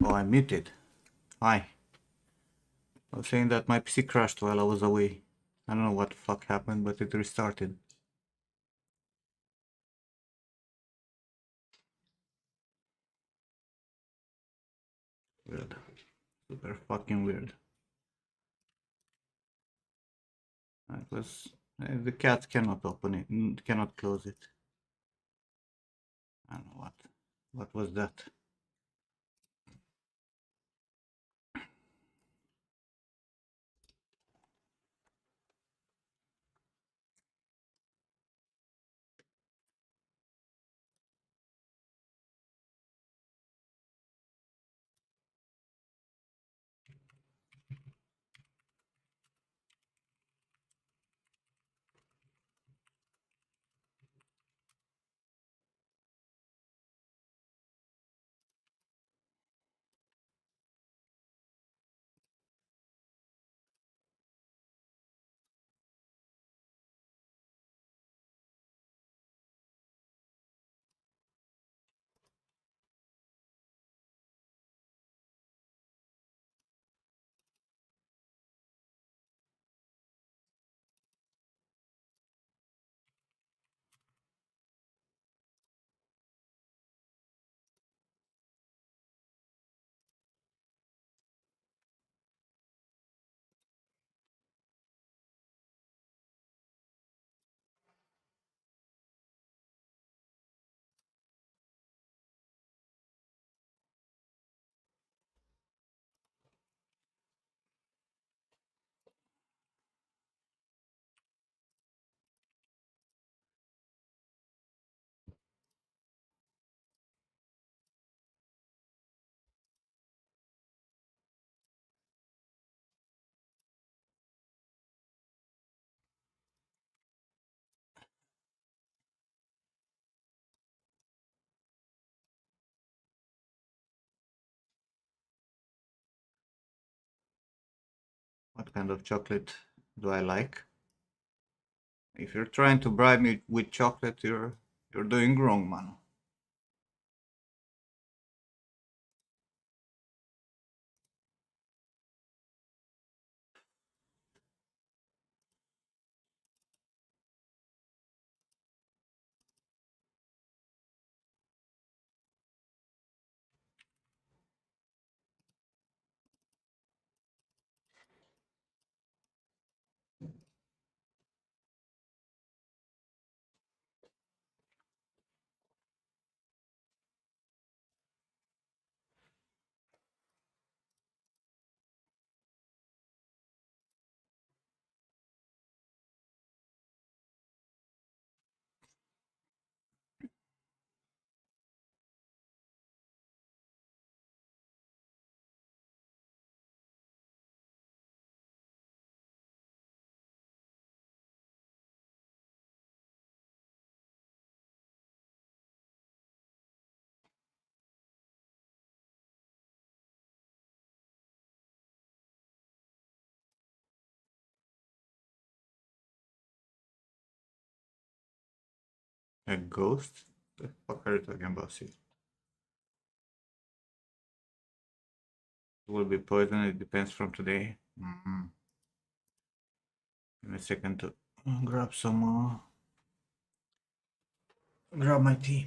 Oh, I muted. Hi. I was saying that my PC crashed while I was away. I don't know what the fuck happened, but it restarted. Weird. Super fucking weird. It was... the cat cannot open it, cannot close it. I don't know what. What was that? What kind of chocolate do I like? If you're trying to bribe me with chocolate, you're doing wrong, man. A ghost? The fuck are you talking about? See, it will be poison. It depends from today. Give me a second to grab some. Grab my tea.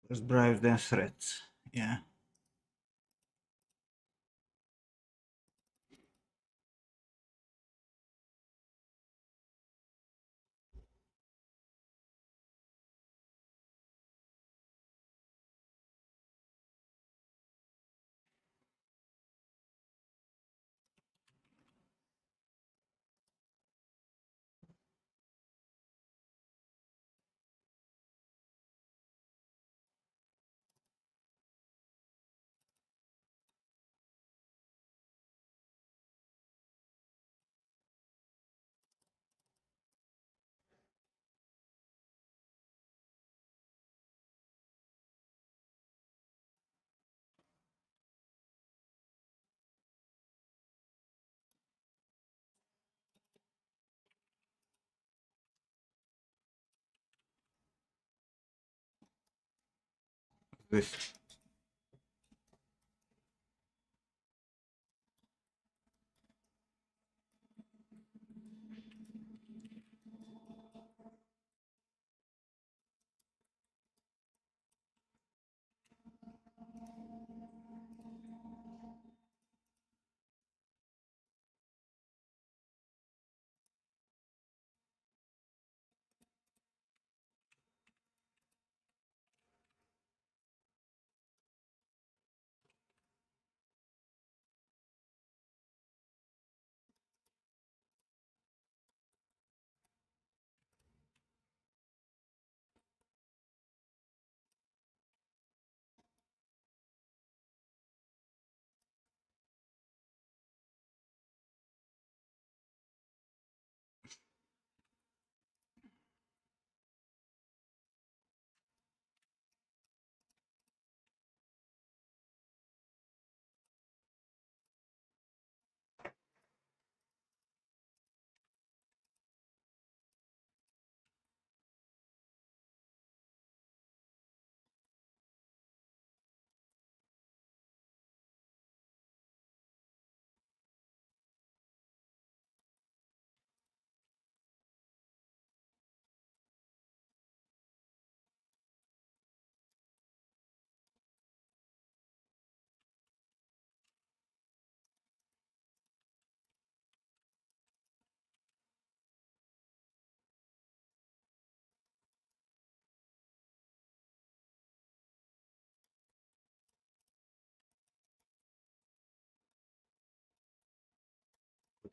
First bribes, then threats. Yeah. This.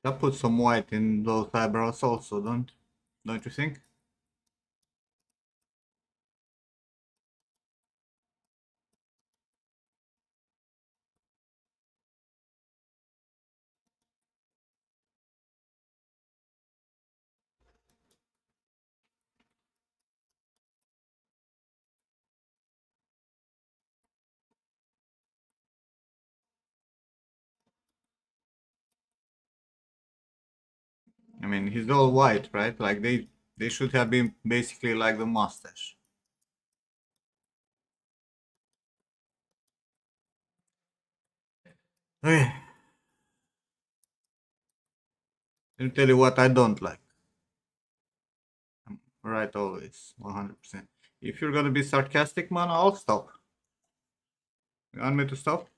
I put some white in those eyebrows also, don't you think? I mean, he's all white, right? Like they should have been basically like the mustache. Hey, let me tell you what I don't like. I'm right always, 100%. If you're gonna be sarcastic, man, I'll stop. You want me to stop?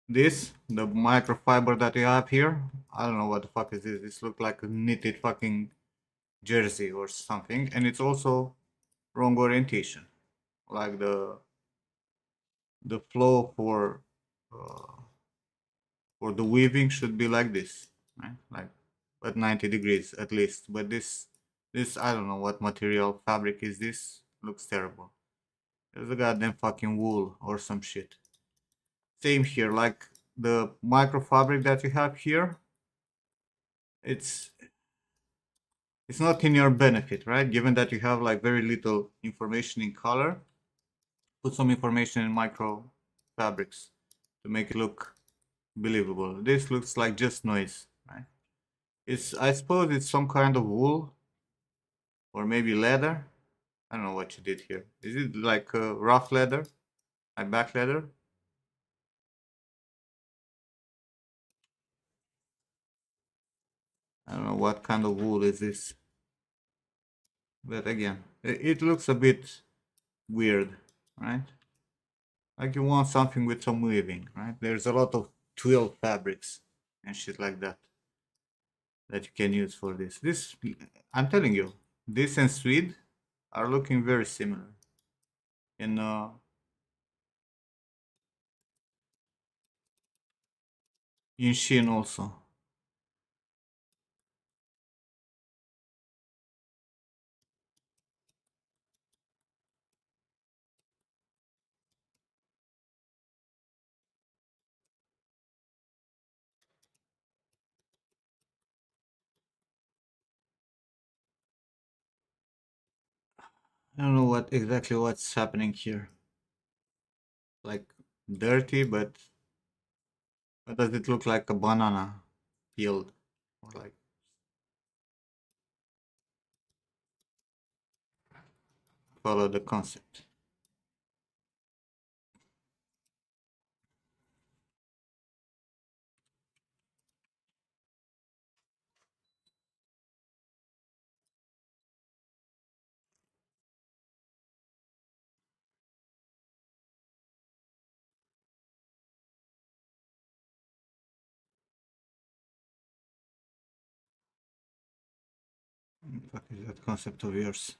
The microfiber that you have here, I don't know what the fuck is this. This looks like a knitted fucking jersey or something, and it's also wrong orientation. Like the flow uh, for the weaving should be like this, right? Like at 90 degrees at least. But this I don't know what material fabric is this. Looks terrible. There's a goddamn fucking wool or some shit. Same here, like the microfabric that you have here. It's it's not in your benefit, right? Given that you have like very little information in color, put some information in micro fabrics to make it look believable. This looks like just noise, right? I suppose it's some kind of wool or maybe leather. I don't know what you did here. Is it like rough leather, like back leather? I don't know what kind of wool is this. But again, it looks a bit weird, right? Like you want something with some weaving, right? There's a lot of twill fabrics and shit like that that you can use for this. I'm telling you, this and Swede are looking very similar. In in Shin also. I don't know what's happening here. Like dirty, but what does it look like a banana peeled? Or like follow the concept. What is that concept of yours?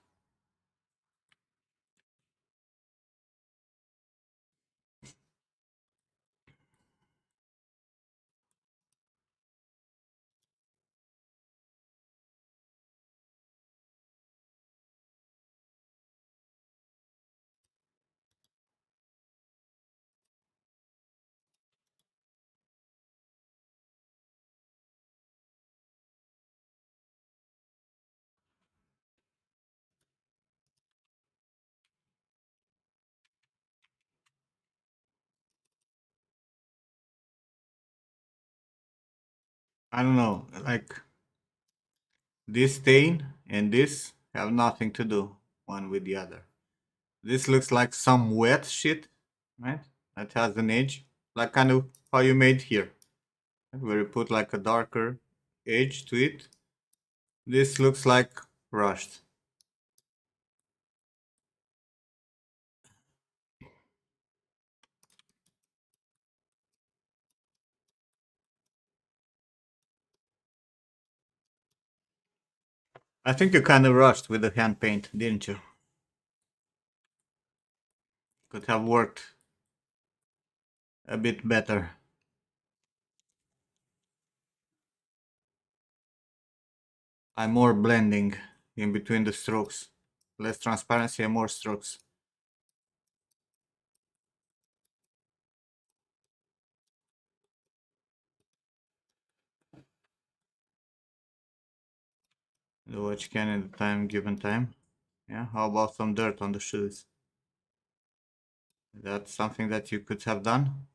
I don't know. Like this stain and this have nothing to do one with the other. This looks like some wet shit, right? That has an edge, like kind of how you made here, right? Where you put like a darker edge to it. This looks like rushed. I think you kind of rushed with the hand paint, didn't you? Could have worked a bit better. I'm more blending in between the strokes. Less transparency and more strokes. Do what you can in the given time. Yeah, how about some dirt on the shoes? That's something that you could have done.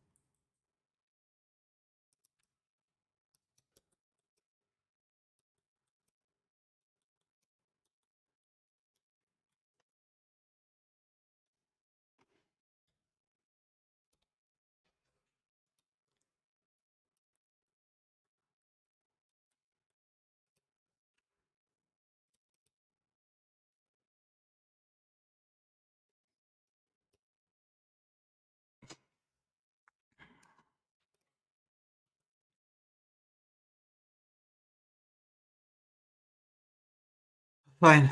Fine.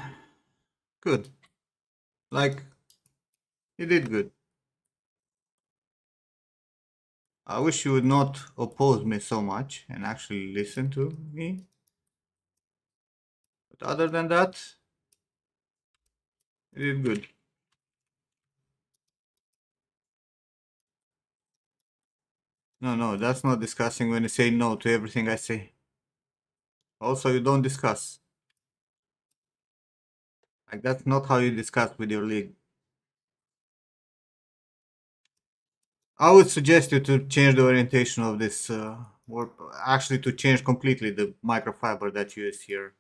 Good. Like, you did good. I wish you would not oppose me so much and actually listen to me. But other than that, you did good. No, no, that's not discussing when you say no to everything I say. Also, you don't discuss. Like, that's not how you discuss with your league. I would suggest you to change the orientation of this, or actually to change completely the microfiber that you use here.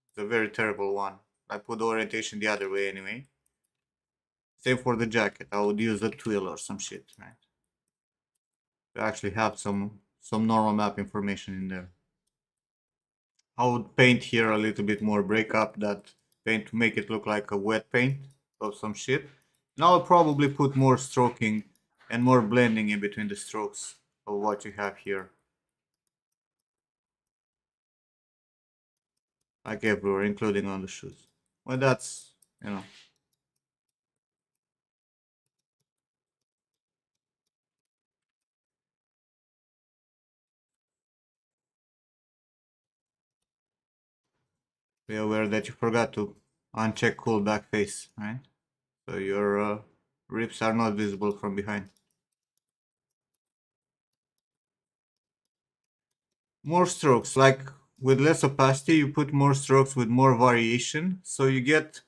It's a very terrible one. I put the orientation the other way anyway. Same for the jacket. I would use a twill or some shit, right? To actually have some normal map information in there. I would paint here a little bit more, break up that paint to make it look like a wet paint of some shit. And I'll probably put more stroking and more blending in between the strokes of what you have here. Like everywhere, including on the shoes. Well, that's, you know, be aware that you forgot to uncheck cool back face, right? So your ribs are not visible from behind. More strokes, like with less opacity, you put more strokes with more variation. So you get,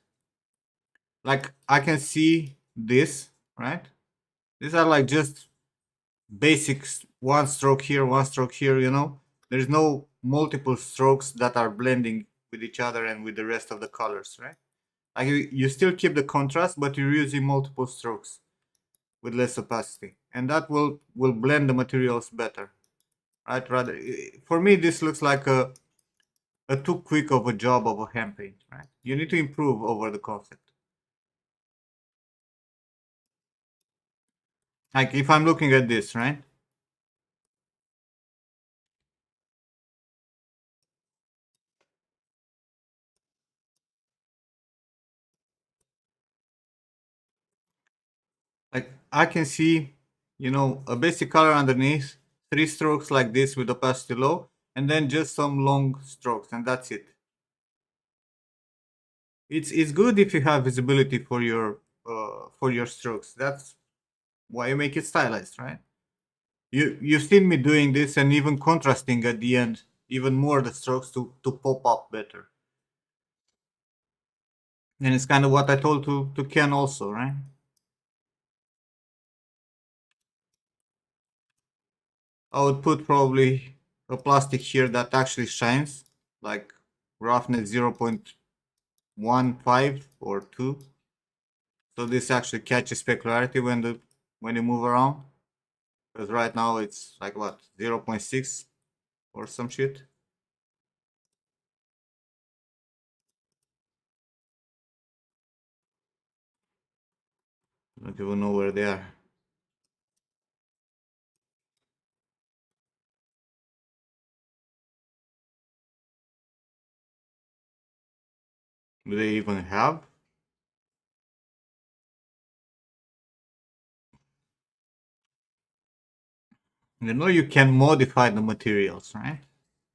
like, I can see this, right? These are like just basics, one stroke here, one stroke here, you know? There's no multiple strokes that are blending with each other and with the rest of the colors, right? Like you still keep the contrast, but you're using multiple strokes with less opacity. And that will blend the materials better, right? Rather, for me, this looks like a too quick of a job of a hand paint, right? You need to improve over the concept. Like if I'm looking at this, right? Like I can see, a basic color underneath, three strokes like this with opacity low, and then just some long strokes, and that's it. It's good if you have visibility for your strokes. That's why you make it stylized, right? You've seen me doing this and even contrasting at the end, even more the strokes to pop up better. And it's kind of what I told to Ken also, right? I would put probably a plastic here that actually shines, like roughness 0.15 or 2. So this actually catches specularity when you move around. Because right now it's like what, 0.6 or some shit. I don't even know where they are. Do they even have? You can modify the materials, right?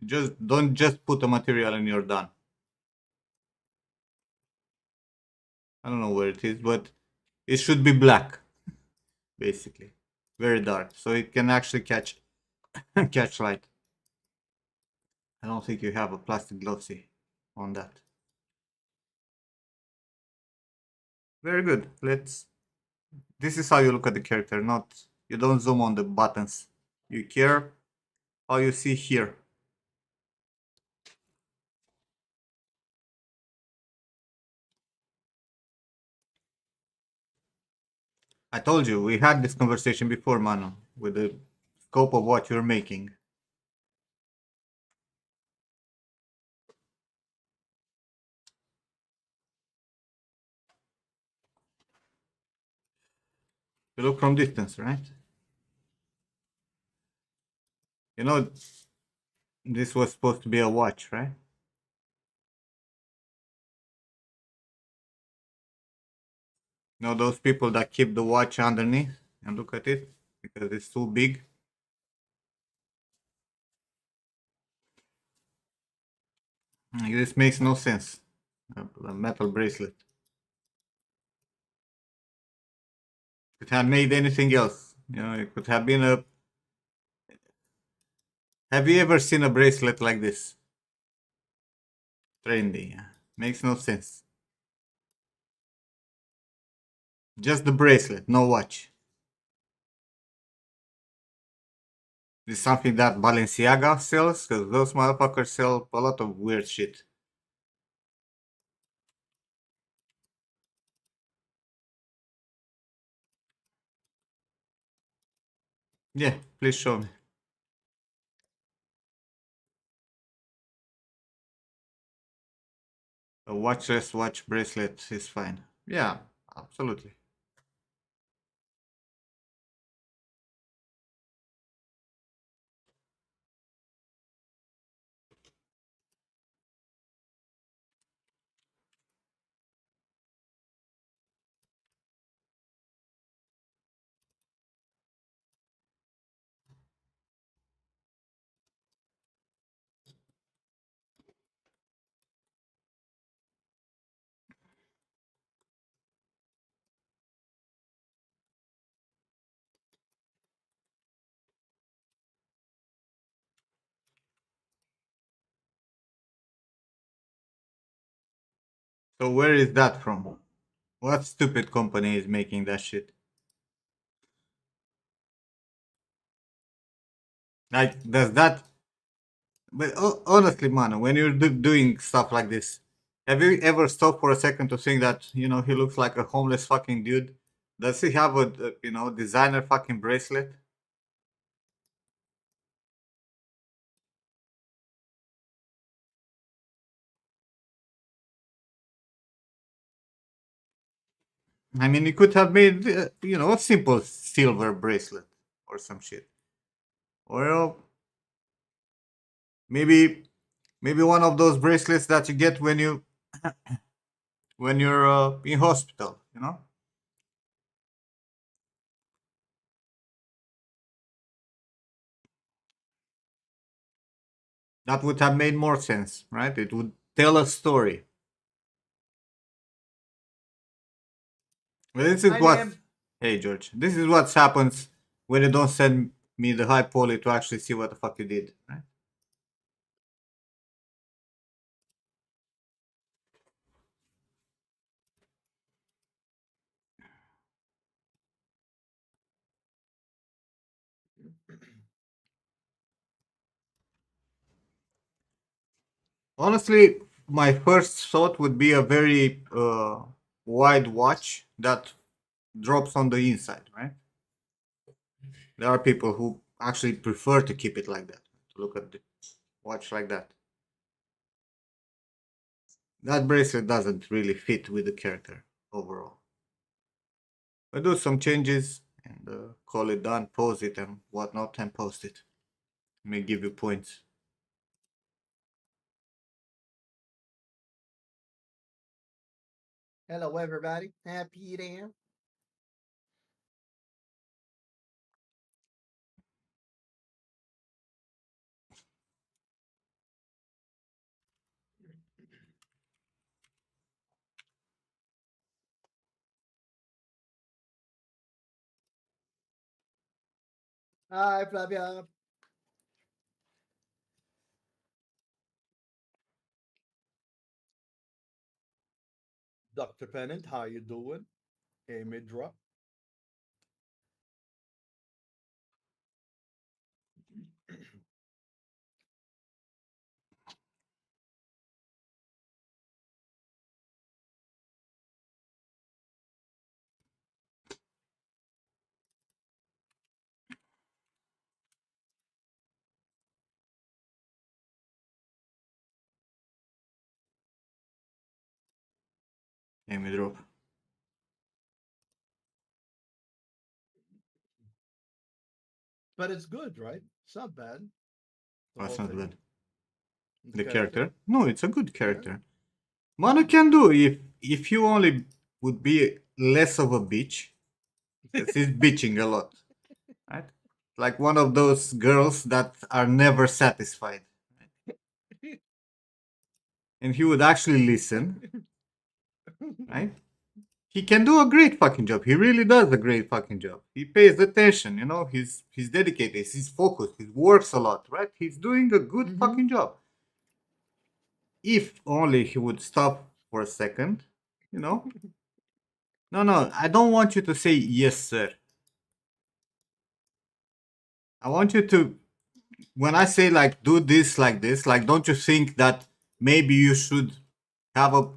Just don't just put a material and you're done. I don't know where it is, but it should be black, basically. Very dark. So it can actually catch catch light. I don't think you have a plastic glossy on that. Very good. This is how you look at the character, not, you don't zoom on the buttons. You care how you see here. I told you, we had this conversation before, Mano, with the scope of what you're making. You look from distance, right? You know, this was supposed to be a watch, right? Those people that keep the watch underneath and look at it because it's too big. This makes no sense. A metal bracelet. Could have made anything else. It could have been a. Have you ever seen a bracelet like this? Trendy. Yeah. Makes no sense. Just the bracelet, no watch. This is something that Balenciaga sells, because those motherfuckers sell a lot of weird shit. Yeah, please show me. A watchless watch bracelet is fine. Yeah, absolutely. So where is that from? What stupid company is making that shit? Like, does that? But honestly, man, when you're doing stuff like this, have you ever stopped for a second to think that he looks like a homeless fucking dude? Does he have a designer fucking bracelet? I mean, he could have made a simple silver bracelet or some shit, or maybe maybe one of those bracelets that you get when you're in hospital. That would have made more sense, right? It would tell a story. Well, this is Hi, what. ma'am. Hey, George. This is what happens when you don't send me the high poly to actually see what the fuck you did, right? Honestly, my first thought would be a very wide watch that drops on the inside, right? There are people who actually prefer to keep it like that, to look at the watch like that. That bracelet doesn't really fit with the character overall. I do some changes and call it done, pose it and whatnot, and post it. May give you points. Hello, everybody. Happy day. Hi, Flavia. Dr. Pennant, how you doing? Hey, Midra. Let me drop. But it's good, right? It's not bad. The That's whole not thing. bad. The The character. character? No, it's a good Yeah. character. Manu can do if you only would be less of a bitch, because he's bitching a lot, right? Like one of those girls that are never satisfied. And he would actually listen, right? He can do a great fucking job. He really does a great fucking job. He pays attention, he's dedicated, he's focused, he works a lot, right? He's doing a good Mm-hmm. fucking job. If only he would stop for a second, you know? No, no, I don't want you to say yes, sir. I want you to, when I say like do this like this, like don't you think that maybe you should have a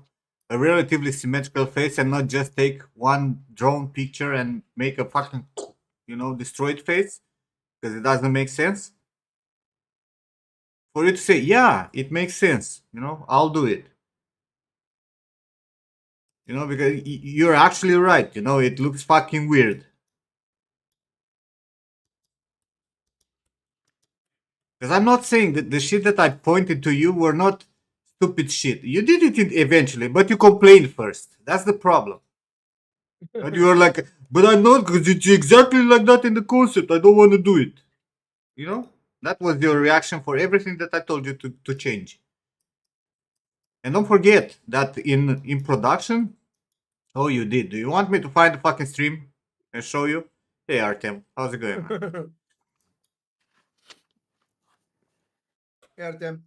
relatively symmetrical face and not just take one drone picture and make a fucking destroyed face because it doesn't make sense? For you to say, yeah, it makes sense, I'll do it. You know, because you're actually right. You know, it looks fucking weird. Because I'm not saying that the shit that I pointed to you were not stupid shit. You did it eventually, but you complained first. That's the problem. And you were like, but I'm not, because it's exactly like that in the concept. I don't want to do it. You know? That was your reaction for everything that I told you to change. And don't forget that in production, oh, you did. Do you want me to find the fucking stream and show you? Hey, Artem, how's it going, man? Artem,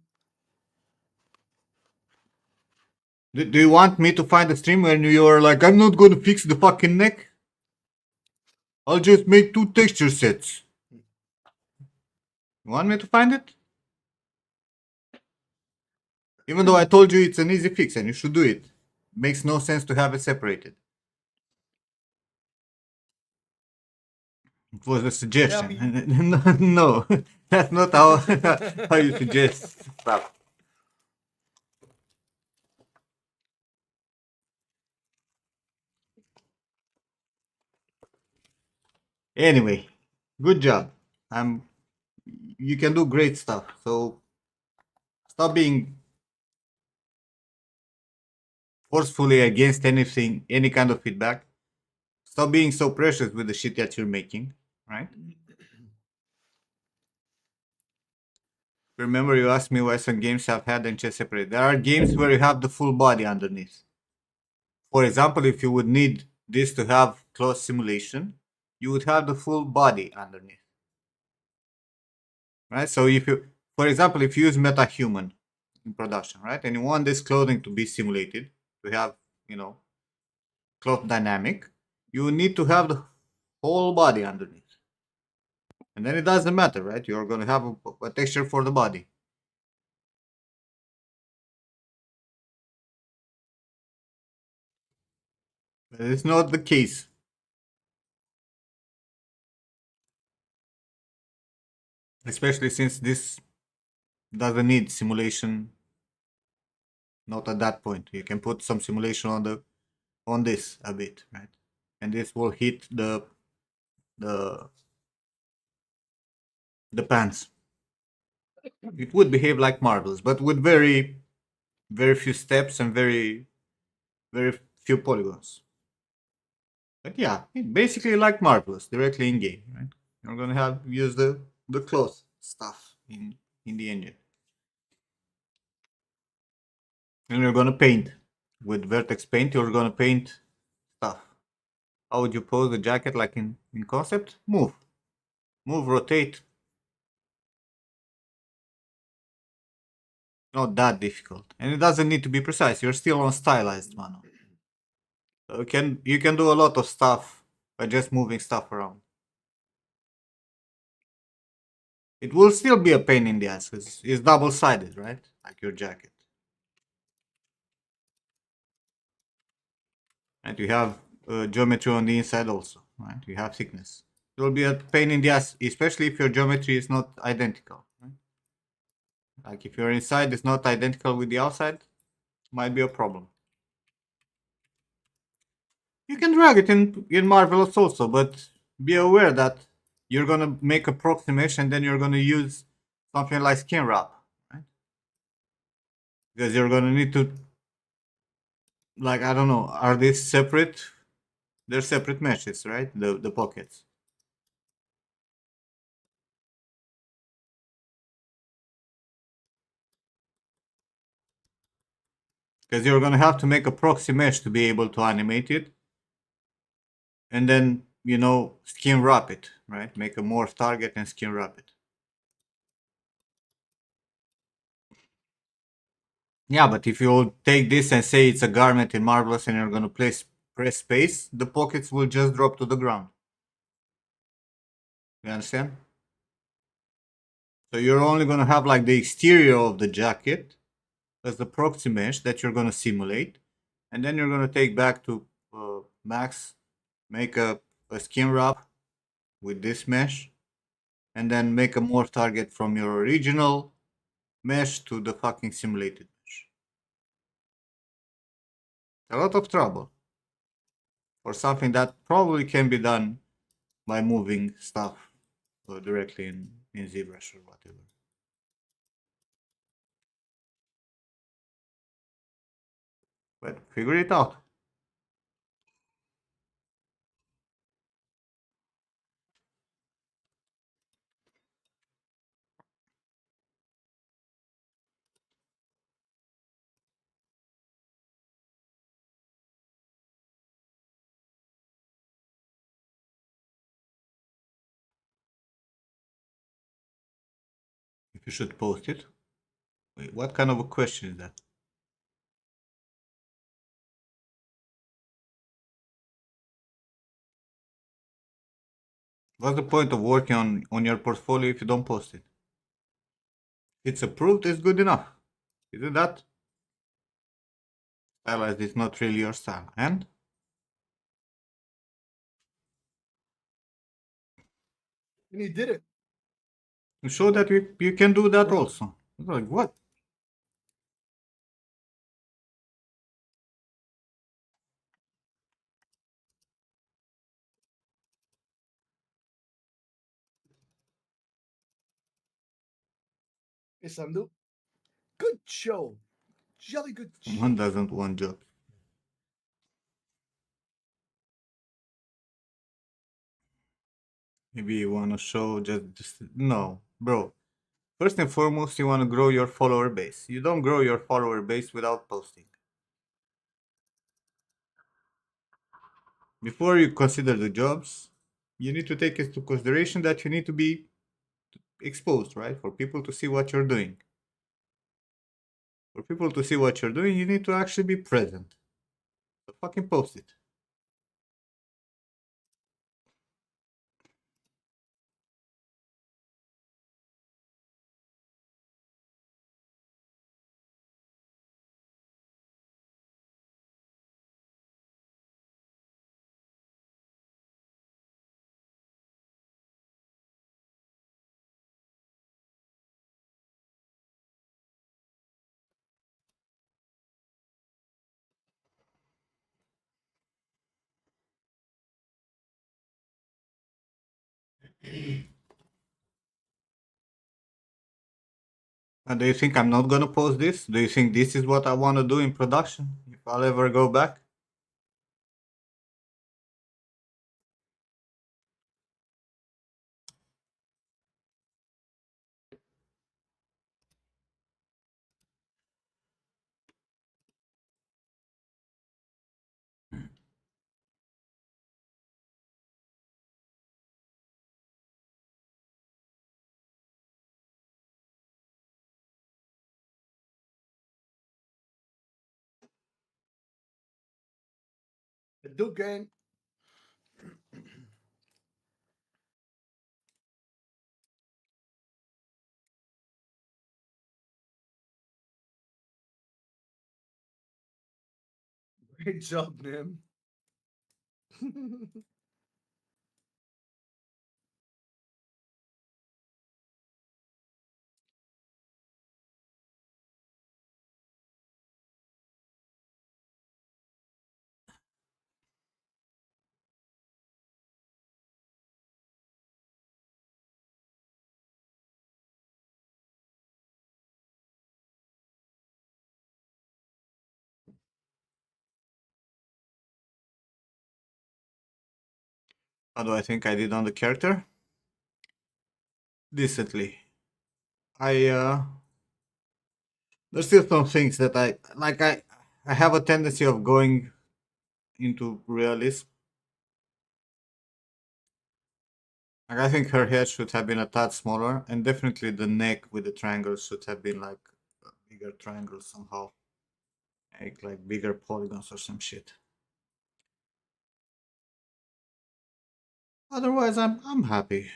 Do you want me to find the stream when you're like, I'm not going to fix the fucking neck? I'll just make two texture sets. You want me to find it? Even though I told you it's an easy fix and you should do it. Makes no sense to have it separated. It was a suggestion. happy. No, that's not how, how you suggest stuff. Anyway, good job. I'm. You can do great stuff. So stop being forcefully against anything, any kind of feedback. Stop being so precious with the shit that you're making, right? Remember, you asked me why some games have head and chest separate. There are games where you have the full body underneath. For example, if you would need this to have close simulation, you would have the full body underneath, right? So if you, for example, if you use MetaHuman in production, right, and you want this clothing to be simulated, to have, you know, cloth dynamic, you need to have the whole body underneath. And then it doesn't matter, right? You're going to have a texture for the body. But it's not the case. Especially since this doesn't need simulation. Not at that point. You can put some simulation on this a bit, right? And this will hit the the pants. It would behave like marbles, but with very few steps and very few polygons. But yeah, basically like marbles directly in game, right? You're gonna have use the cloth stuff in the engine, and you're gonna paint with vertex paint. You're gonna paint stuff. How would you pose the jacket like in concept? Move, rotate. Not that difficult, and it doesn't need to be precise. You're still on stylized mano. So you can do a lot of stuff by just moving stuff around. It will still be a pain in the ass because it's double sided, right? Like your jacket. And you have geometry on the inside also, right? You have thickness. It will be a pain in the ass, especially if your geometry is not identical. Right? Like if your inside is not identical with the outside, might be a problem. You can drag it in Marvelous also, but be aware that you're gonna make a proxy mesh and then you're gonna use something like skin wrap, right? Because you're gonna need to, like, I don't know, are these separate? They're separate meshes, right? The pockets. Because you're gonna have to make a proxy mesh to be able to animate it, and then skin wrap it, right? Make a morph target and skin wrap it. Yeah, but if you take this and say it's a garment in Marvelous and you're gonna press space, the pockets will just drop to the ground. You understand? So you're only gonna have like the exterior of the jacket as the proxy mesh that you're gonna simulate, and then you're gonna take back to Max, make a skin wrap with this mesh, and then make a morph target from your original mesh to the fucking simulated mesh. A lot of trouble. or something that probably can be done by moving stuff directly in ZBrush or whatever. But figure it out. If you should post it. Wait, what kind of a question is that? What's the point of working on your portfolio if you don't post it? It's approved, it's good enough. Isn't that? Stylized is not really your style. And And he did it, you show that you can do that bro. also. It's like, what? Hey, Sandu, good show. Jolly good Someone show. doesn't want job. Maybe you want to show just. No, bro. First and foremost, you want to grow your follower base. You don't grow your follower base without posting. Before you consider the jobs, you need to take into consideration that you need to be exposed, right? For people to see what you're doing. For people to see what you're doing, you need to actually be present. So fucking post it. And do you think I'm not gonna post this? Do you think this is what I want to do in production? If I'll ever go back? The Duke gang. Great job, Nim. How do I think I did on the character? Decently. I there's still some things that I like. I have a tendency of going into realism. Like I think her head should have been a tad smaller, and definitely the neck with the triangles should have been like a bigger triangle somehow, like bigger polygons or some shit. Otherwise, I'm happy.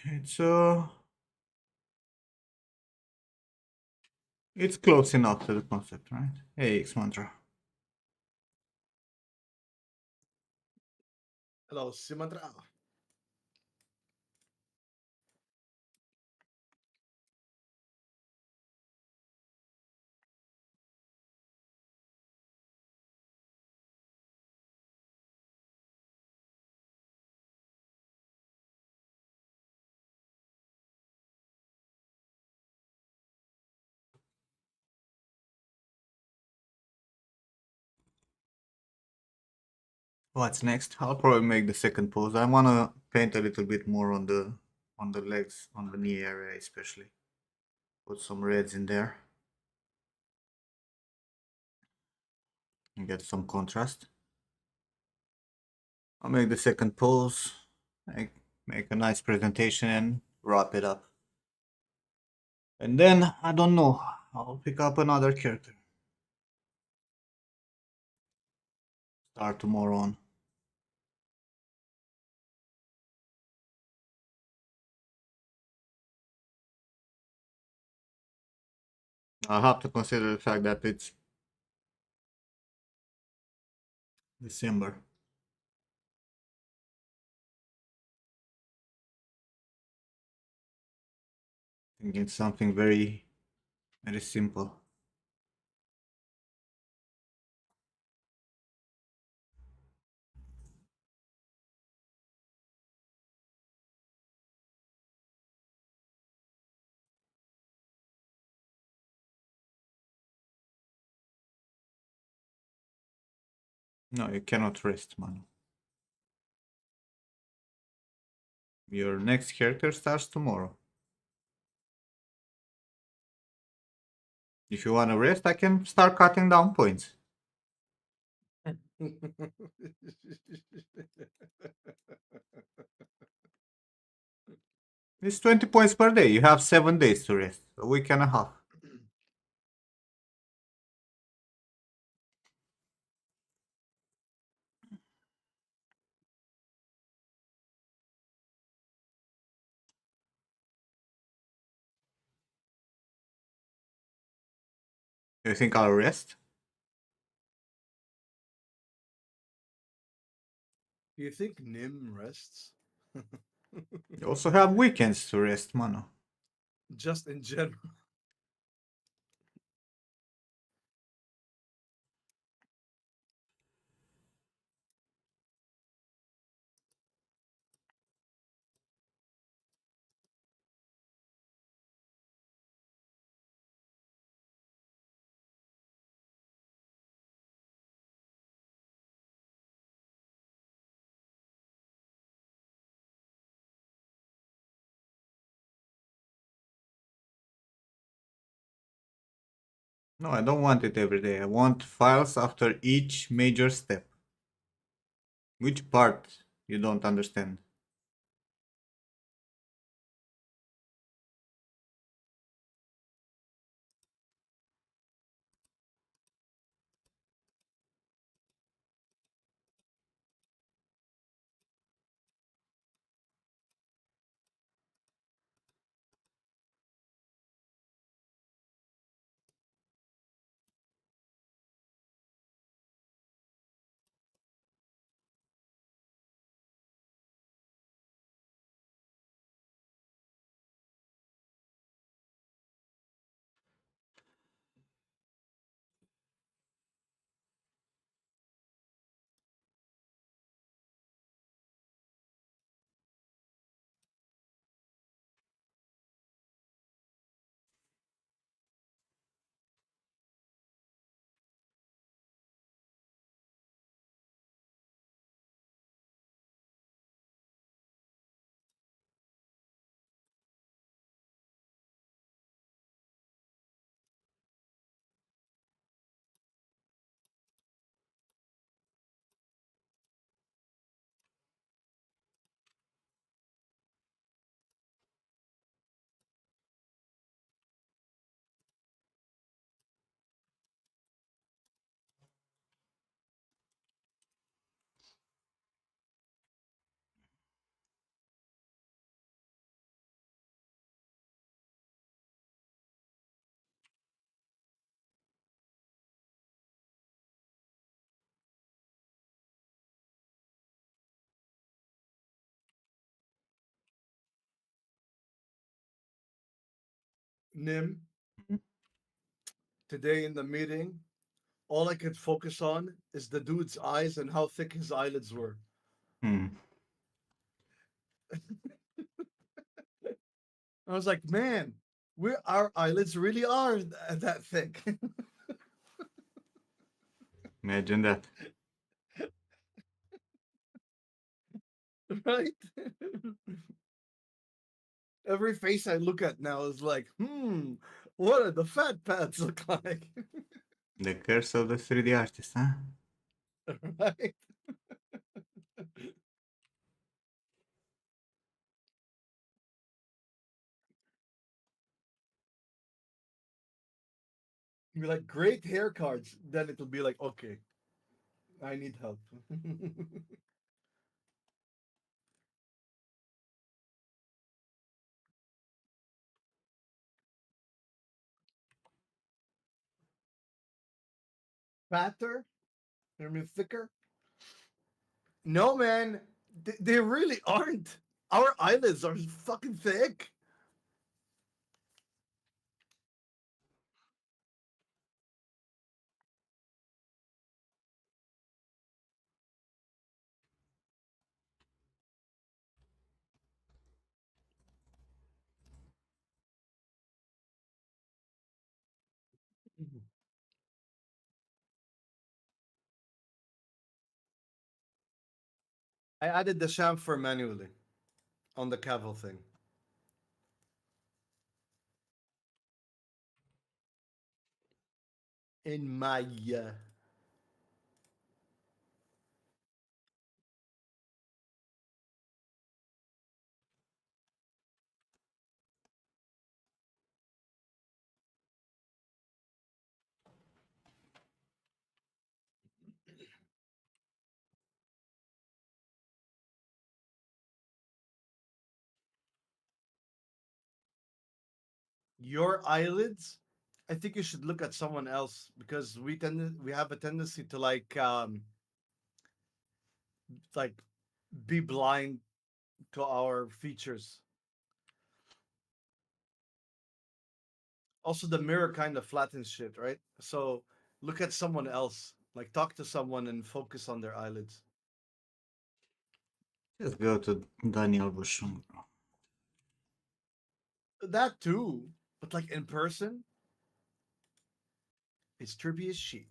It's close enough to the concept, right? Hey, X Mantra. Hello, Simatra. What's next? I'll probably make the second pose. I wanna paint a little bit more on the legs, on the knee area especially. Put some reds in there and get some contrast. I'll make the second pose, make, make a nice presentation and wrap it up. And then, I don't know, I'll pick up another character. Start tomorrow on. I'll have to consider the fact that it's December. Thinking something very, very simple. No, you cannot rest, man. Your next character starts tomorrow. If you want to rest, I can start cutting down points. It's 20 points per day. You have 7 days to rest, a week and a half. You think I'll rest? Do you think Nim rests? You also have weekends to rest, mano. Just in general. No, I don't want it every day. I want files after each major step. Which part you don't understand? Nim, Mhm. today in the meeting, all I could focus on is the dude's eyes and how thick his eyelids were. Hmm. I was like, man, our eyelids really are that thick. Imagine that. right? Every face I look at now is like, what do the fat pads look like? The curse of the 3D artist, huh? right? Be like, great hair cards. Then it'll be like, okay, I need help. Fatter? I mean, thicker? No, man. They really aren't. Our eyelids are fucking thick. I added the chamfer manually on the Cavill thing. In my your eyelids, I think you should look at someone else because we have a tendency to like be blind to our features. Also, the mirror kind of flattens shit, right? So look at someone else. Like talk to someone and focus on their eyelids. Just go to Daniel Bushung, bro. That too, but like in person, it's trippy as shit.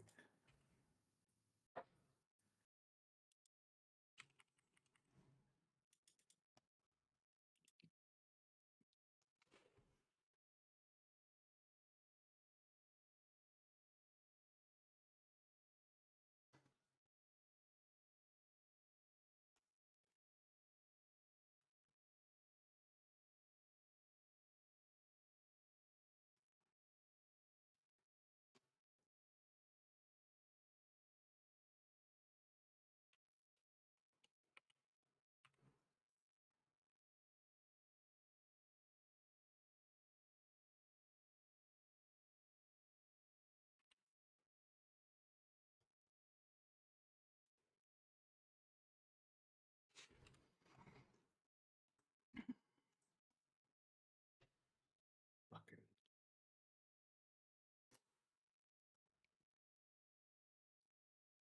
Fucking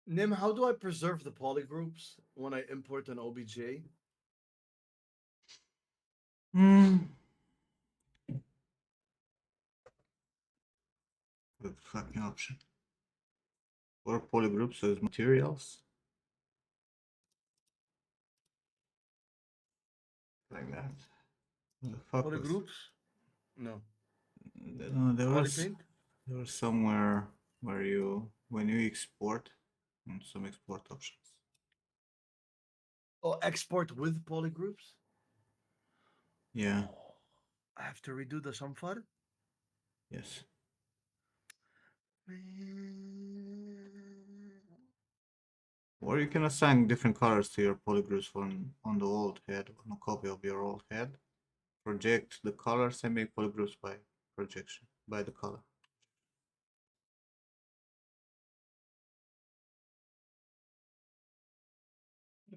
Nim, how do I preserve the polygroups when I import an OBJ? Hmm. Good fucking option. Or polygroups as materials. Like that. What the fuck was. Polygroups? No. No, Polypaint? there was somewhere where you when you export some export options. Oh, export with polygroups? Yeah. I have to redo the Samfar? Yes. Or you can assign different colors to your polygroups on the old head, on a copy of your old head. Project the colors and make polygroups by projection, by the color.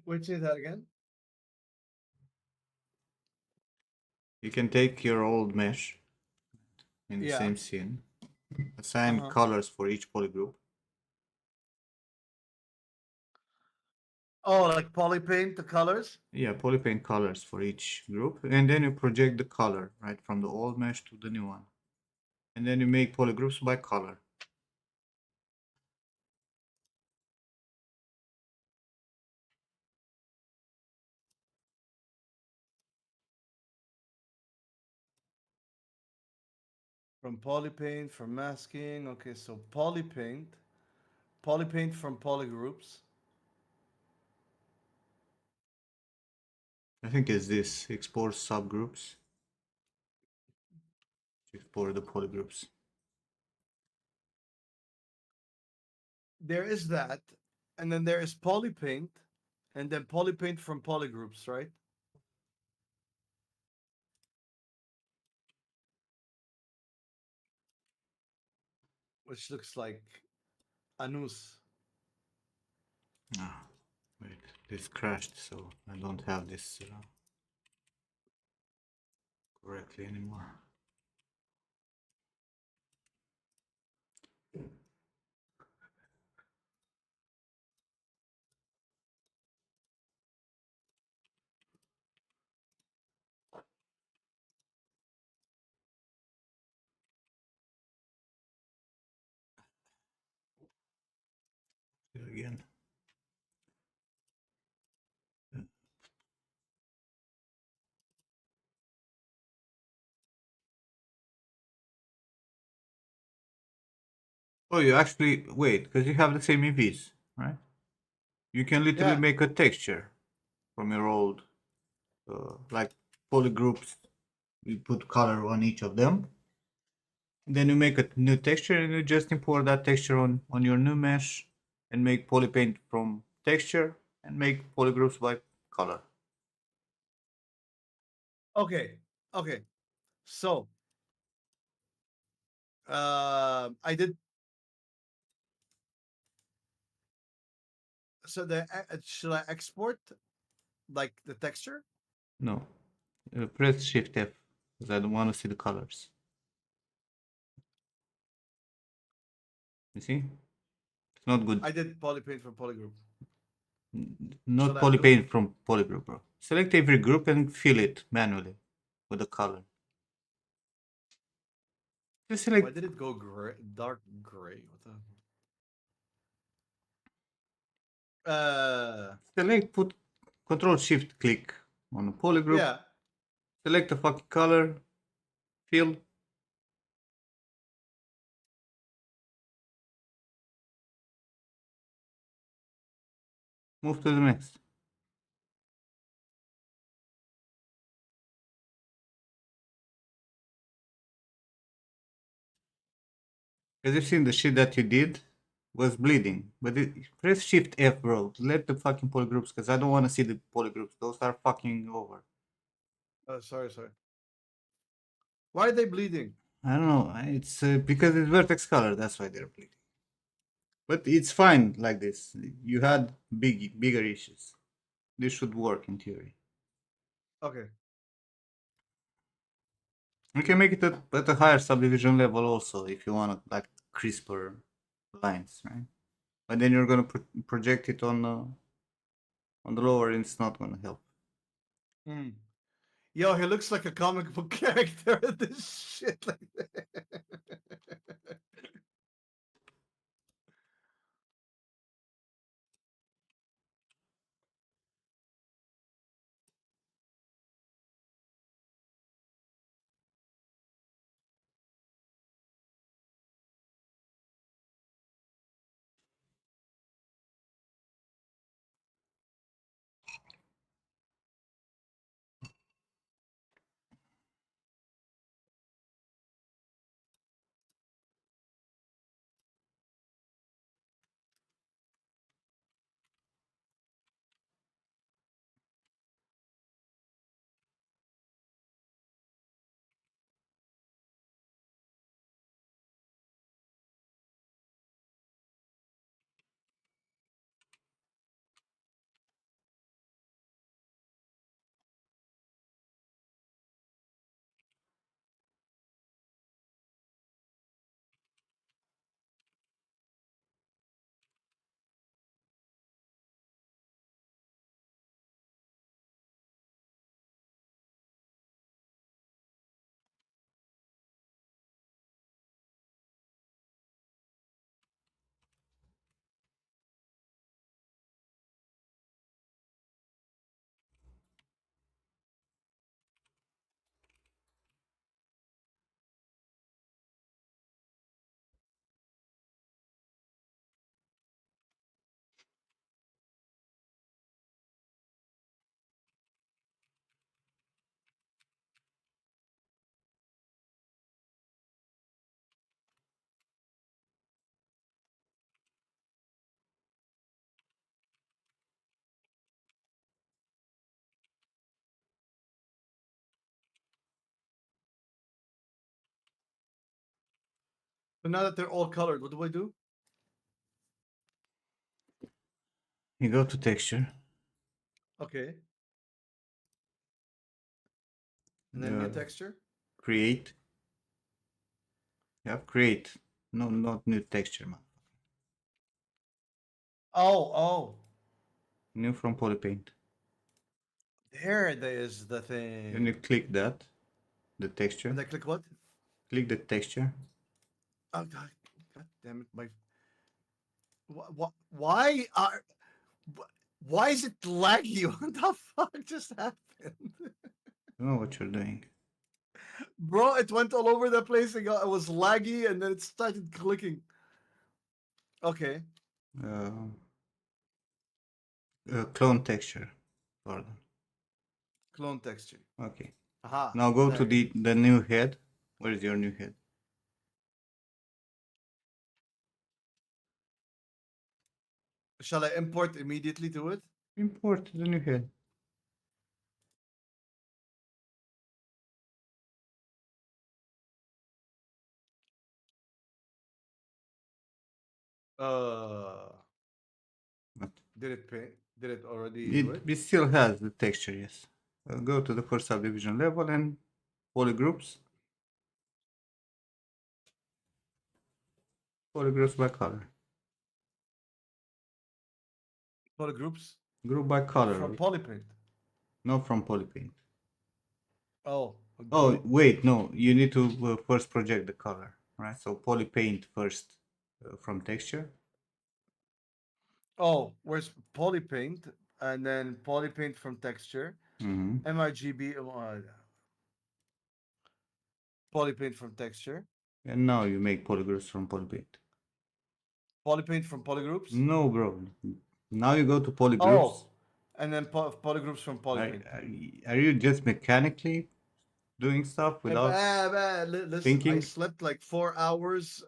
Wait, say that again? You can take your old mesh in the Yeah. same scene, assign Uh-huh. colors for each polygroup. Oh, like polypaint, the colors? Yeah, polypaint colors for each group, and then you project the color right from the old mesh to the new one, and then you make polygroups by color. From polypaint, from masking. Okay, so polypaint from polygroups. I think it's this export subgroups. Export the polygroups. There is that, and then there is polypaint, and then polypaint from polygroups, right? Which looks like anus. Ah, wait, this crashed, so I don't have this correctly anymore. Again. Oh, you actually wait because you have the same EVs, right? You can literally Yeah. make a texture from your old, like polygroups. You put color on each of them. Then you make a new texture and you just import that texture on your new mesh and make polypaint from texture and make polygroups by color. Okay. Okay. So, I did. So should I export like the texture? No, press Shift F because I don't want to see the colors. You see? It's not good. I did polypaint from polygroup. Should Not I undo? polypaint from polygroup, bro. Select every group and fill it manually with the color. Just Why select, did it go gray, dark gray? What the? put Control Shift click on a polygroup. Yeah. Select the fucking color, fill, move to the next. As you've seen, the shit that you did was bleeding. But press Shift F, bro. Let the fucking polygroups, because I don't want to see the polygroups. Those are fucking over. Sorry, sorry. Why are they bleeding? I don't know. It's because it's vertex color. That's why they're bleeding. But it's fine like this. You had bigger issues. This should work in theory. Okay. You can make it at a higher subdivision level also if you want like crisper lines, right? But then you're gonna project it on the lower, and it's not gonna help. Hmm. Yo, he looks like a comic book character. This shit like that. So now that they're all colored, what do I do? You go to texture, Okay. And then new texture. create. You have create. No, not new texture, man. Oh, oh. New from Polypaint. There it is the Then you thing. click that, the texture. And I click what? Click the texture. Oh god, god damn it! My why are why is it laggy? What the fuck just happened, I don't know what you're doing. bro? It went all over the place. It was laggy, and then it started clicking. Okay, Uh, clone texture. Pardon. clone texture. Okay. Aha, Now go to there. the new head. Where is your new head? Shall I import immediately to it? Import the new head. Uh, But did it pay? Did it already do it? it still has the texture, yes. Go to the first subdivision level and polygroups. Polygroups by color. Polygroups Group by color, from Polyprint. not from Polypaint. Oh, Oh, group. wait, no. You need to first project the color, right? So Polypaint first from texture. Oh, where's Polypaint? And then Polypaint from texture. Mm-hmm. MRGB. Polypaint from texture. And now you make polygroups from Polypaint. Polypaint from polygroups. No, bro. Now you go to polygroups. Oh, and then polygroups from Are, Polypaint. are you just mechanically doing stuff without Listen, I thinking? slept like 4 hours,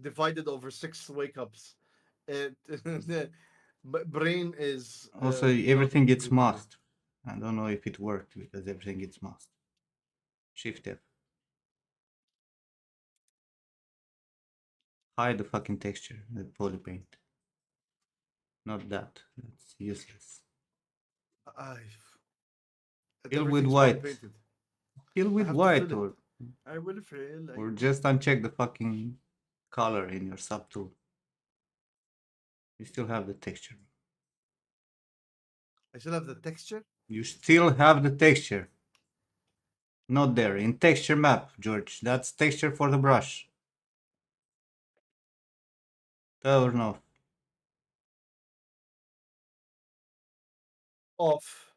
divided over 6 wake ups. It the brain is Also, not everything gets good today. masked. I don't know if it worked because everything gets masked. Shift F. Hide the fucking texture, the Polypaint. Not that. That's useless. I Fill with everything's white. polypainted. Fill I with have to white, fill it. I will fill. I or will just fill. uncheck the fucking color in your subtool. You still have the texture. I still have the texture. You still have the texture. Not there. In texture map, George. That's texture for the brush. Turn off. Off.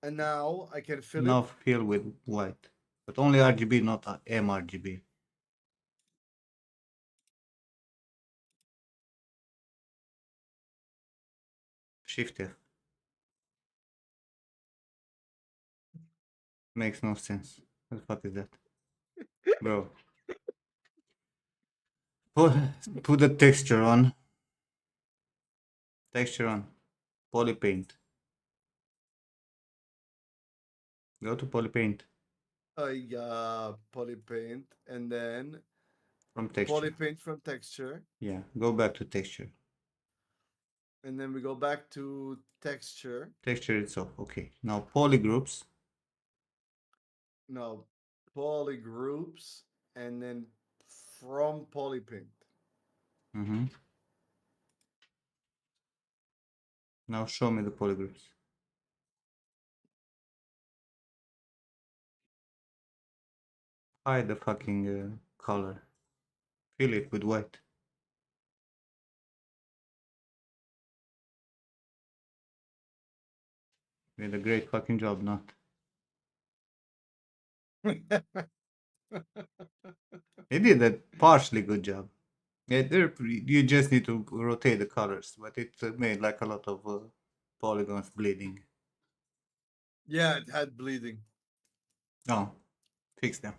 And now I can fill Now it. fill with white. But only RGB, not mRGB. Shift F. Makes no sense. What the fuck is that? Bro. Put, put the texture on. Texture on. Polypaint. Go to Polypaint. Polypaint, and then From texture. Polypaint from texture, Yeah. Go back to texture. and then we go back to texture. Texture itself. Okay. Now polygroups. No, polygroups, and then from Polypaint. Mm-hmm. Now show me the polygroups. Hide the fucking color. Fill it with white. You did a great fucking job, not. They did a partially good job. Yeah, you just need to rotate the colors, but it made like a lot of polygons bleeding. Yeah, it had bleeding. Oh, fix them.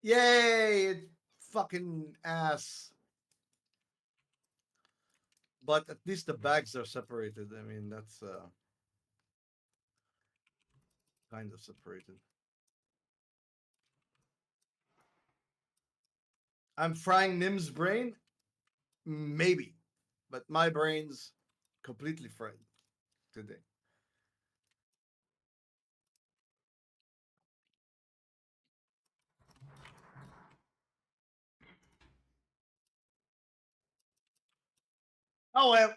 Yay! It fucking ass. But at least the bags are separated. I mean, that's kind of separated. I'm frying Nim's brain, maybe, but my brain's completely fried today. Oh well,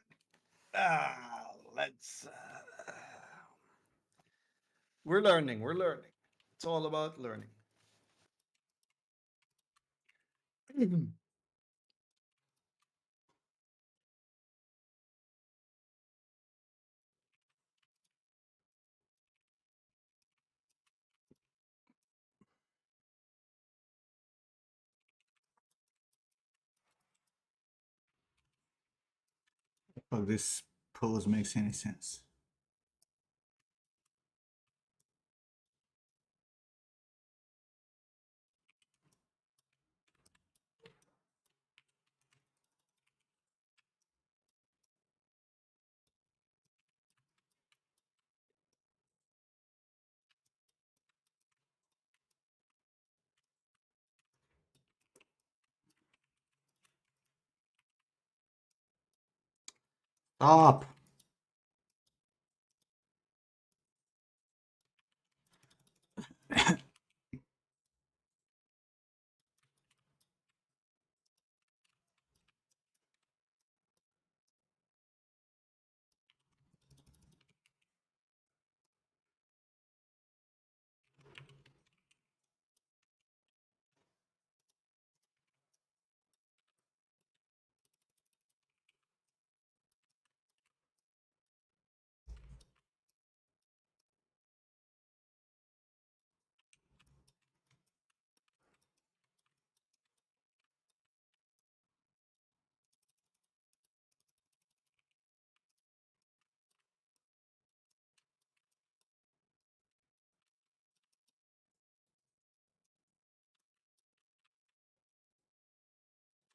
let's. We're learning. We're learning. It's all about learning. If this pose makes any sense. Stop!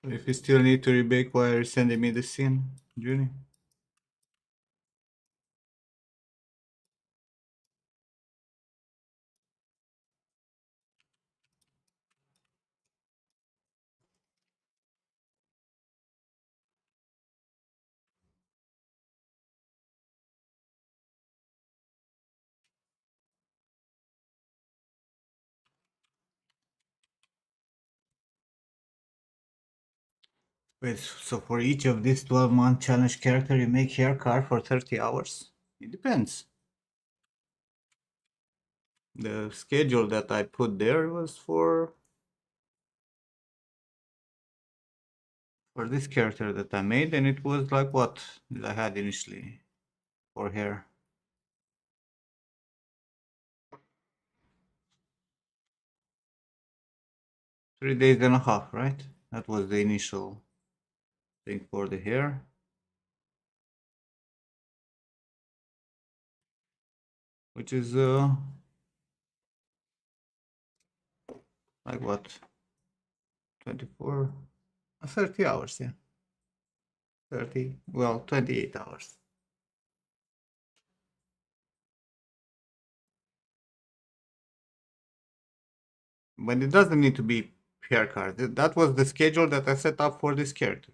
If you still need to rebake, why are you sending me the scene, Junie? Wait, so for each of these 12-month challenge character, you make hair card for 30 hours? It depends. The schedule that I put there was for this character that I made, and it was like what did I had initially for hair? 3 days and a half, right? That was the initial thing for the hair. Which is like what 24 30 hours, yeah, 30, well, 28 hours, but it doesn't need to be hair card. That was the schedule that I set up for this character.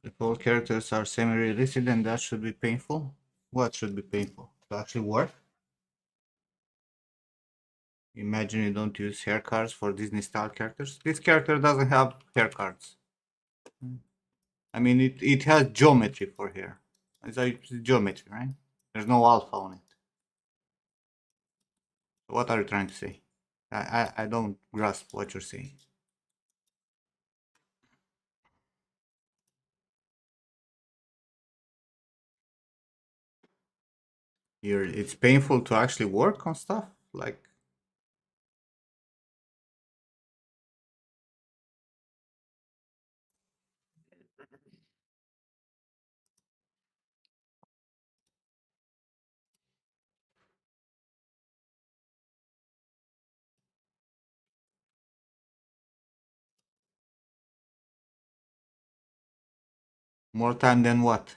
If all characters are semi-realistic, then that should be painful. What should be painful? To actually work? Imagine you don't use hair cards for Disney style characters. This character doesn't have hair cards. I mean, it has geometry for hair. It's like geometry, right? There's no alpha on it. What are you trying to say? I don't grasp what you're saying. It's painful to actually work on stuff. Like, more time than what?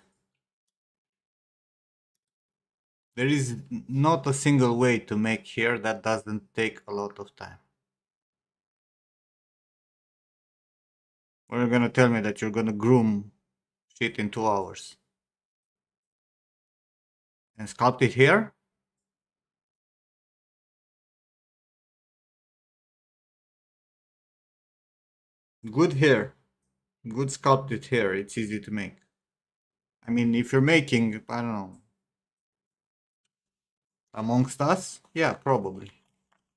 There is not a single way to make hair that doesn't take a lot of time. Or you're gonna tell me that you're gonna groom shit in 2 hours and sculpt it hair? Good hair, good sculpted hair. It's easy to make. I mean, if you're making, I don't know, Amongst Us, yeah, probably.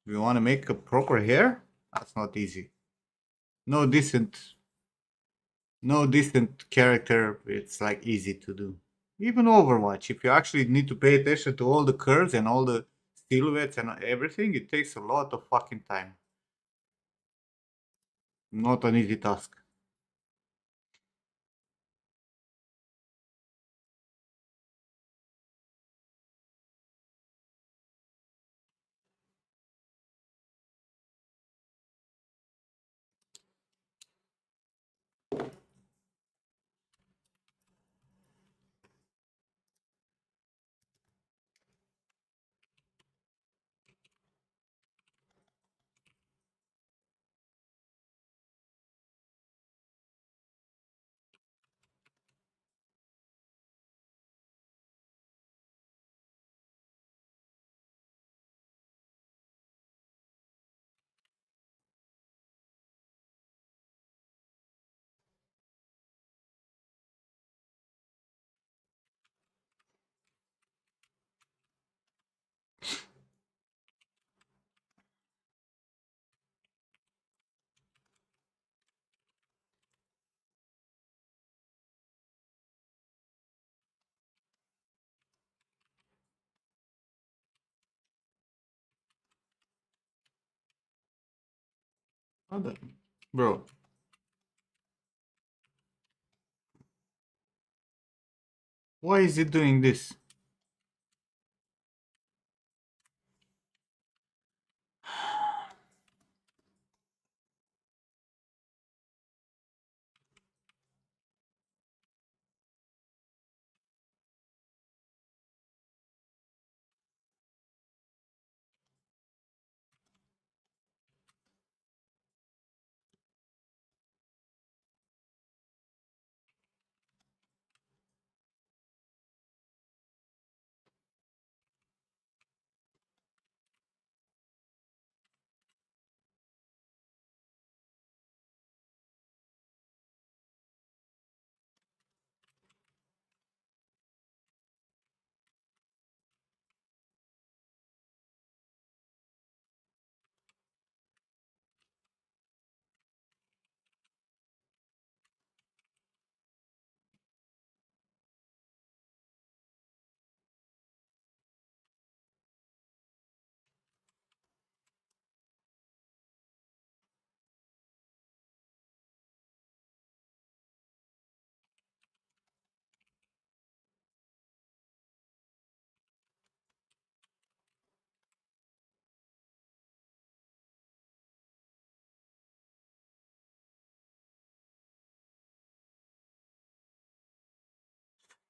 If you want to make a proper hair, that's not easy. No decent, no decent character. It's like easy to do. Even Overwatch, if you actually need to pay attention to all the curves and all the silhouettes and everything, it takes a lot of fucking time. Not an easy task. Bro, why is it doing this?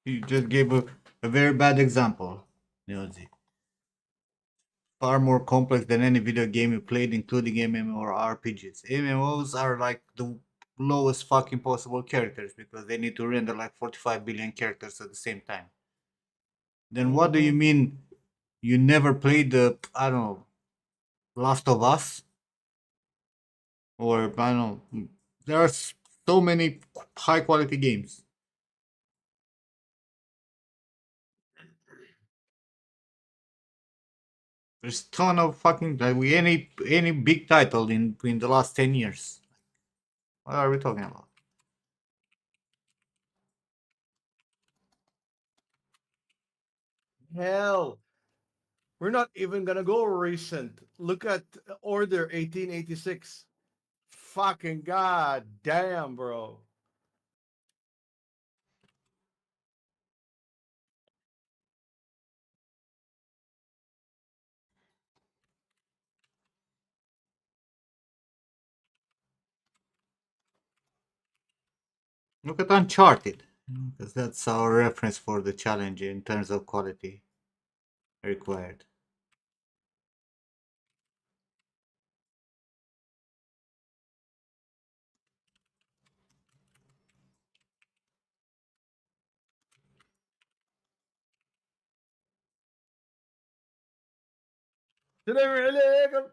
You just gave a very bad example, Neozi. Far more complex than any video game you played, including MMORPGs. MMOs are like the lowest fucking possible characters because they need to render like 45 billion characters at the same time. Then what do you Mm-hmm. mean you never played the, I don't know, Last of Us, or I don't know. There are so many high quality games. There's ton of fucking like we any big title in the last 10 years. What are we talking about? Hell, we're not even gonna go recent. Look at Order 1886. Fucking god damn, bro. Look at Uncharted, because that's our reference for the challenge in terms of quality required. السلام عليكم.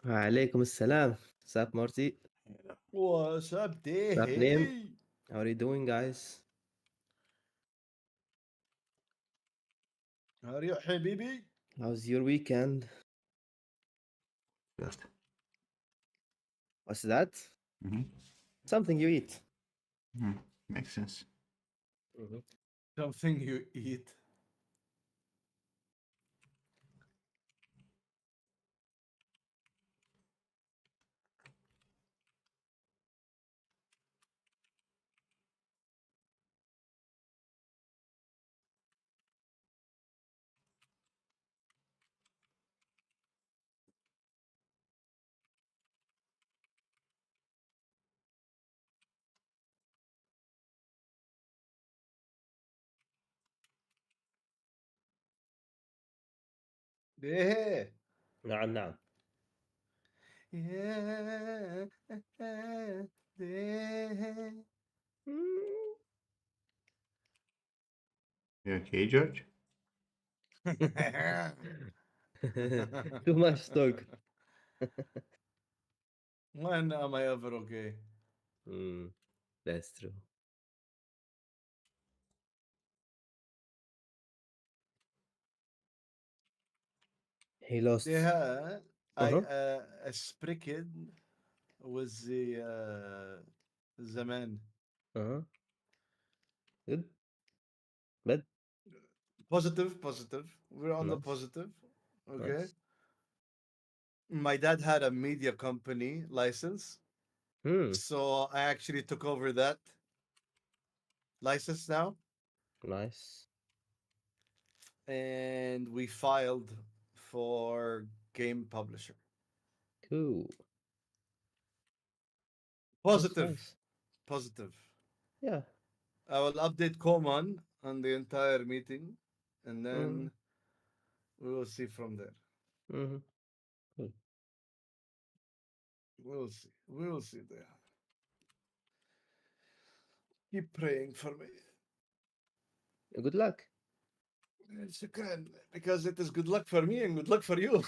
وعليكم السلام. What's up, Marty? What's up, What's up, Name? day? How are you doing, guys? How are you, حبيبي? How's your weekend? Just. What's that? Hmm. Something you eat. Makes sense. Mhm. Something you eat. Yeah. نعم نعم. Yeah. Yeah. Mm. You okay, George? Too much talk. When am I ever okay? Mm, that's true. He lost. Yeah, Uh-huh. a spricked with the man. Uh-huh. Good. Bad. Positive, positive. We're on the Nice. positive. Okay. Nice. My dad had a media company license, Hmm. so I actually took over that license now, Nice. and we filed for game publisher. Cool. That's Positive, nice. positive. Yeah. I will update Coman on the entire meeting, and Mm-hmm. then we will see from there. Mm-hmm. Cool. We'll see. We will see there. Keep praying for me. Good luck. Yes, you can, because it is good luck for me and good luck for you.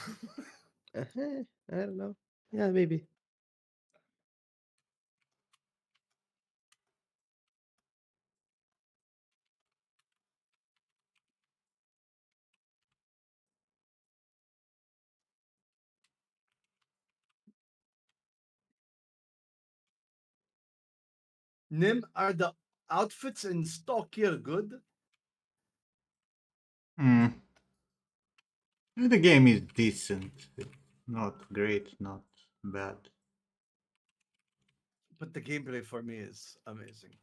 Uh-huh. I don't know. Yeah, maybe. Nim, are the outfits in stock here good? Hmm. The game is decent. Not great, not bad. But the gameplay for me is amazing.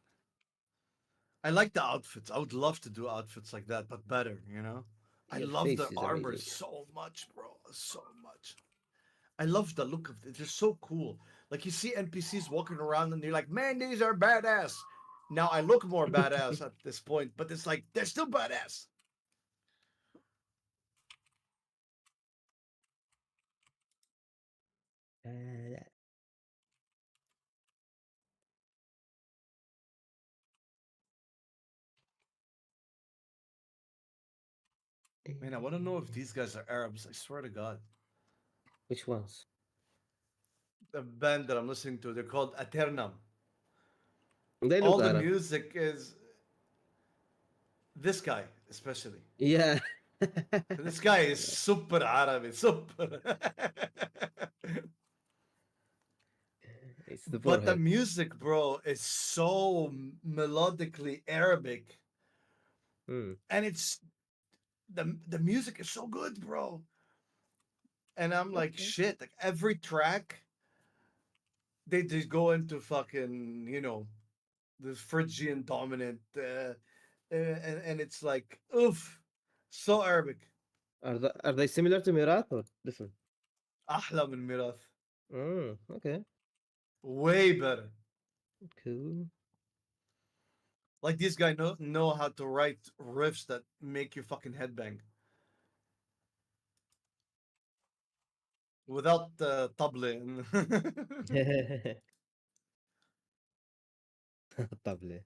I like the outfits. I would love to do outfits like that, but better, you know? I Your love face the is armor amazing. so much, bro. So much. I love the look of it. They're so cool. Like you see NPCs walking around and you're like, man, these are badass. Now I look more badass at this point, but it's like they're still badass. Uh, Man, I want to know if these guys are Arabs. I swear to God. Which ones? The band that I'm listening to, they're called Aternam. They look All the Arab. music is this guy, especially. Yeah. This guy is super Arabic, super. It's the But the forehead. music, bro, is so melodically Arabic, Hmm. and it's the music is so good, bro. And I'm like, Okay. shit. Like every track, they just go into fucking, the Phrygian dominant, and it's like, oof, so Arabic. Are they similar to Mirat or different? أحلى من ميراث. Okay. Way better. Cool. Like these guys know how to write riffs that make you fucking headbang without tabla. طبلة.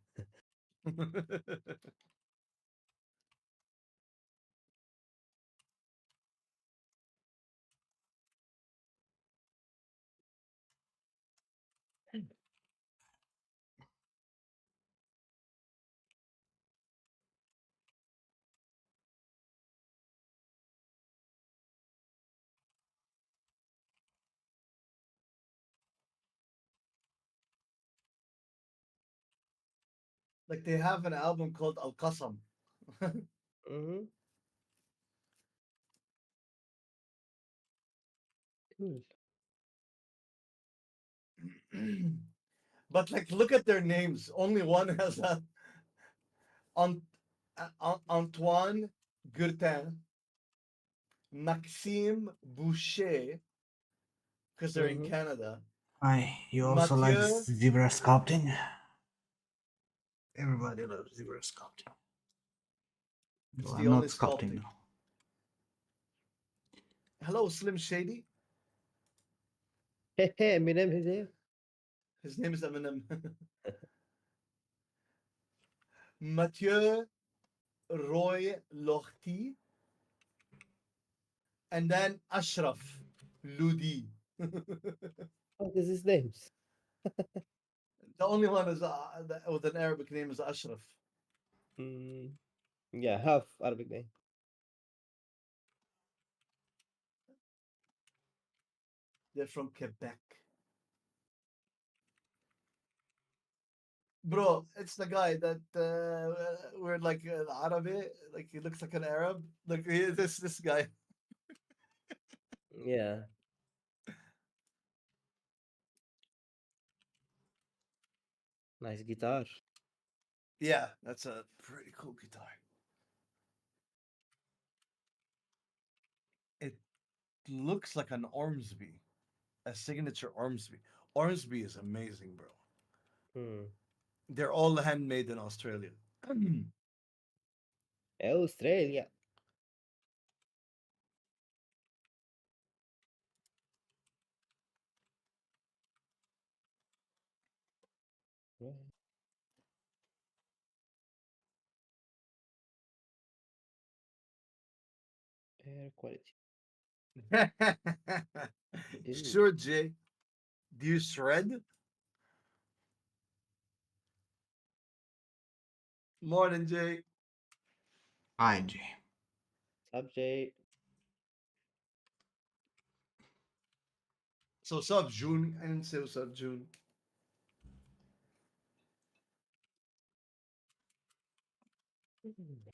Like they have an album called Al Qasam. Mhm. Cool. But like, look at their names. Only one has a Antoine Gurtin, Maxime Boucher, because they're in Mhm. Canada. Hi, you also like Mathieu, zebra sculpting? Everybody loves zebra sculpting. it's Well, the I'm only not sculpting sculpting. now. Hello, Slim Shady. Hey, hey, Eminem is here. His name is Eminem. Mathieu Roy Lochti, and then Ashraf Ludi. What is his names? The only one is with an Arabic name is Ashraf. Mm, yeah, half Arabic name. They're from Quebec. Bro, it's the guy that we're like Arabi, like he looks like an Arab. Like this guy. Yeah, nice guitar. Yeah, that's a pretty cool guitar. It looks like an Ormsby, a signature Ormsby. Ormsby is amazing, bro. Hmm. They're all handmade in Australia. Australia. Yeah, air quality. Ooh, Sure, Jay. Do you shred? Morning, Jay. Hi, Jay. subject. So what's up, June? I didn't say what's up, June. Mm.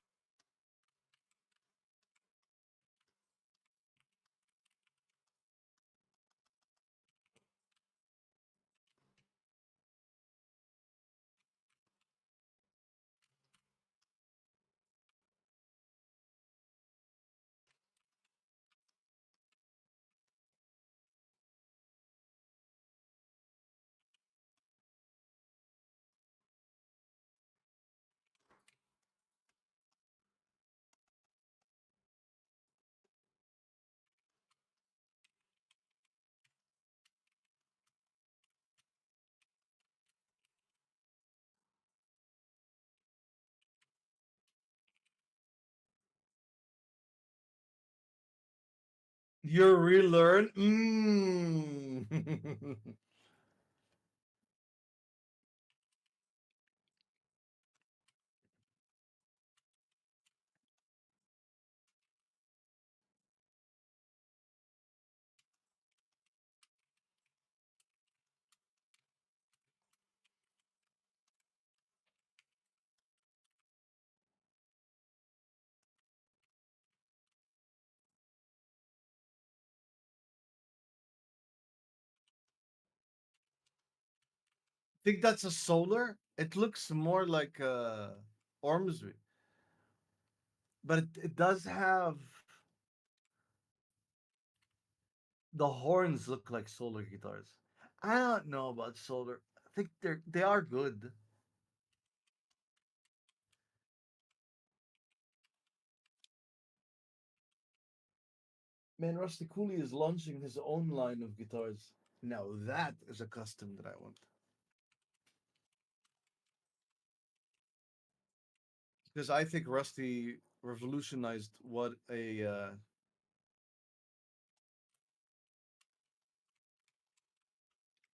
You relearn. Mm. Think that's a solar? It looks more like Ormsby, but it does have the horns look like solar guitars. I don't know about solar. I think they are good. Man, Rusty Cooley is launching his own line of guitars. Now that is a custom that I want. Because I think Rusty revolutionized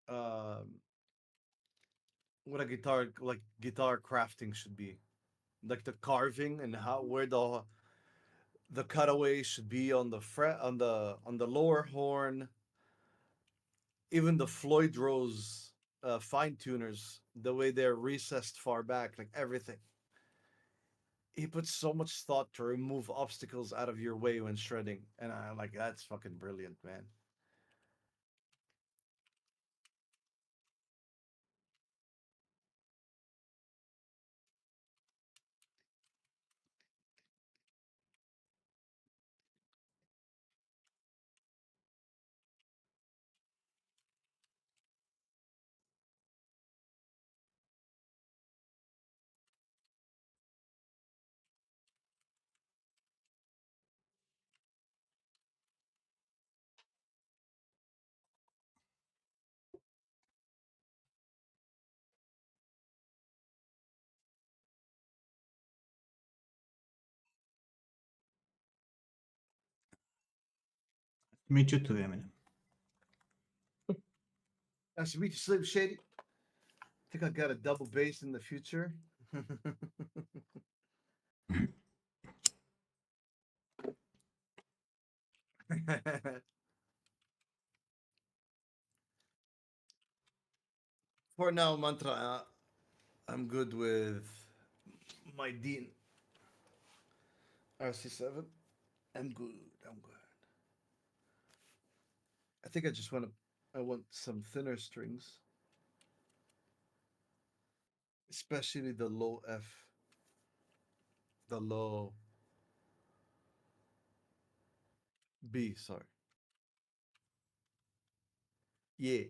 um what a guitar crafting should be. Like the carving and how where the cutaway should be on the fret on the lower horn, even the Floyd Rose fine tuners, the way they're recessed far back, like everything. He puts so much thought to remove obstacles out of your way when shredding, and I'm like, that's fucking brilliant, man. Meet you too, Eminem. Nice to meet you, Slim Shady. Think I got a double bass in the future. For now, Mantra, I'm good with my Dean RC7. I'm good. I'm good. I think I want some thinner strings, especially the low F, the low B. Sorry. Yeah.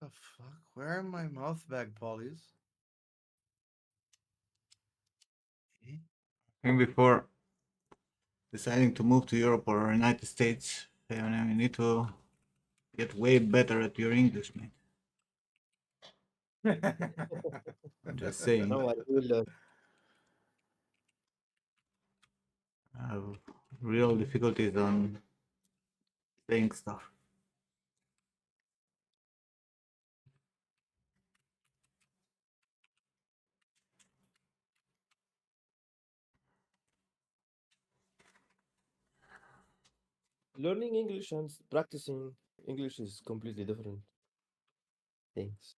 The fuck? Where are my mouth bag polys? Eh? And before deciding to move to Europe or United States, Eminem, you need to get way better at your English, man. I'm just saying. No, I will. I have real difficulties on saying stuff. Learning English and practicing English is completely different things.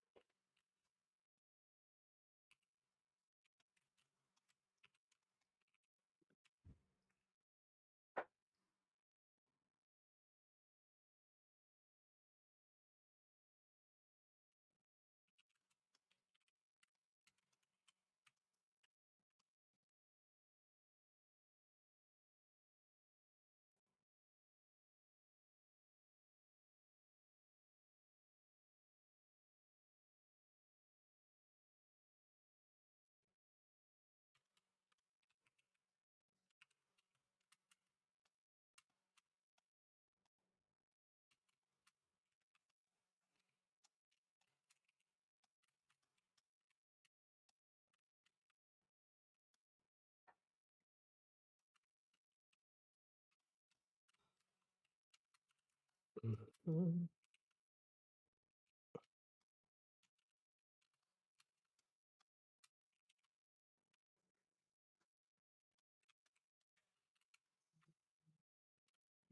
Mhm.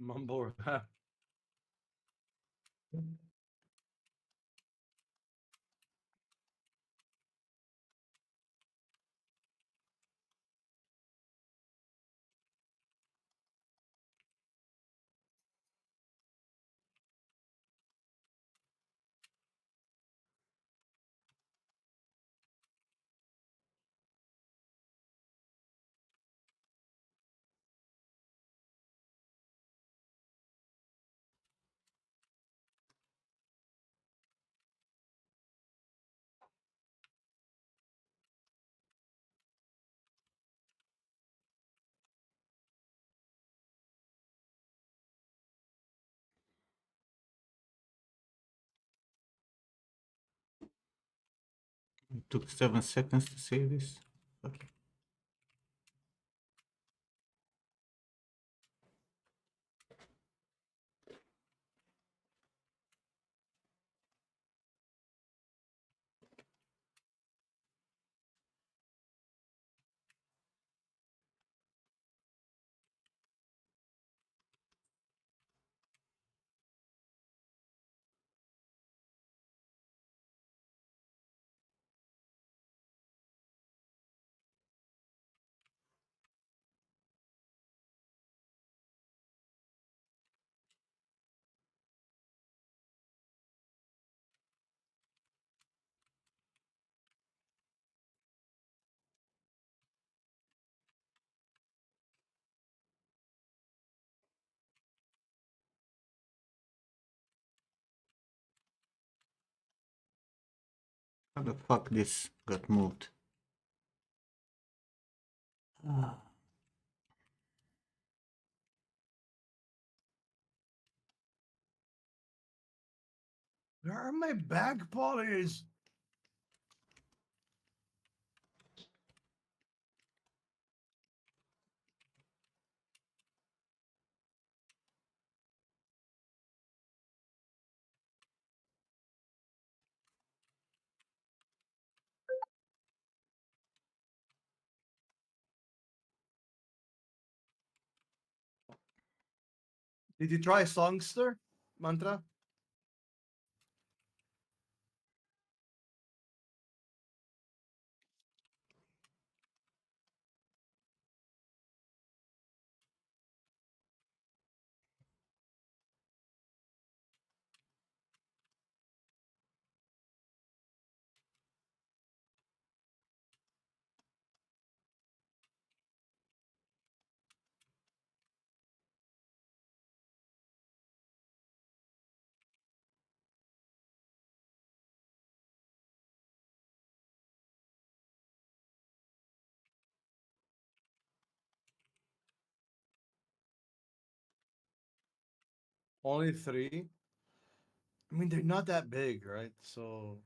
Mumble rap. It took 7 seconds to say this. Okay. How the fuck this got moved? Ah. Where are my bag polies? Did you try Songster mantra? Only three. I mean, they're not that big, right? So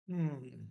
Hmm.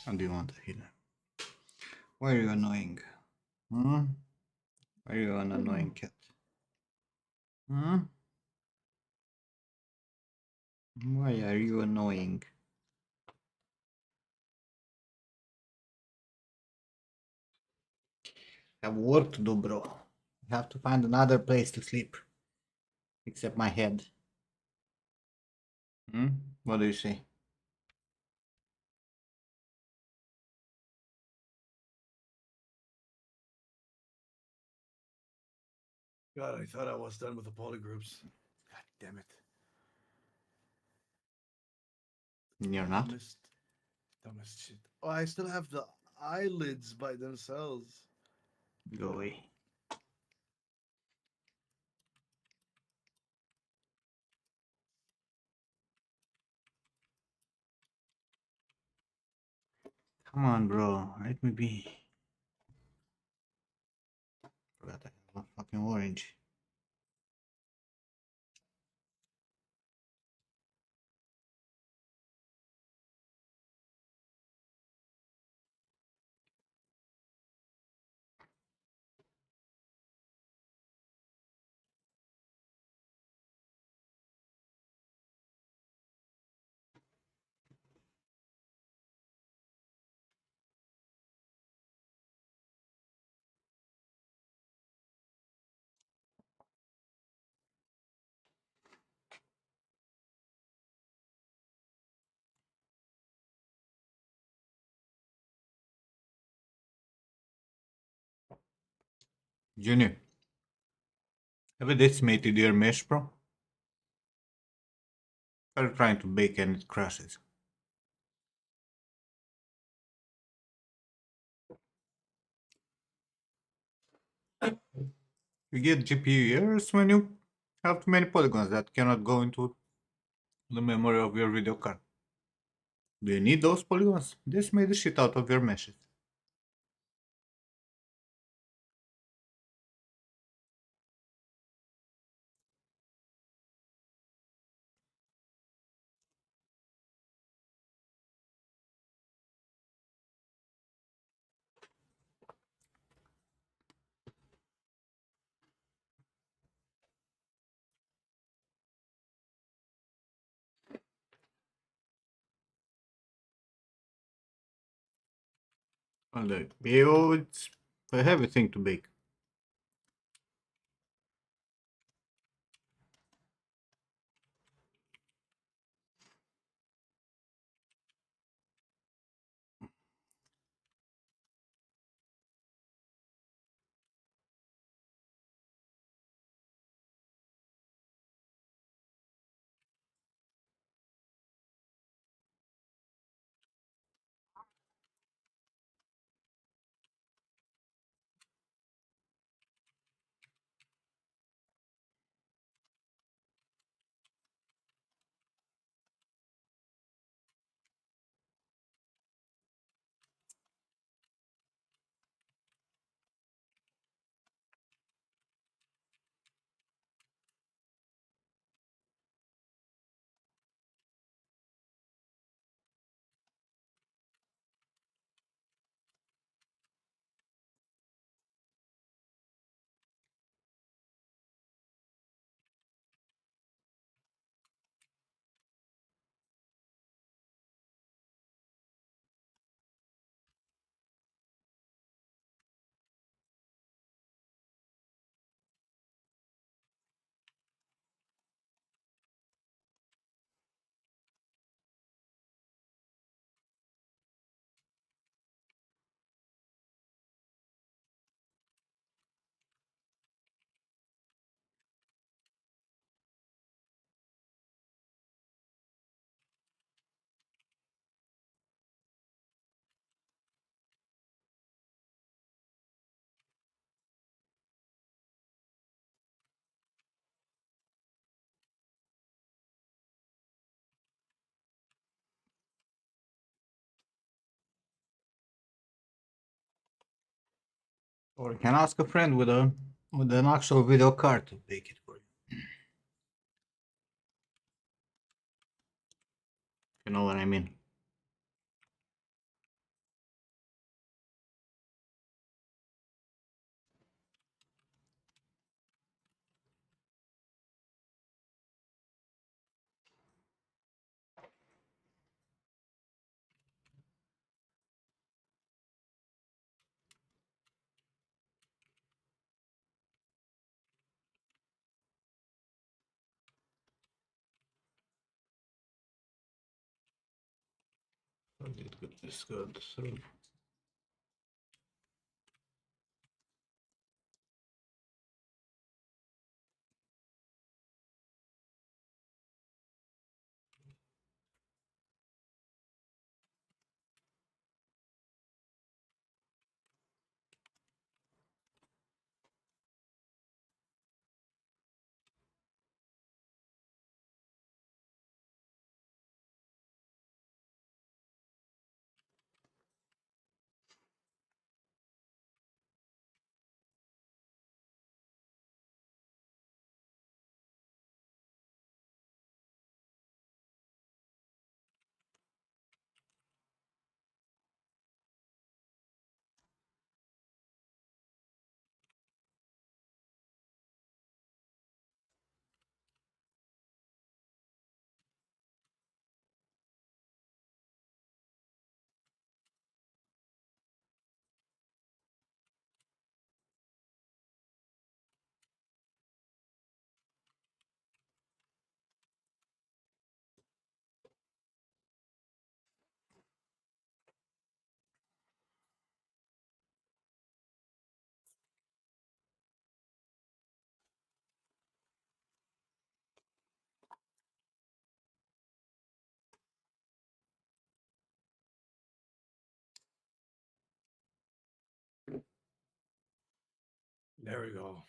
How do you want to heal? Why are you annoying? Hmm? Why are you an annoying cat? Hmm? Why are you annoying? Have work to do, bro. I have to find another place to sleep. Except my head. Hmm? What do you say? God, I thought I was done with the polygroups. God damn it. You're not? Dumbest, dumbest shit. Oh, I still have the eyelids by themselves. Go away. Come on, bro. Let me be. Forgot I have a fucking orange. Junior, have you decimated your mesh, bro? Are you trying to bake and it crashes? You get GPU errors when you have too many polygons that cannot go into the memory of your video card. Do you need those polygons? This made the shit out of your meshes. Well, the BO, it's a heavy thing to bake. Or you can ask a friend with an actual video card to bake it for you. You know what I mean? Where did this go through? There we go.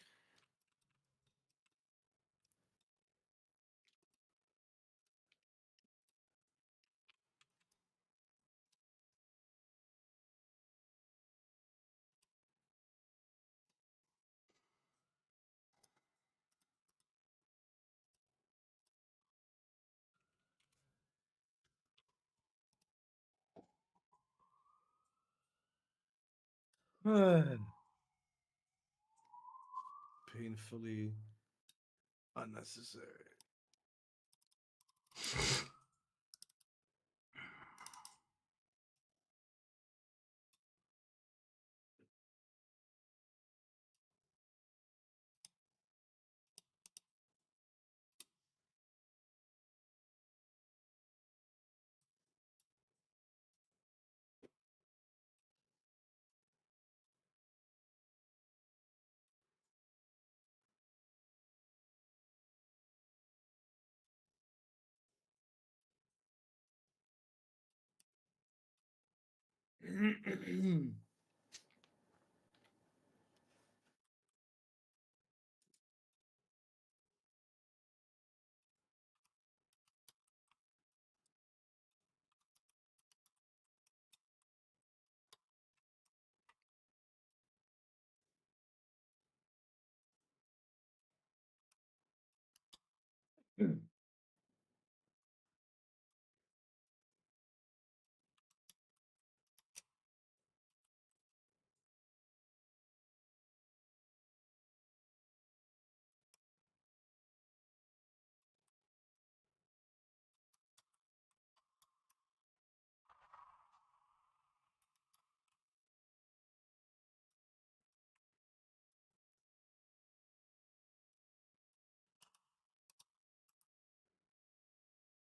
Painfully unnecessary.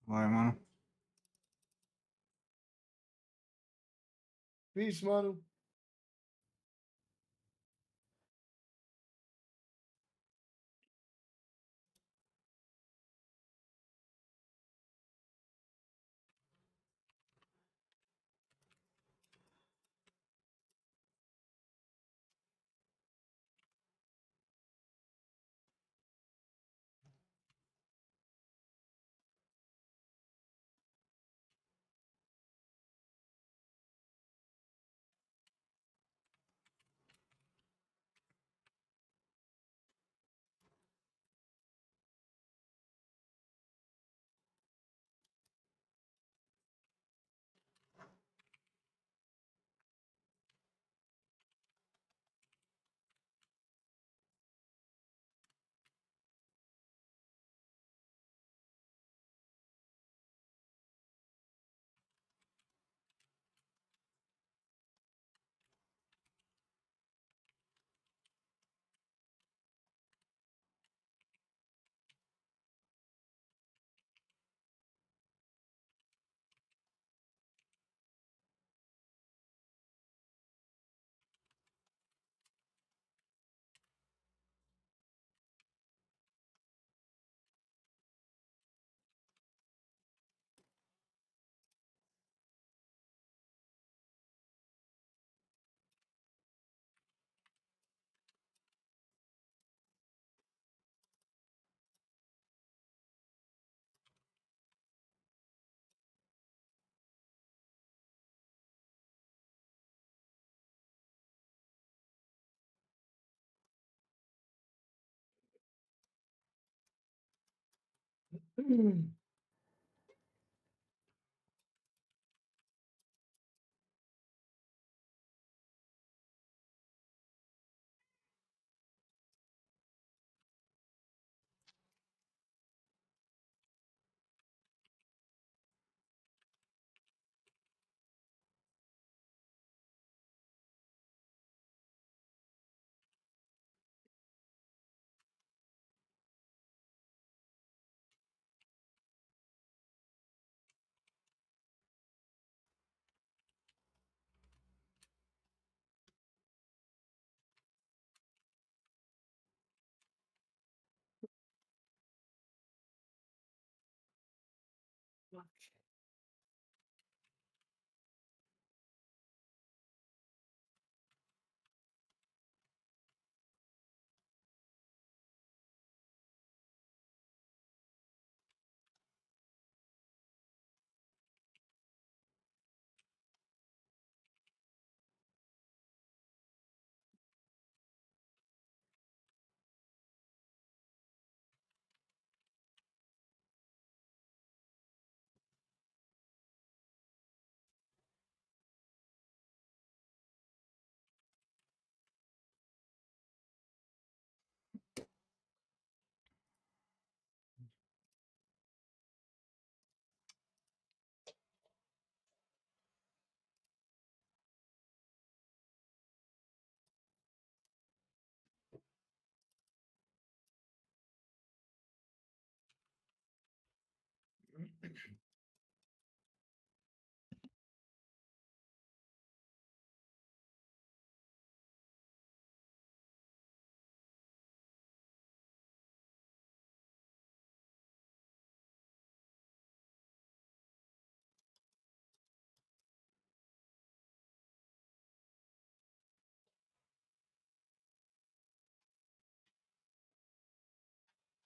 Why, man? Peace, Manu.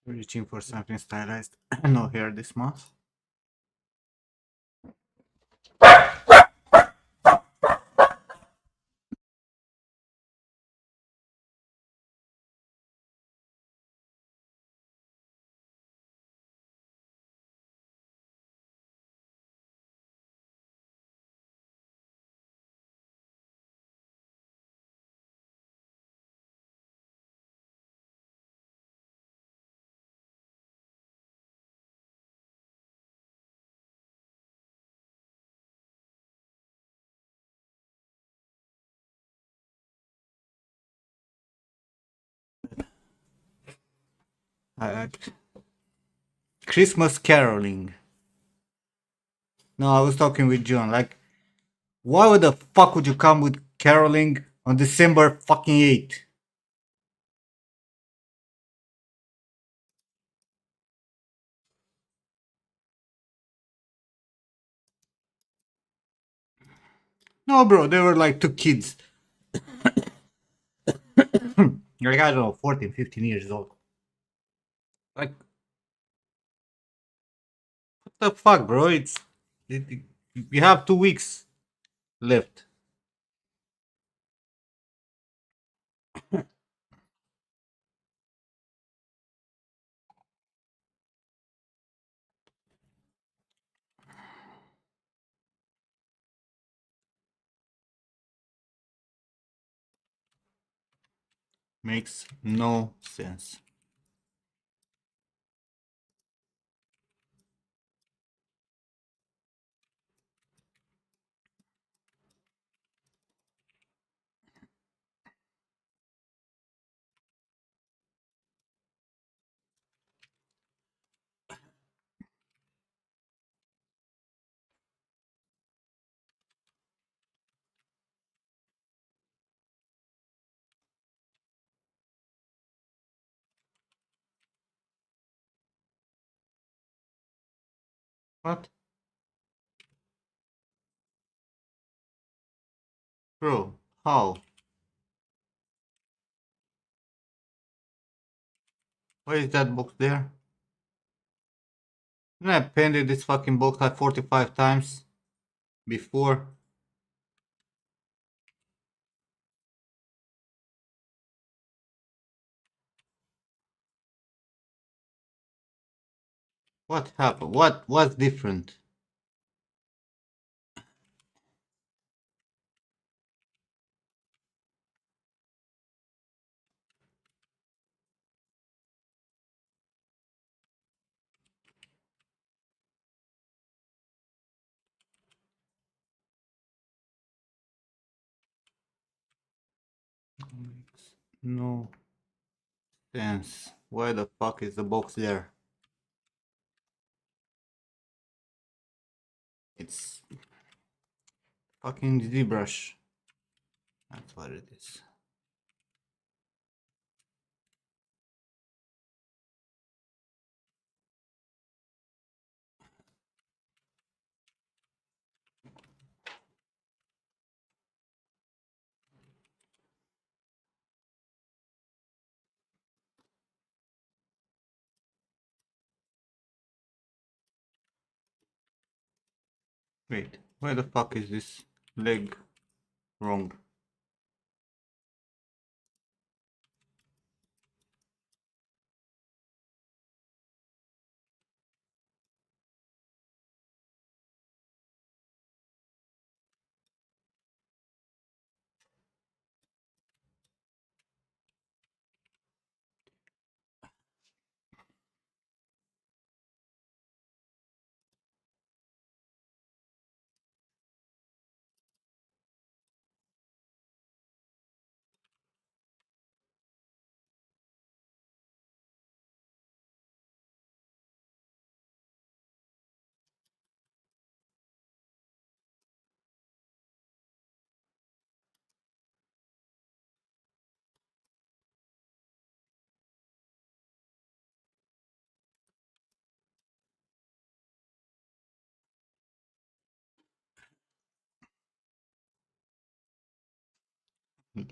Reaching for something stylized. No hair this month. I, Christmas caroling. No, I was talking with John. Like, why would the fuck would you come with caroling on December fucking 8th? No, bro, they were like two kids. Like, I don't know, 14, 15 years old. Like, what the fuck, bro? It, you have 2 weeks left. Makes no sense. What? Bro, how? Why is that box there? Didn't I painted this fucking box like 45 times before? What happened? What was different? Makes no sense. Why the fuck is the box there? It's fucking ZBrush. That's what it is. Wait, why the fuck is this leg wrong?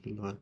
Lol.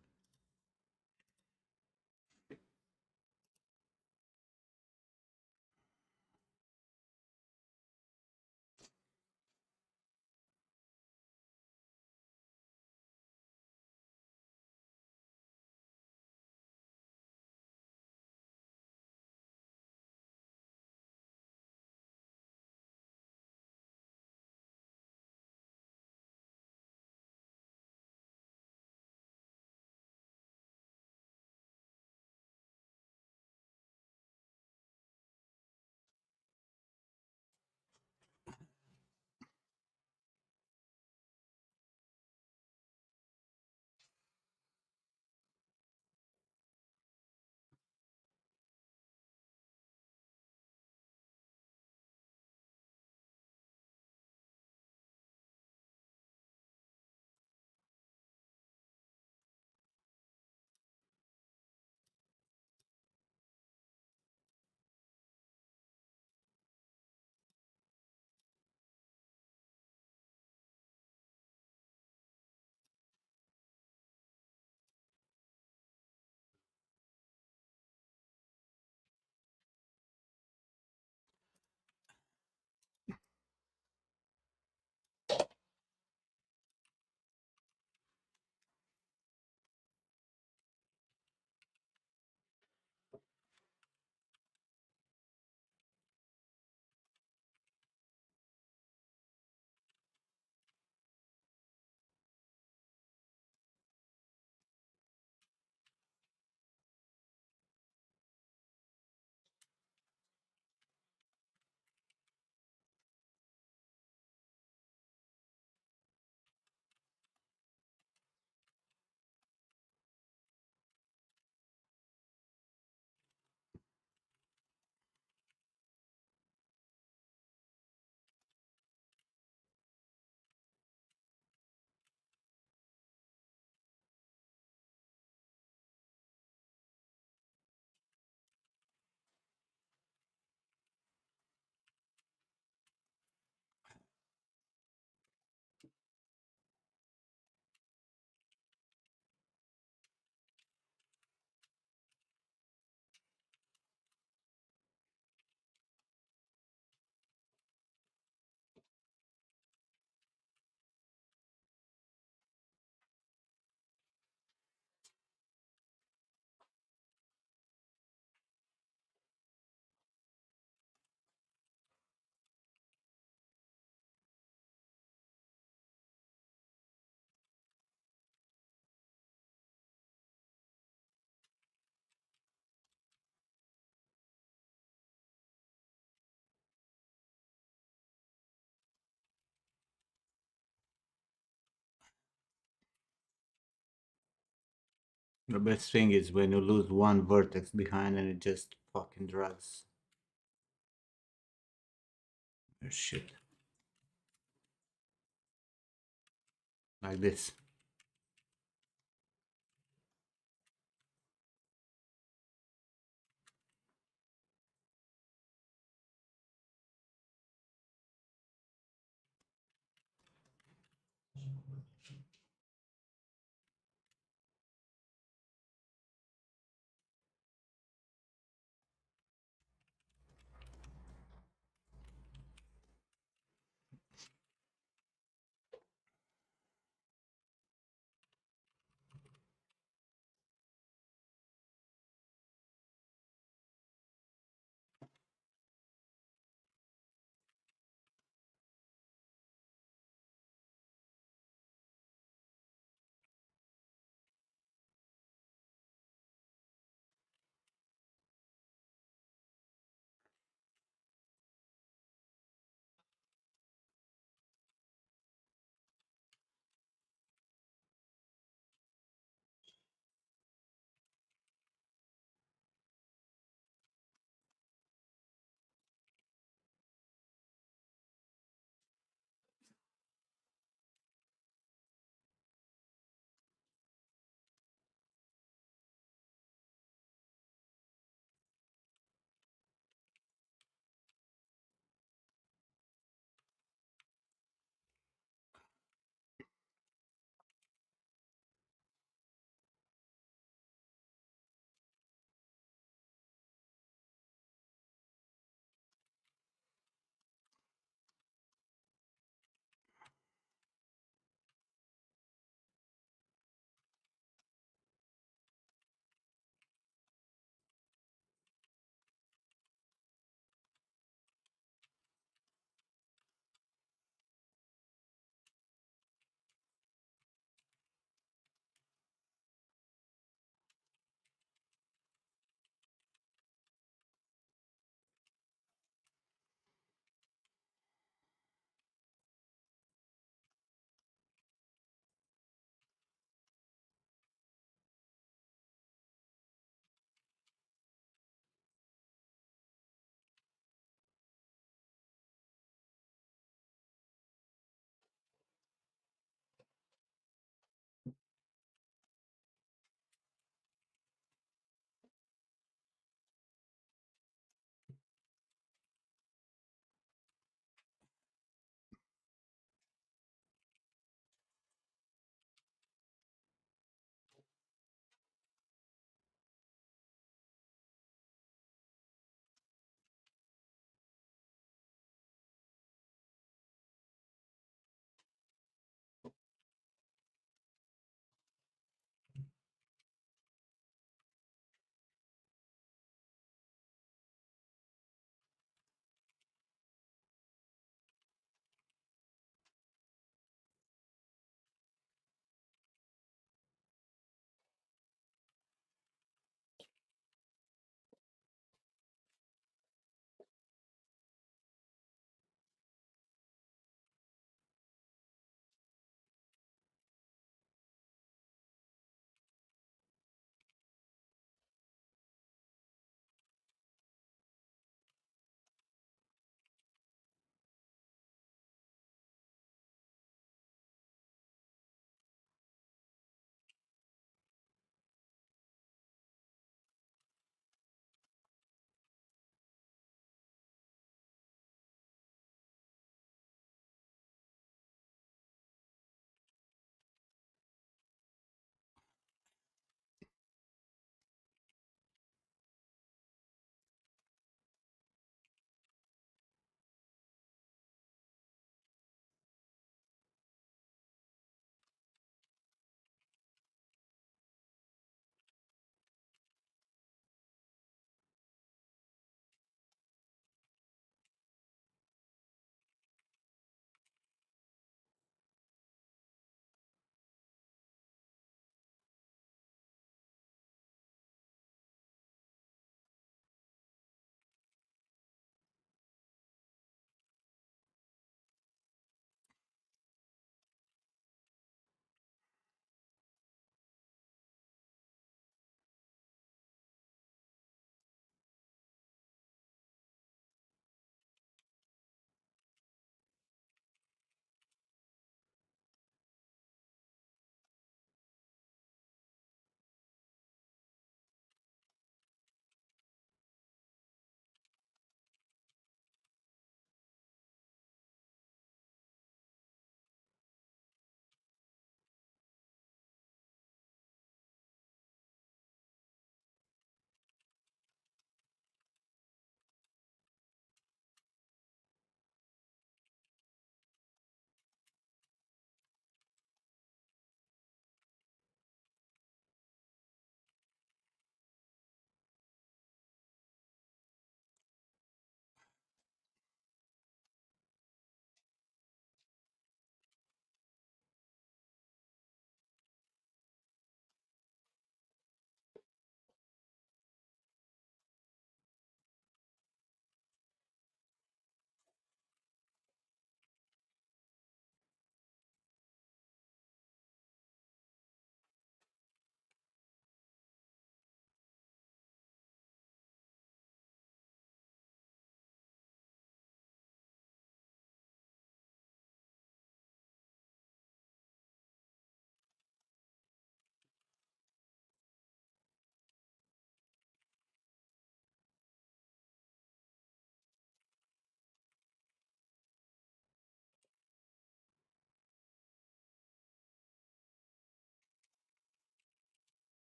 The best thing is when you lose one vertex behind and it just fucking drags your shit. Like this.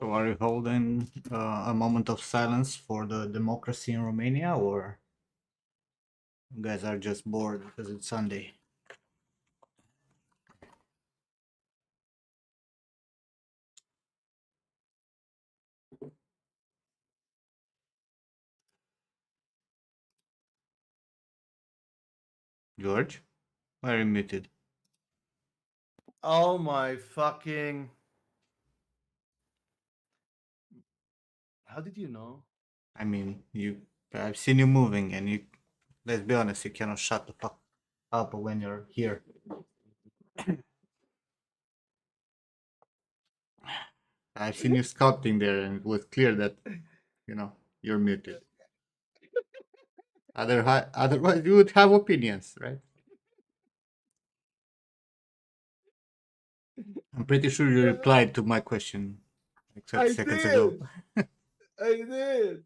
So are you holding a moment of silence for the democracy in Romania, or you guys are just bored because it's Sunday? George, why are you muted? Oh my fucking. How did you know? I mean, I've seen you moving, and you. Let's be honest, you cannot shut the fuck up when you're here. I've seen you sculpting there, and it was clear that you know you're muted. Otherwise, you would have opinions, right? I'm pretty sure you replied to my question like 30 I seconds ago. did. I did.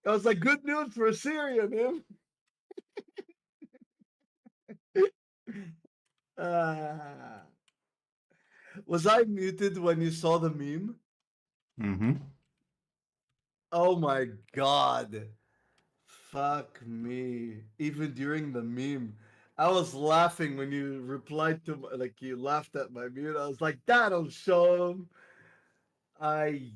I was like, good news for Syria, man. Ah. Was I muted when you saw the meme? Mm-hmm. Oh my god. Fuck me. Even during the meme, I was laughing when you replied to like you laughed at my mute. I was like, that'll show him. I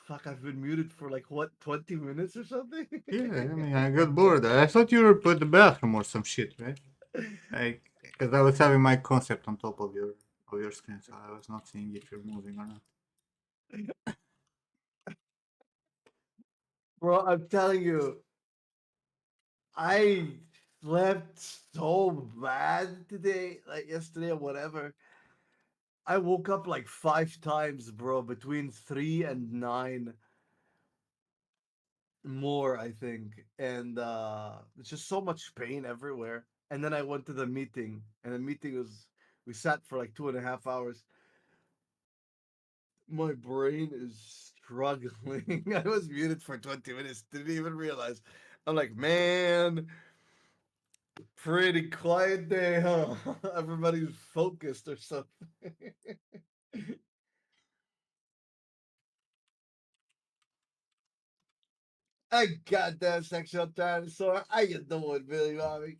fuck. I've been muted for like what 20 minutes or something. Yeah, I mean, I got bored. I thought you were at the bathroom or some shit, right? Like, because I was having my concept on top of your screen, so I was not seeing if you're moving or not. Bro, I'm telling you, I slept so bad today, like yesterday or whatever. I woke up like 5 times, bro, between 3 and 9 more, I think. And it's just so much pain everywhere. And then I went to the meeting, and the meeting was we sat for like 2.5 hours. My brain is struggling. I was muted for 20 minutes, didn't even realize. I'm like, man, pretty quiet day, huh? Everybody's focused or something. I goddamn sexual dinosaur. How you doing, Billy Bobby?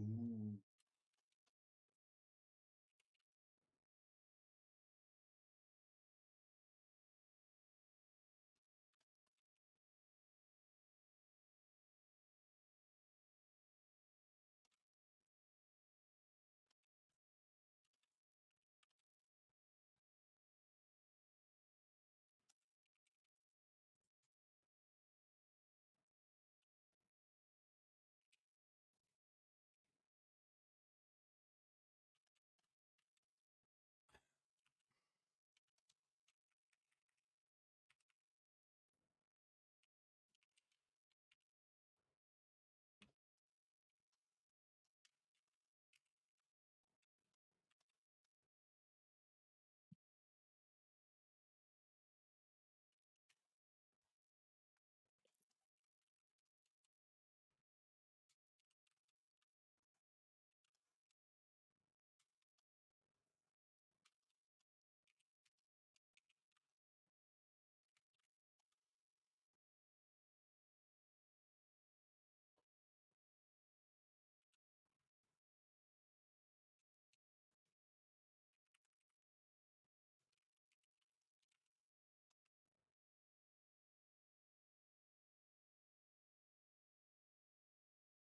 Ooh.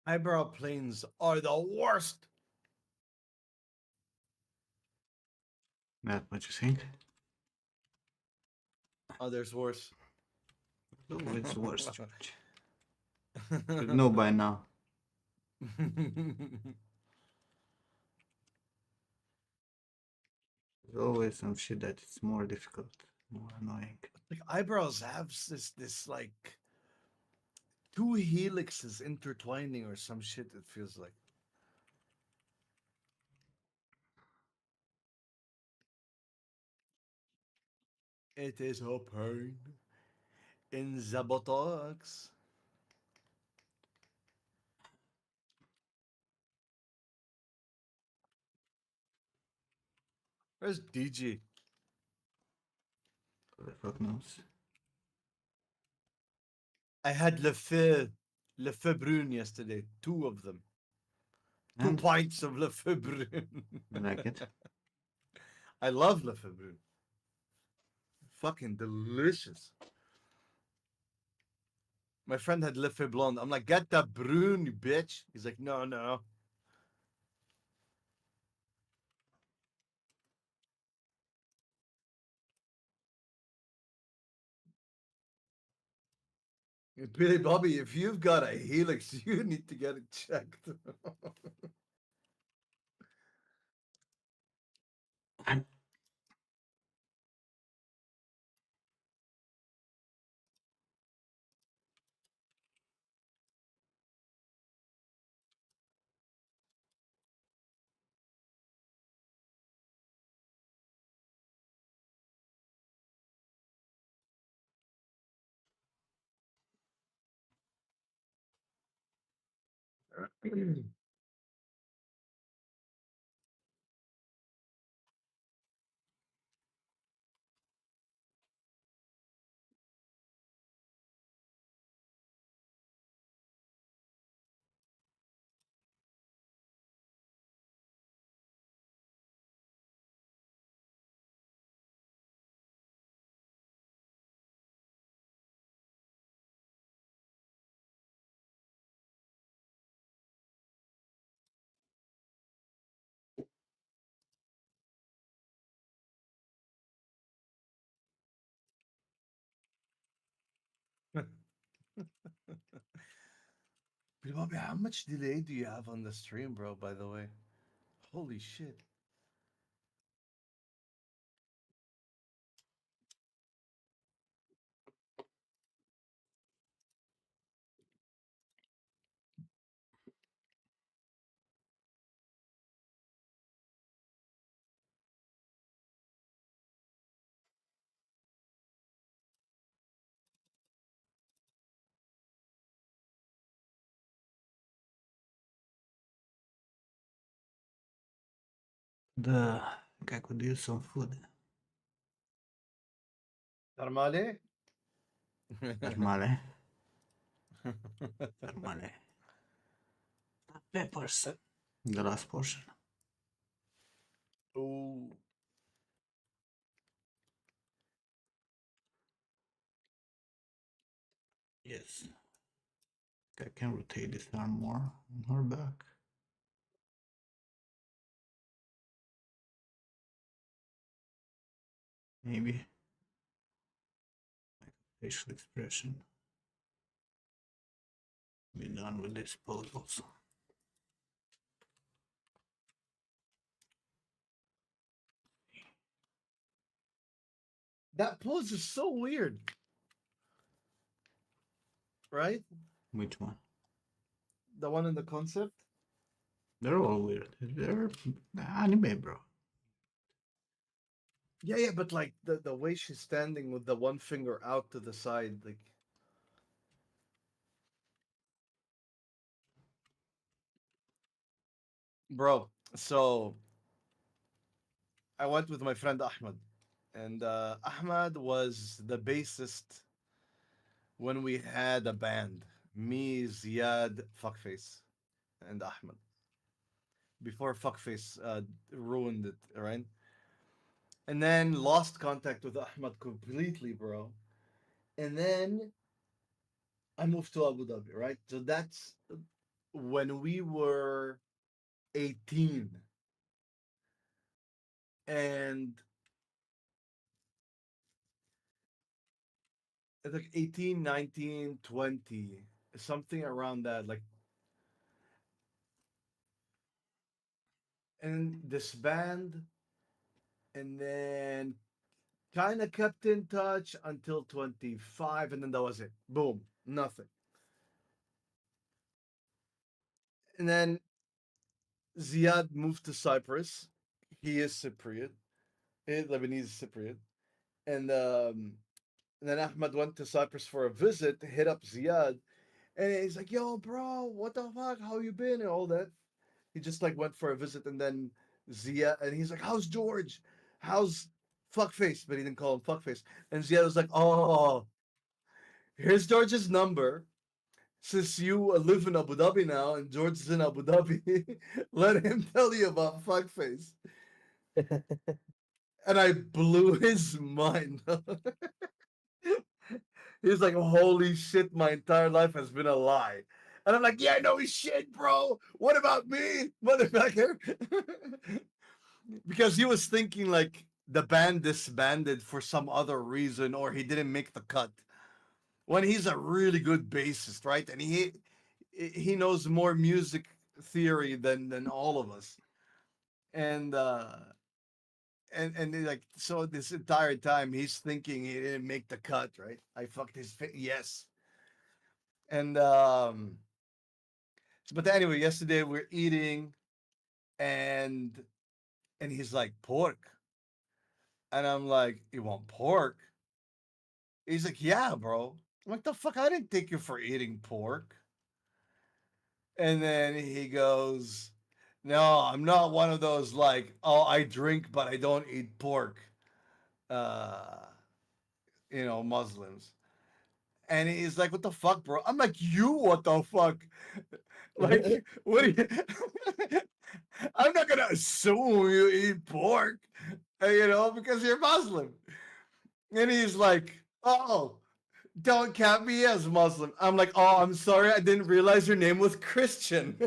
Eyebrow planes are the worst. That what you think? Oh, there's worse. Oh, it's worse, George. Should know by now. There's always some shit that it's more difficult, more annoying. Like eyebrows have this like two helixes intertwining or some shit. It feels like. It is a pain in the buttocks. Where's DG? Who the fuck knows? I had Le Feu Brune yesterday. Two of them. Two And pints of Le Feu Brune. I like it. I love Le Feu Brune. Fucking delicious. My friend had Le Feu Blonde. I'm like, get that Brune, you bitch. He's like, no, no. Billy Bobby, if you've got a helix, you need to get it checked. Billy Bobby, how much delay do you have on the stream, bro, by the way? Holy shit. The guy could use some food. Normale? Normale. Normale. Peppers. The last portion. Oh, Yes. I can rotate this arm more on her back. Maybe facial expression. Be done with this pose also. that pose is so weird, right? Which one? The one in the concept. They're all weird. They're anime, bro. Yeah, yeah, but like the way she's standing with the one finger out to the side, like, bro. So I went with my friend Ahmed, and Ahmed was the bassist when we had a band. Me, Ziad, Fuckface, and Ahmed. Before Fuckface ruined it, right? And then lost contact with Ahmed completely, bro. And then I moved to Abu Dhabi, right? So that's when we were 18. And it's like 18, 19, 20, something around that. Like, and this band, and then kind of kept in touch until 25, and then that was it. Boom, nothing. And then Ziad moved to Cyprus. He is Cypriot, Lebanese Cypriot. And then Ahmed went to Cyprus for a visit, hit up Ziad, and he's like, "Yo, bro, what the fuck? How you been?" and all that. He just like went for a visit, and then Ziad, and he's like, "How's George? How's Fuckface?" But he didn't call him Fuckface. And Ziad was like, "Oh, here's George's number. Since you live in Abu Dhabi now, and George is in Abu Dhabi, let him tell you about Fuckface." And I blew his mind. He's like, "Holy shit, my entire life has been a lie." And I'm like, "Yeah, no shit, bro. What about me, motherfucker?" Because he was thinking like the band disbanded for some other reason or he didn't make the cut. When he's a really good bassist, right? And he knows more music theory than all of us. And like so this entire time he's thinking he didn't make the cut, right? I fucked his face. Yes. And but anyway, yesterday we're eating and he's like pork. And I'm like, "You want pork?" He's like, "Yeah, bro." I'm like, "The fuck? I didn't take you for eating pork." And then he goes, "No, I'm not one of those like, oh, I drink but I don't eat pork, uh, Muslims." And he's like, "What the fuck, bro?" I'm like, "You what the fuck?" Like, what do you I'm not gonna assume you eat pork, because you're Muslim. And he's like, "Oh, don't count me as Muslim." I'm like, "Oh, I'm sorry, I didn't realize your name was Christian."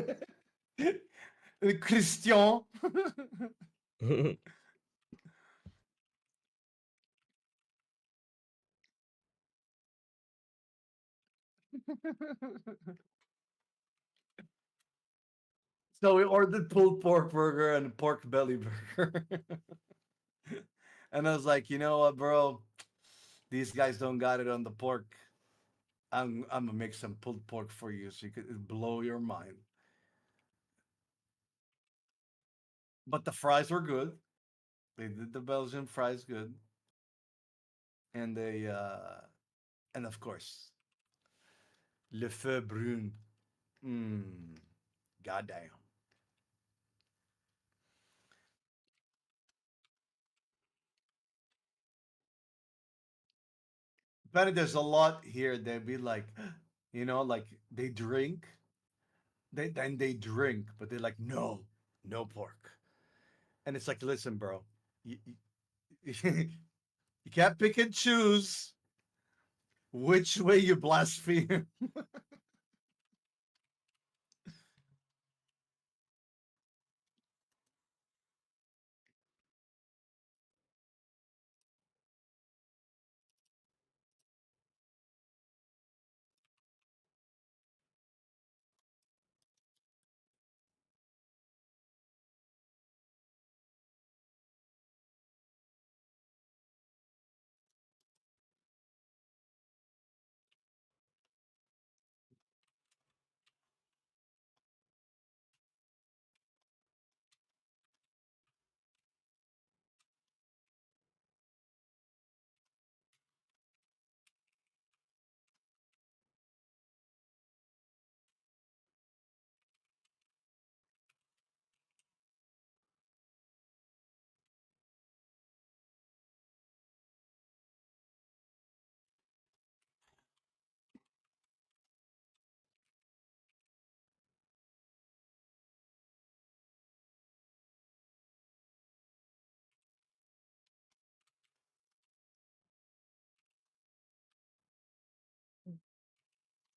Christian. So we ordered pulled pork burger and pork belly burger. And I was like, "You know what, bro? These guys don't got it on the pork. I'm gonna make some pulled pork for you so you could blow your mind." But the fries were good. They did the Belgian fries good. And and of course, le feu brun. Mmm. Goddamn. But there's a lot here. They'd be like, like they drink. They drink, but they're like, "No. no pork. And it's like, listen, bro, you, you can't pick and choose which way you blaspheme.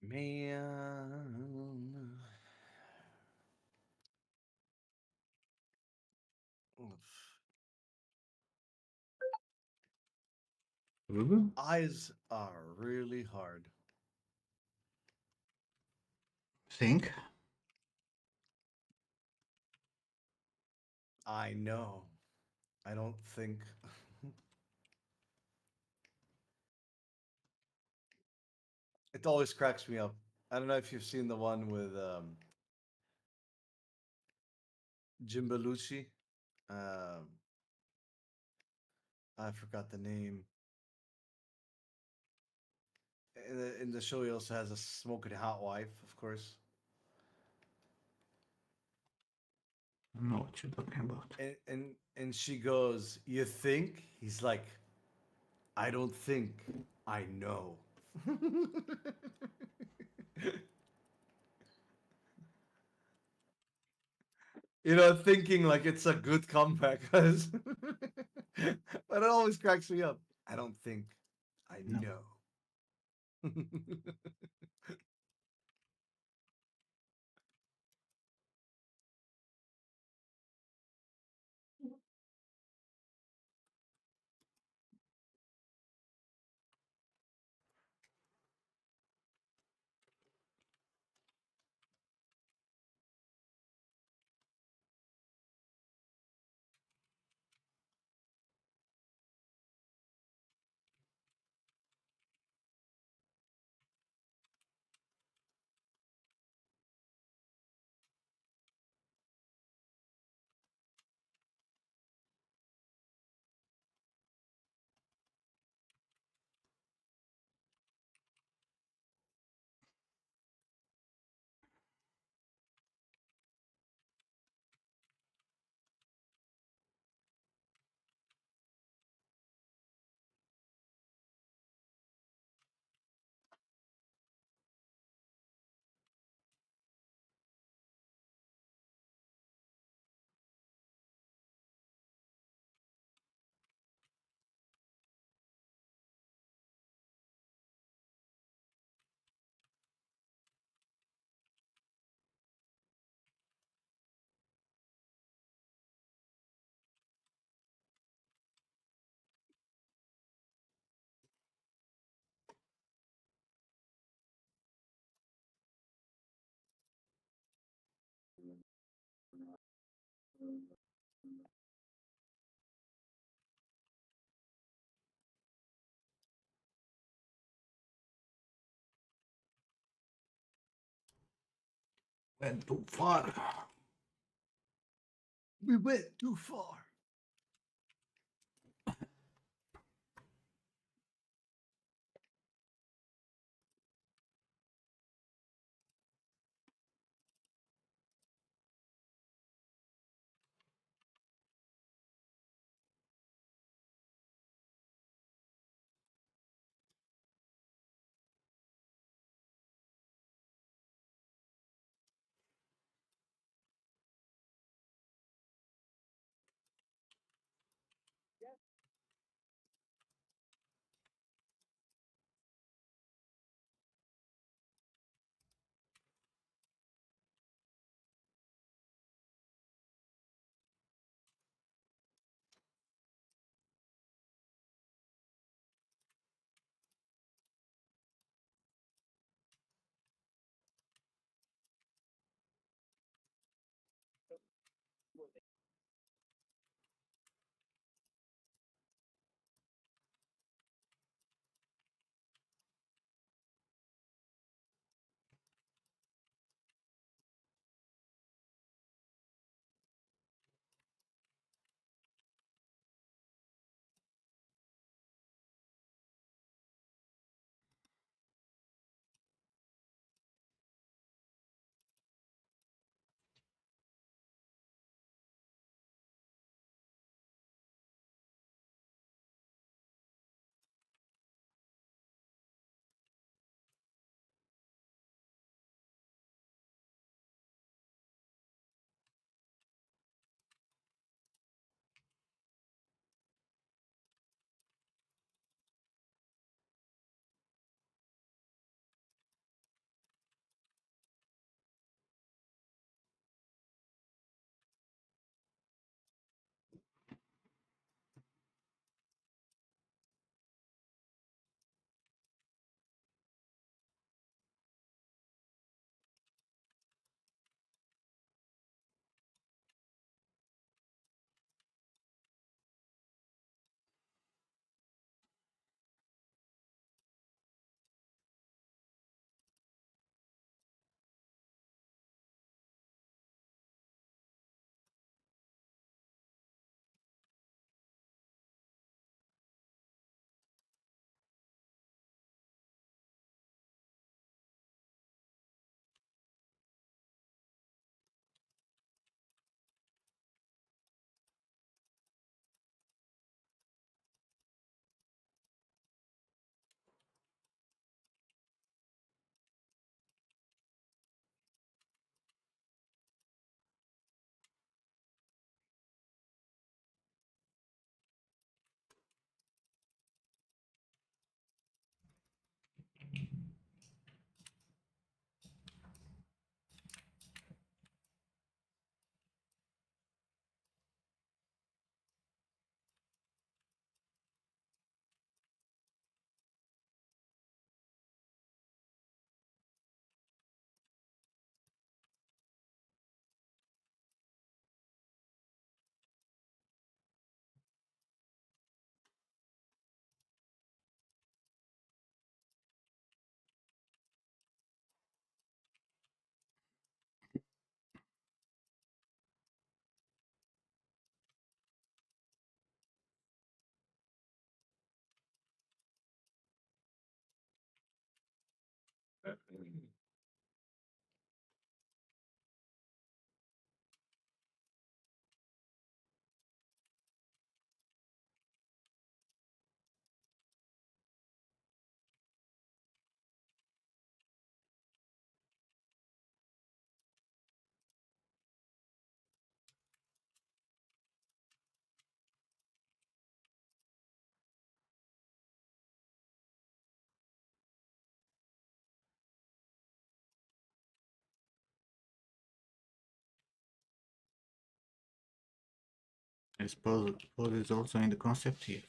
Man. Really? Eyes are really hard. Think? I know. I don't think. It always cracks me up. I don't know if you've seen the one with Jim Belushi. Um, I forgot the name. In the show, he also has a smoking hot wife, of course. I don't know what you're talking about. And she goes, "You think?" He's like, "I don't think. I know." Thinking like it's a good comeback, but it always cracks me up. I don't think. I No. know. Went too far. We went too far. I suppose it's also in the concept here.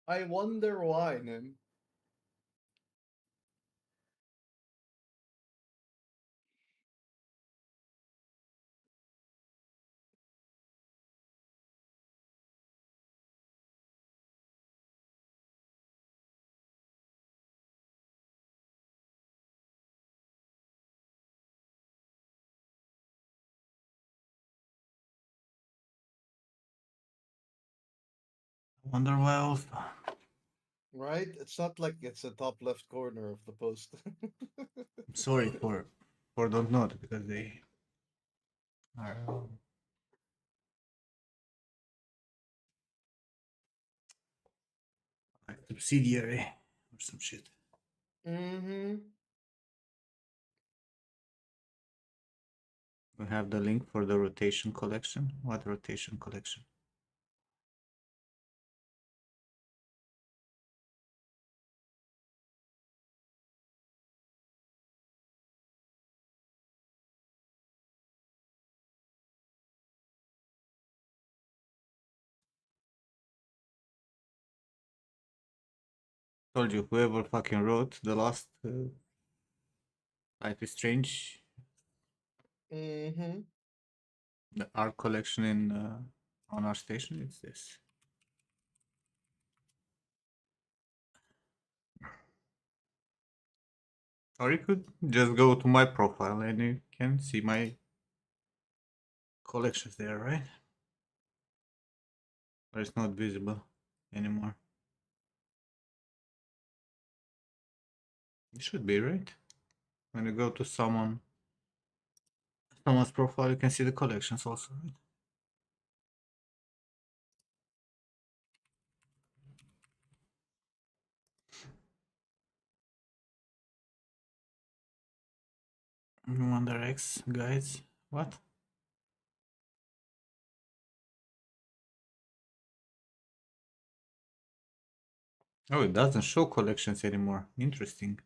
I wonder why, Nim. I wonder why also. Right? It's not like it's the top left corner of the post. I'm sorry for don't know it because they are like subsidiary or some shit. Mm-hmm. We have the link for the rotation collection. What rotation collection? Told you, whoever fucking wrote the last Life is Strange, Mm-hmm. the art collection in on our station, it's this. Or you could just go to my profile and you can see my collections there, right? But it's not visible anymore. It should be, right? When you go to someone's profile, you can see the collections also, right? Wonder X guys. What? Oh, it doesn't show collections anymore. Interesting.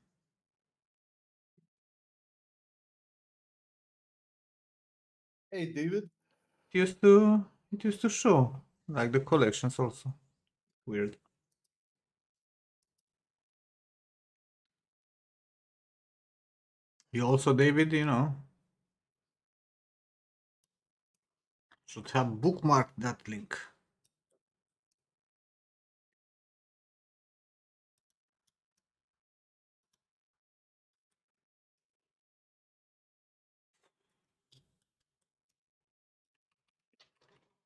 Hey, David. It used to show like the collections also. Weird. You also, David, should have bookmarked that link.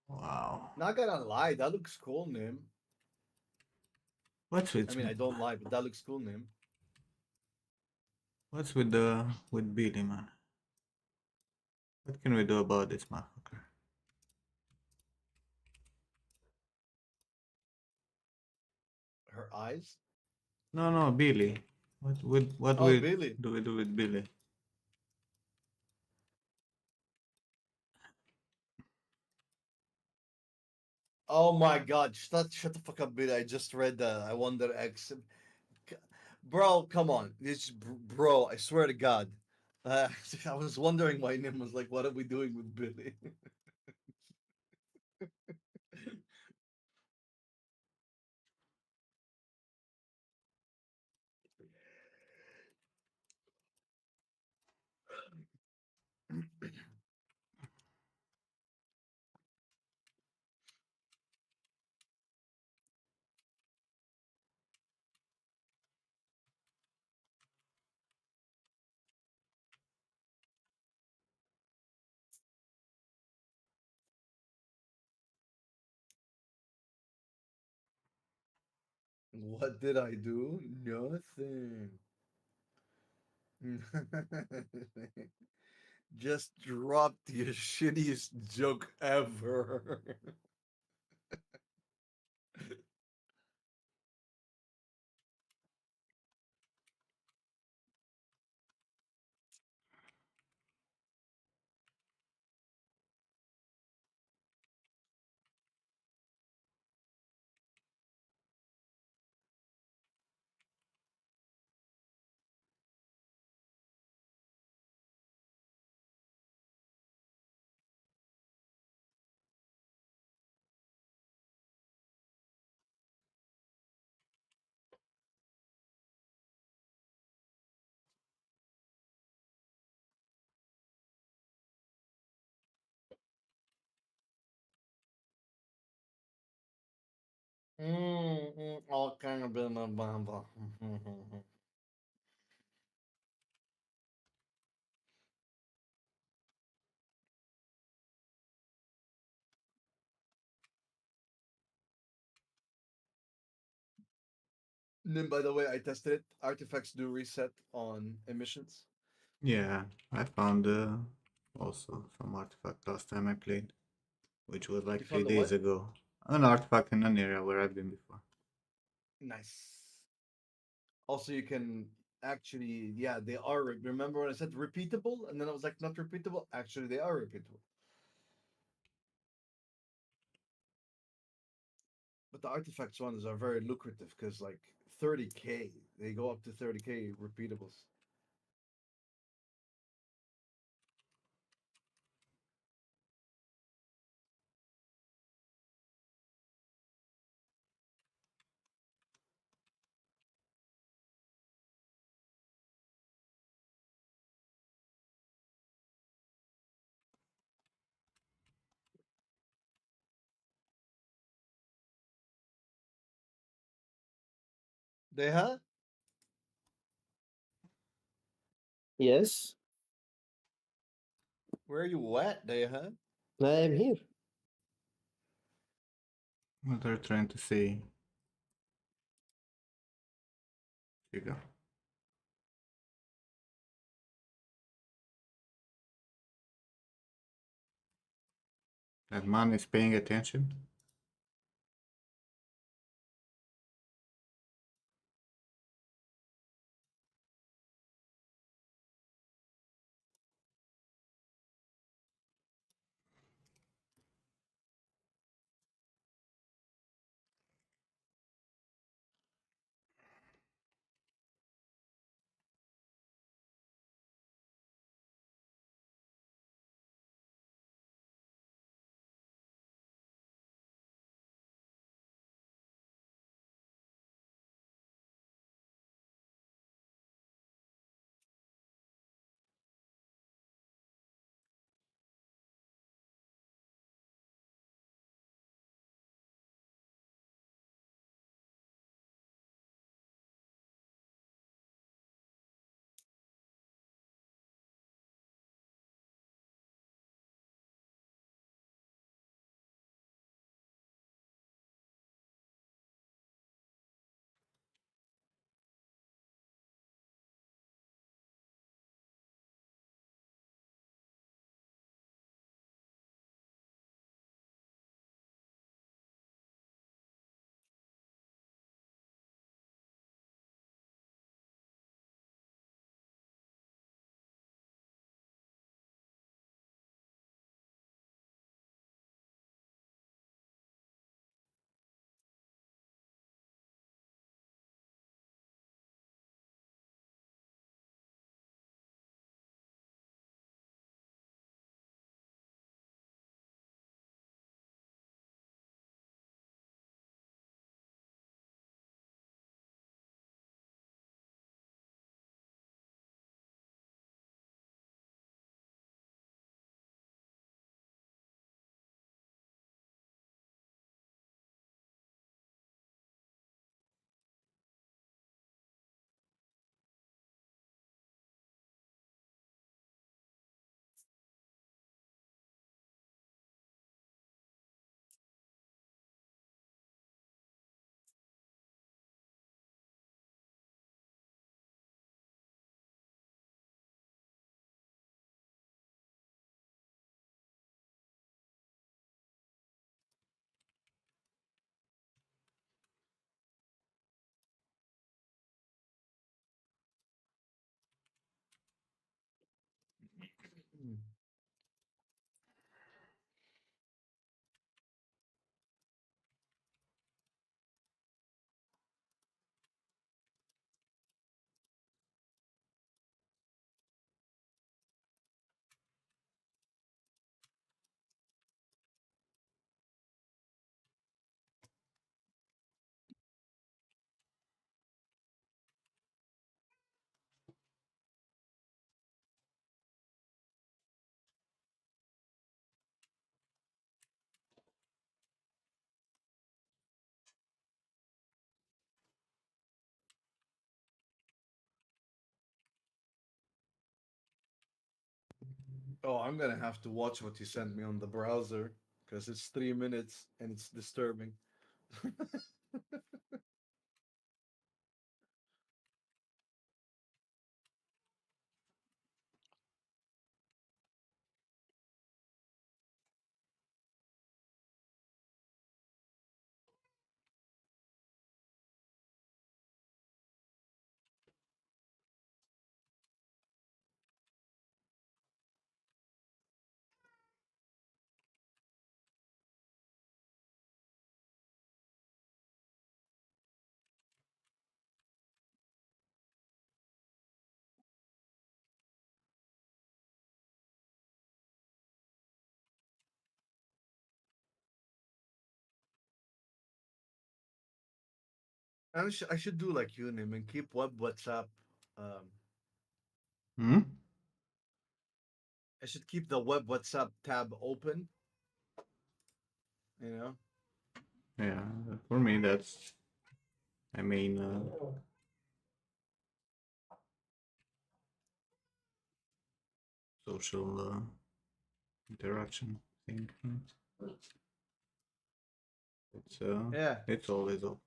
Wow. Not gonna lie, that looks cool, Nim. What's I with mean, I don't lie, but that looks cool, Nim. what's with the with Billy, man? What can we do about this motherfucker? Her eyes. No, no, Billy. What Oh, we Billy. do we do with Billy? Oh my God! Shut the fuck up, Billy. I just read that. I wonder X. Bro, come on. Bro, I swear to God. I was wondering why Nim was like, "What are we doing with Billy?" What did I do? Nothing. Just dropped the shittiest joke ever. All kind of blah, blah, blah. Nim, by the way, I tested it. Artifacts do reset on emissions. Yeah, I found also some artifact last time I played, which was like You three found the days what? ago. An artifact in an area where I've been before. Nice. Also, you can actually, yeah, they are. Remember when I said repeatable, and then I was like, not repeatable. Actually, they are repeatable. But the artifacts ones are very lucrative because like 30K, they go up to 30K repeatables. They huh? Yes, Where are you at? They huh? I am here. What they're trying to say. Here you go. That man is paying attention. Oh, I'm gonna have to watch what you sent me on the browser because it's 3 minutes and it's disturbing. I should do like you, Nim, and keep web WhatsApp. Um, Hmm? I should keep the web WhatsApp tab open. You know. Yeah, for me that's, I mean, social interaction thing. It's Yeah. it's always up.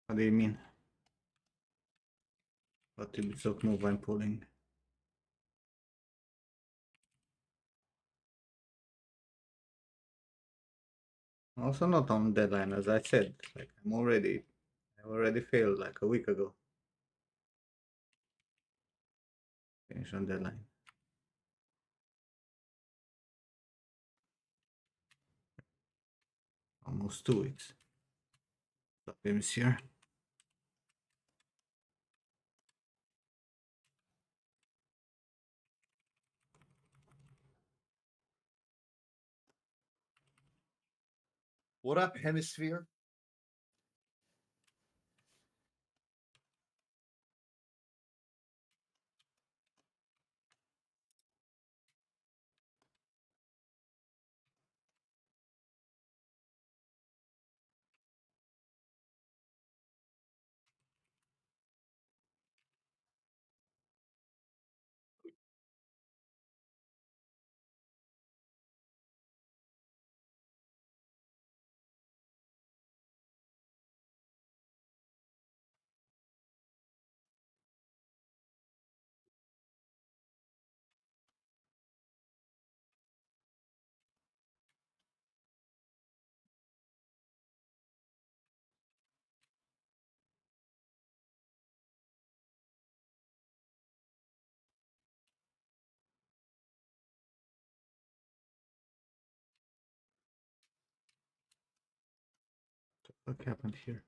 What do you mean? What typical move I'm pulling? Also not on deadline, as I said. Like I already failed like a week ago. Finish on deadline. Almost 2 weeks. Stop him here. What up, Hemisphere? What happened here?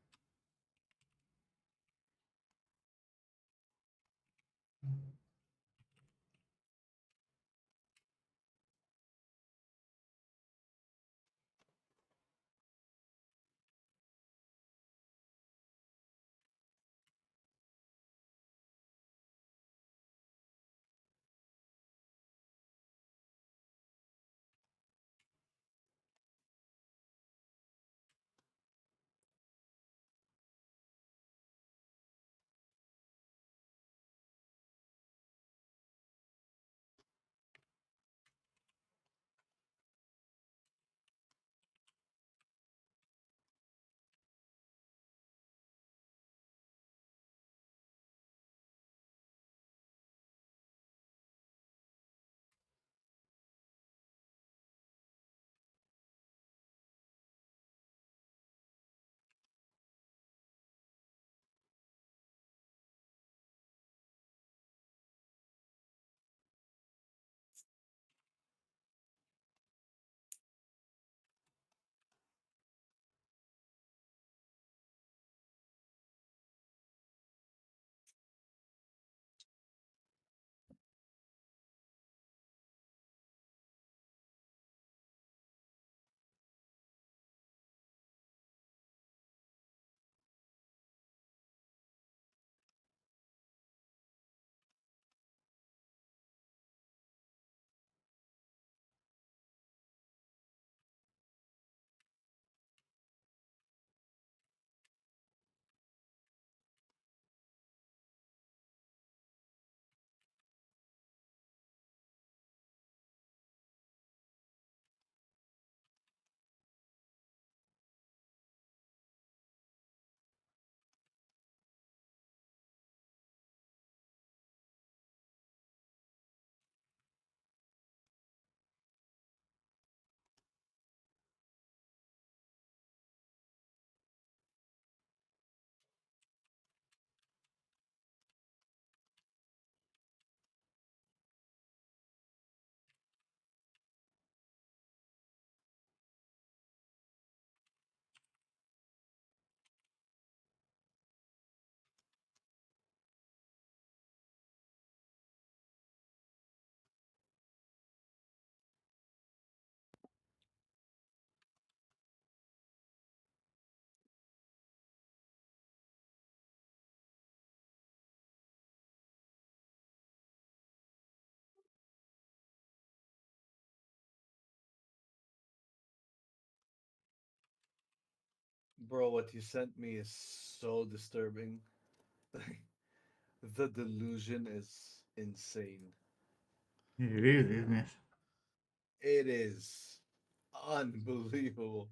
Bro, what you sent me is so disturbing. The delusion is insane. It is, isn't it? It is unbelievable.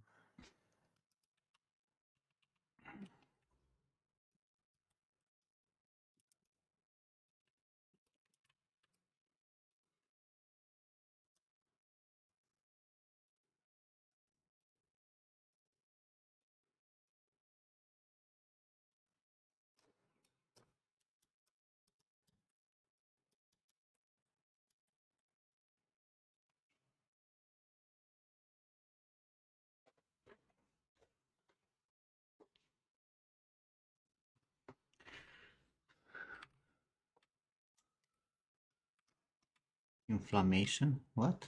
Inflammation? What?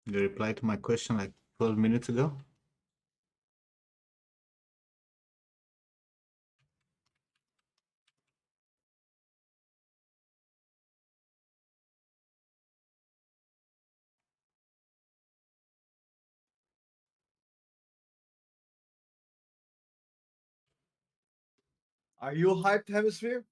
You replied to my question like 12 minutes ago? Are you hyped, Hemisphere?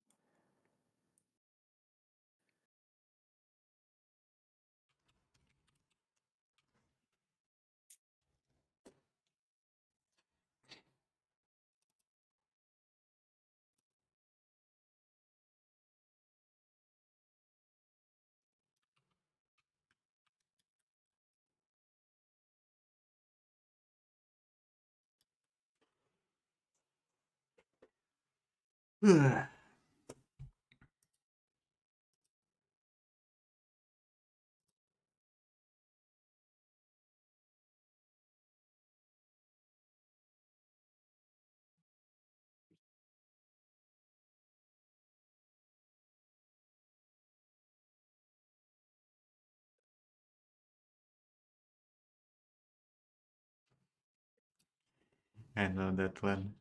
I know that one.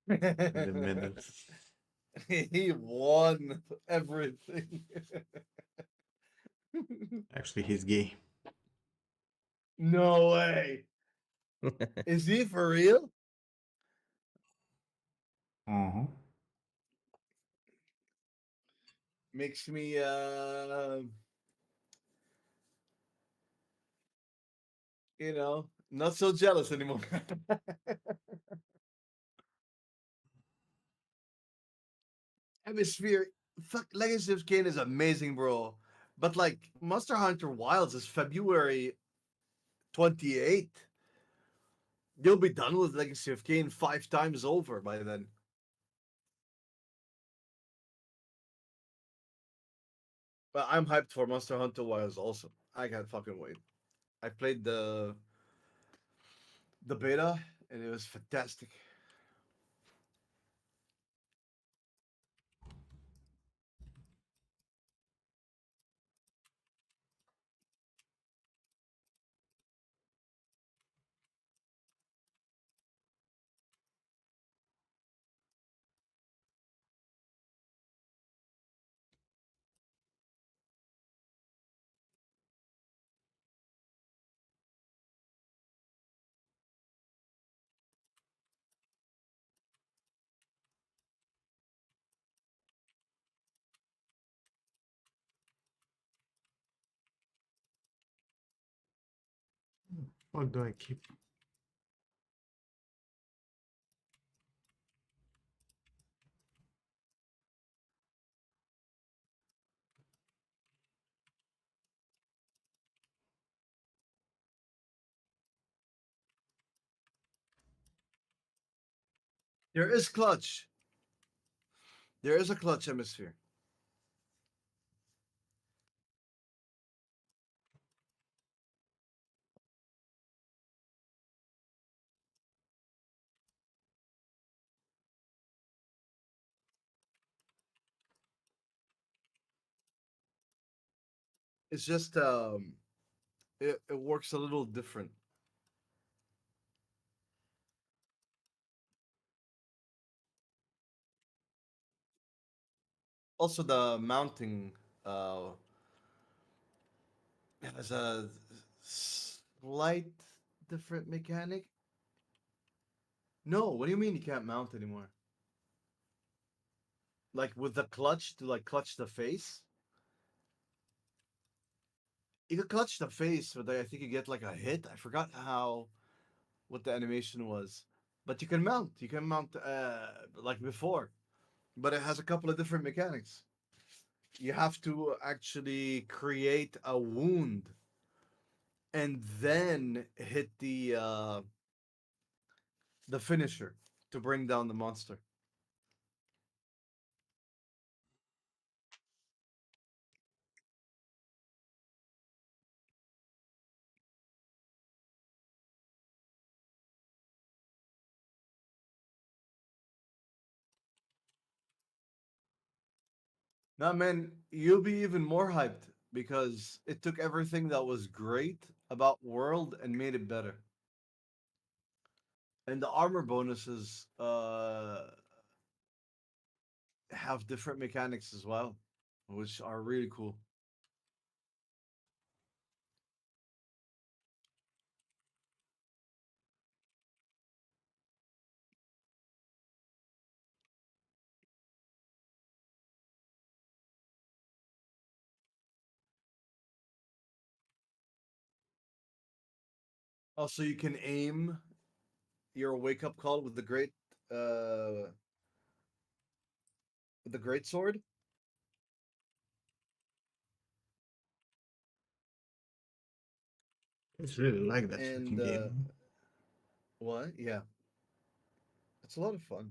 The medals. He won everything. Actually, he's gay. No way. Is he for real? Uh-huh. Makes me not so jealous anymore. Hemisphere, fuck, Legacy of Kain is amazing, bro. But like Monster Hunter Wilds is February 28th. You'll be done with Legacy of Kain 5 times over by then. But I'm hyped for Monster Hunter Wilds also. I can't fucking wait. I played the beta and it was fantastic. What do I keep? There is clutch. There is a clutch hemisphere. It's just it works a little different. Also, the mounting uh, has a slight different mechanic. No, what do you mean you can't mount anymore? Like with the clutch to like clutch the face? You can clutch the face, but I think you get like a hit. I forgot how what the animation was, but you can mount. You can mount like before, but it has a couple of different mechanics. You have to actually create a wound and then hit the finisher to bring down the monster. Now, man, you'll be even more hyped because it took everything that was great about World and made it better. And the armor bonuses have different mechanics as well, which are really cool. Also, you can aim your wake up call uh with the great sword. It's really like that And fucking game. what? Yeah, it's a lot of fun.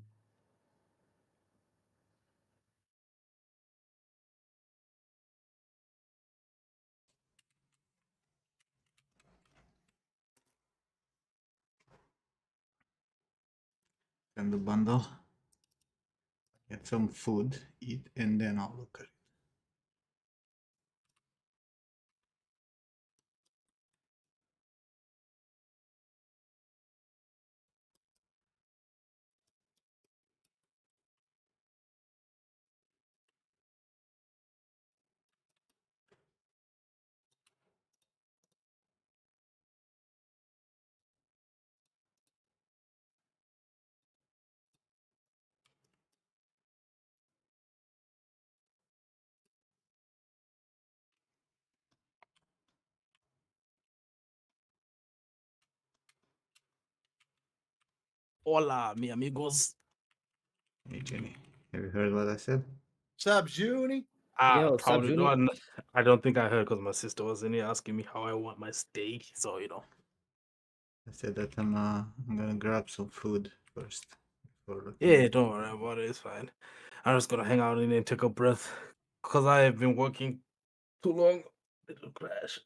And the bundle. Get some food, eat, and then I'll look at it. Hola, mi amigos. Hey Jenny, have you heard what I said? Sup, Junie? I Yo, what's up, probably Juni? don't. I don't think I heard because my sister was in here asking me how I want my steak. So I said that I'm gonna grab some food first before looking yeah, at don't worry about it. It's fine. I'm just gonna hang out in there and take a breath because I have been working too long. It'll crash.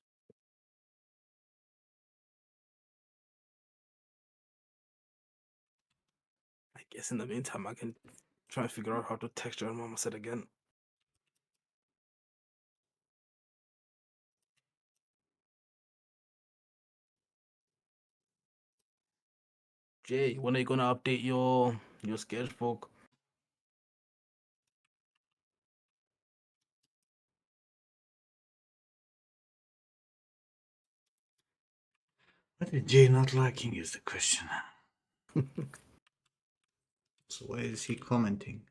I guess in the meantime, I can try and figure out how to text your mama said again. Jay, when are you gonna update your sketchbook? what is Jay not liking is the question. So why is he commenting?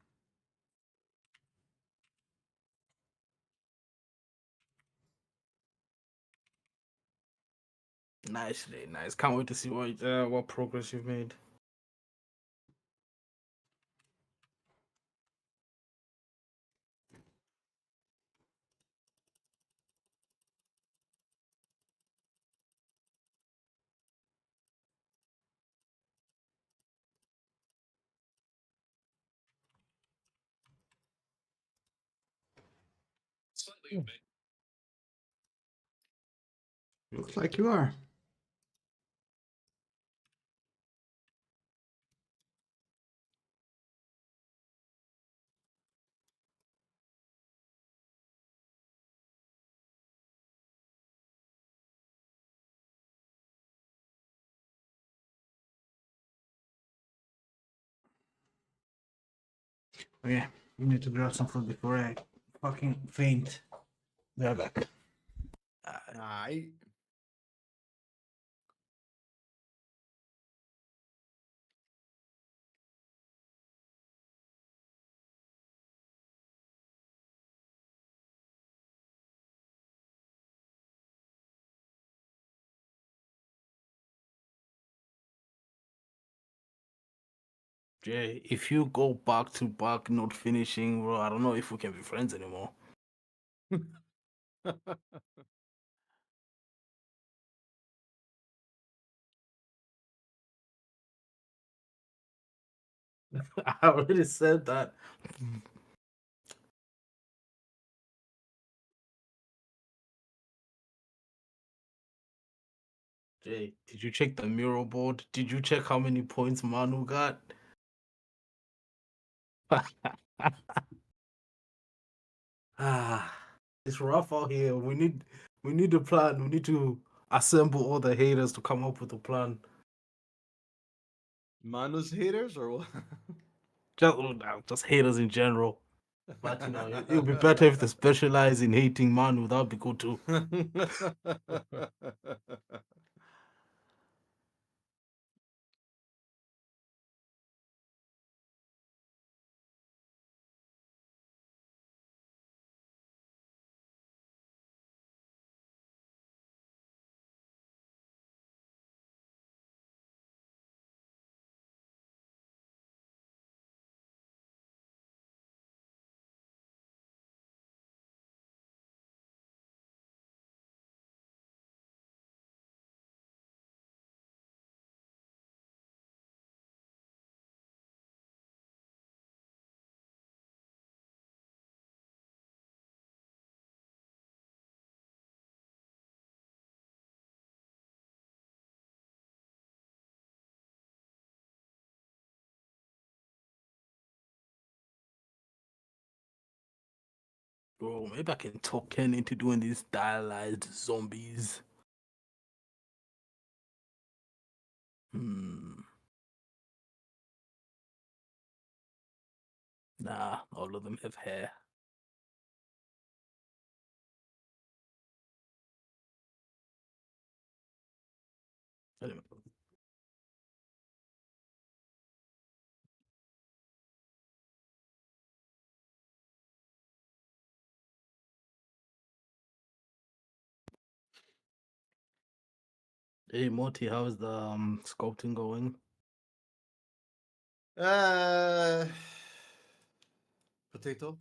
Nice, Jay. Nice. Can't wait to see what progress you've made. Looks like you are. Okay, You need to grab some food before I fucking faint. They're back. I Jay, if you go back to back not finishing, bro, I don't know if we can be friends anymore. I already said that. Jay, did you check the mural board? Did you check how many points Manu got? It's rough out here. We need a plan. We need to assemble all the haters to come up with a plan. Manu's haters or what? Just haters in general. But you know, it would be better if they specialize in hating Manu. That would be good too. Bro, maybe I can talk Ken into doing these stylized zombies. Hmm. Nah, all of them have hair. Anyway. Hey Morty, how's the sculpting going? uh, potato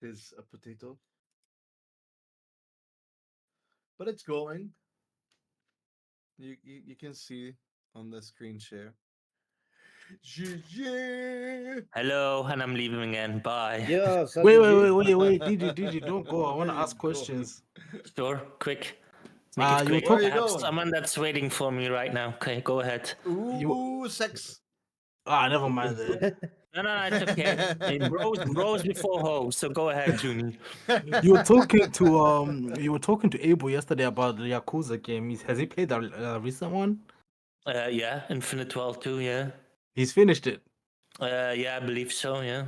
is a potato, but it's going. You can see on the screen share. GG. Hello, and I'm leaving again. Bye. Yo, Wait, DG, don't go. I want to Where you ask going? questions. Sure, quick. Make it You quick. Where are talk. you I have going? someone that's waiting for me right now. Okay, go ahead. You Ooh, sex. never mind then. No, it's okay. Hey, bros before hoes. So go ahead, Juni. You were talking to Abel yesterday about the Yakuza game. Has he played the recent one? Yeah, Infinite World 2, yeah. He's finished it. Yeah, I believe so, yeah.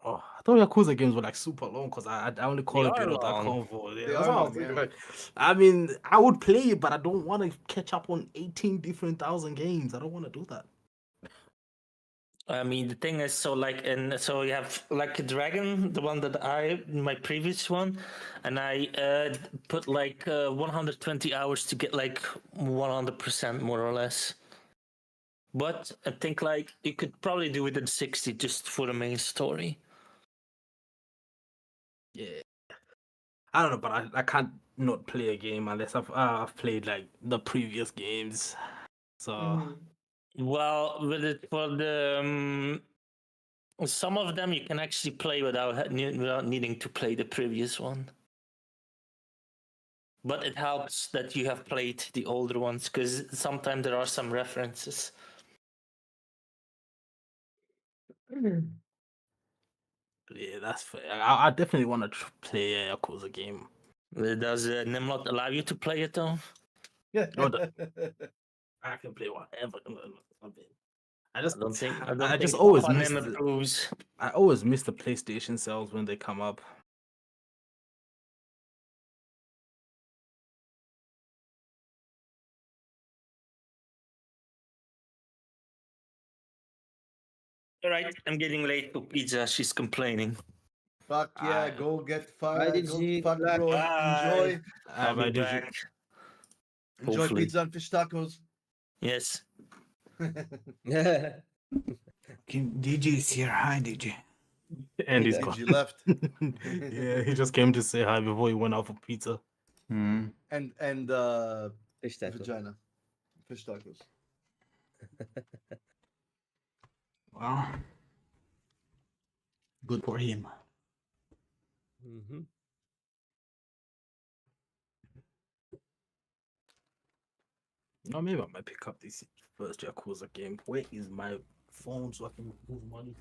Oh, I thought Yakuza games were like super long because I only call They it are of that long. convo. Yeah, They that's are what I was long, thinking. yeah. Like, I mean, I would play it, but I don't want to catch up on 18 different thousand games. I don't want to do that. I mean, the thing is, so you have like a dragon, the one that my previous one, and I put like 120 hours to get like 100% more or less. But I think like you could probably do it in 60 just for the main story. Yeah, I don't know, but I can't not play a game unless I've played like the previous games. So Well, with it for the some of them you can actually play without needing to play the previous one. But it helps that you have played the older ones because sometimes there are some references. yeah, that's fair. I definitely want to play a Yakuza game. Does Nimrod allow you to play it though? No, I can play whatever. I just, I don't think. I I don't just think always Papa miss Nem the, approves. I always miss the PlayStation sales when they come up. All right, I'm getting late for pizza. She's complaining. Fuck yeah, I- go get Why did go she fuck black? bro. Bye. I'll but be did you? back. Enjoy Hopefully. pizza and fish tacos. Yes. DJ's here. Hi, DJ. And he's Yeah. gone. DG left. Yeah, he just came to say hi before he went out for pizza. Hmm. and Fish taco. vagina. Fish tacos. Well, good for him. Mm-hmm. No, maybe I might pick up this first Yakuza game. Where is my phone so I can move money?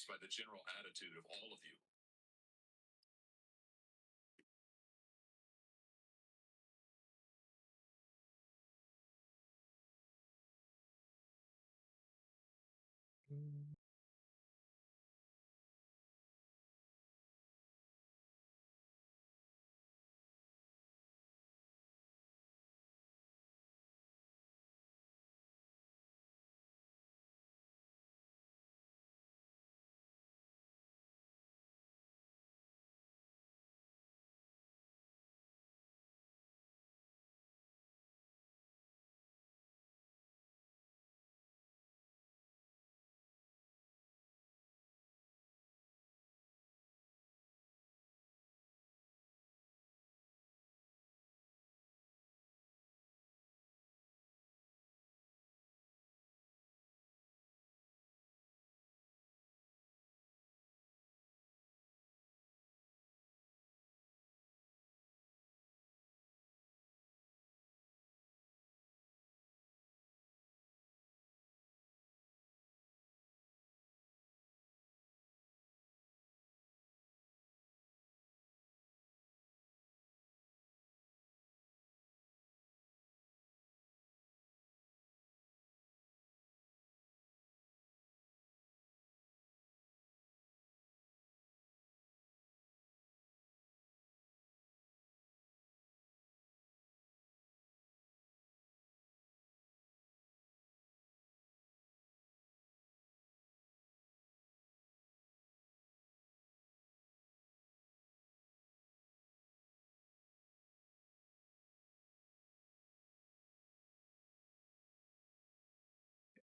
By the general attitude of all of you.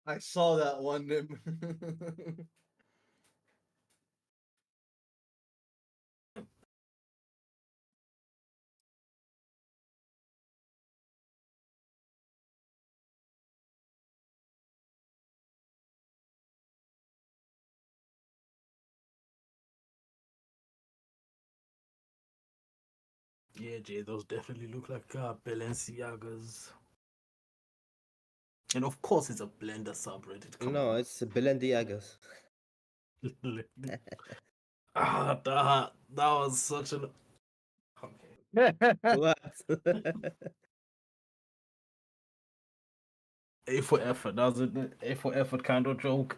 I saw that one. Yeah, Jay, those definitely look like Balenciagas. And of course, it's a Blender subreddit. Come No, on. it's Belendiagas. that was such an. Okay. What? A for effort. That was an A for effort kind of joke.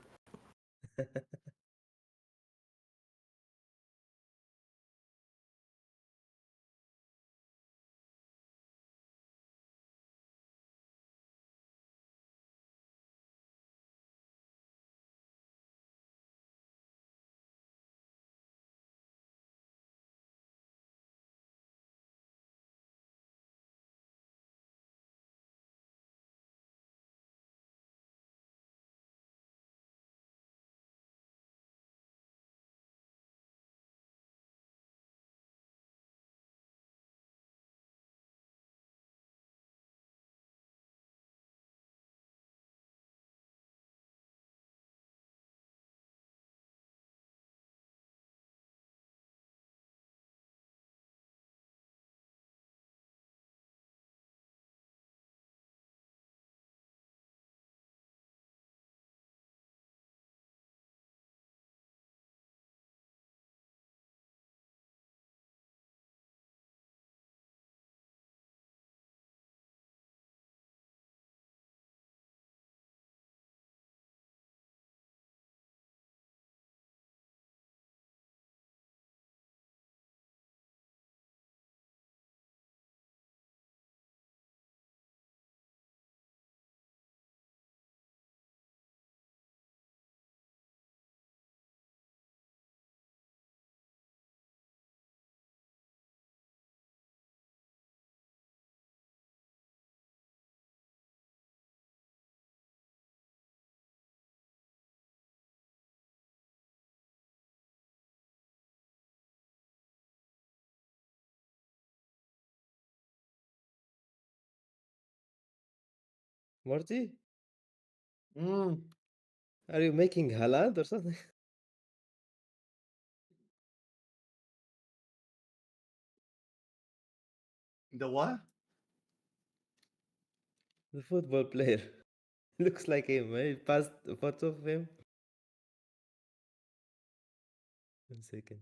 Morty, Mm. are you making halad or something? The what? The football player. Looks like him. I passed a photo of him. 1 second.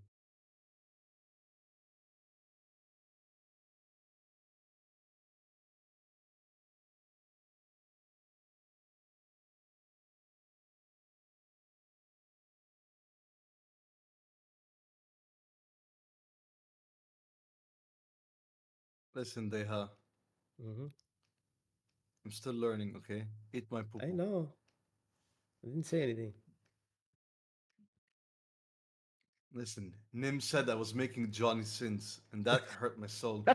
Listen, Deha. Hmm. I'm still learning, okay? Eat my poo I poo. know. I didn't say anything. Listen, Nim said I was making Johnny sins, and that hurt my soul.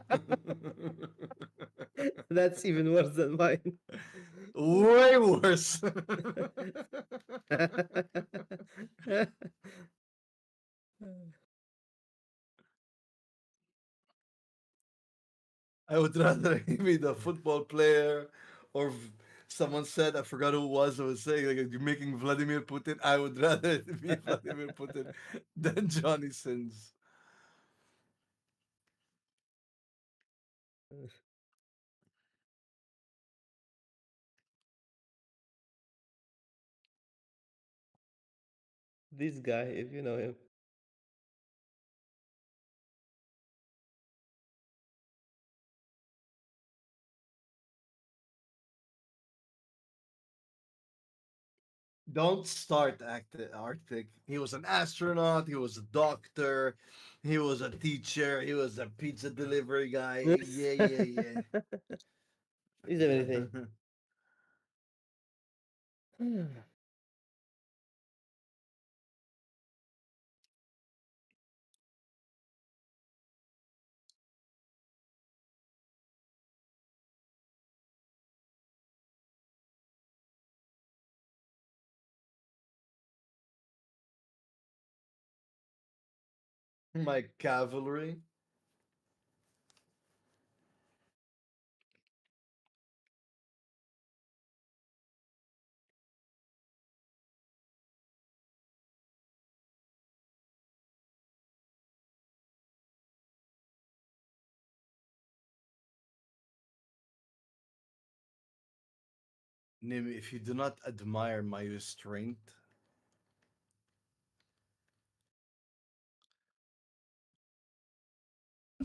That's even worse than mine. Way worse. I would rather he be the football player, or someone said, I forgot who it was, I was saying, like, you're making Vladimir Putin. I would rather it be Vladimir Putin than Johnny Sins. This guy, if you know him. Don't start Arctic. He was an astronaut, he was a doctor, he was a teacher, he was a pizza delivery guy. Yeah, yeah, He's yeah. everything. My cavalry. Nim, if you do not admire my restraint,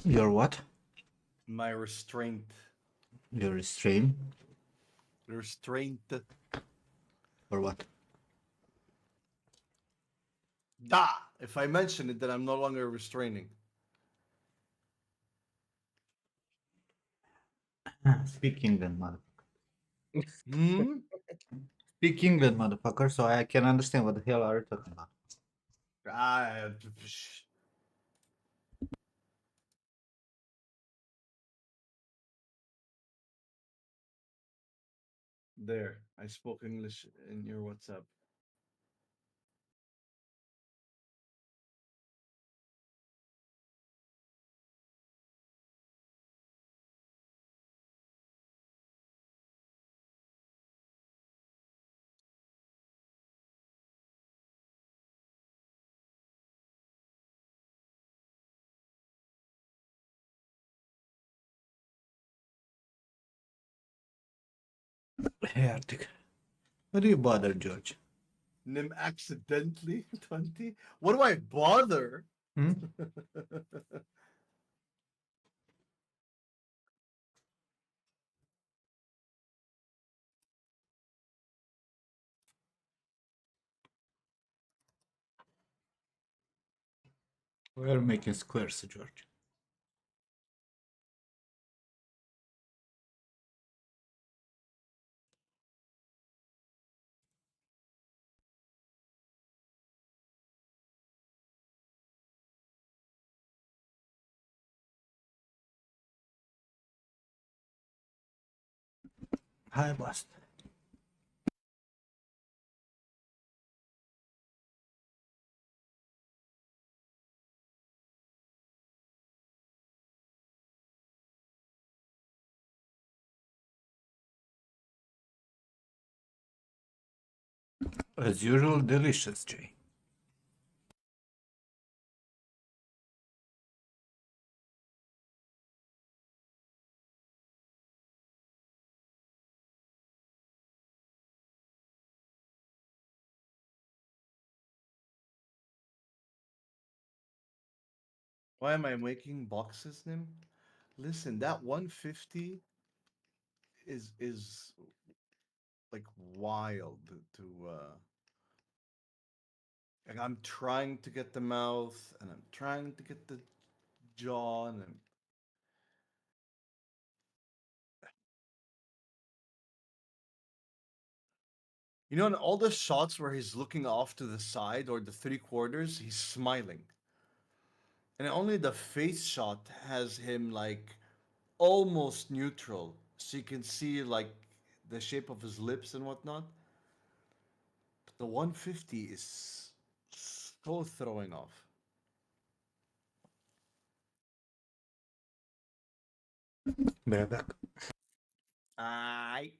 Your what? my restraint, Your stream? restraint, Or what? da! If I mention it, then I'm no longer restraining. Speak England, motherfucker. Hmm? Speak England, motherfucker, so I can understand what the hell are you talking about. Ah, there. I spoke English in your WhatsApp. Hey, Arctic. What do you bother, George? Nim accidentally 20? What do I bother? Hmm? We're making squares, George. Hi, boss. As usual, delicious, Jay. Why am I making boxes, Nim? Listen, that 150 is like wild to like I'm trying to get the mouth and I'm trying to get the jaw and you know, in all the shots where he's looking off to the side or the three quarters, he's smiling. And only the face shot has him like almost neutral. So you can see like the shape of his lips and whatnot. But the 150 is so throwing off. Be right back. I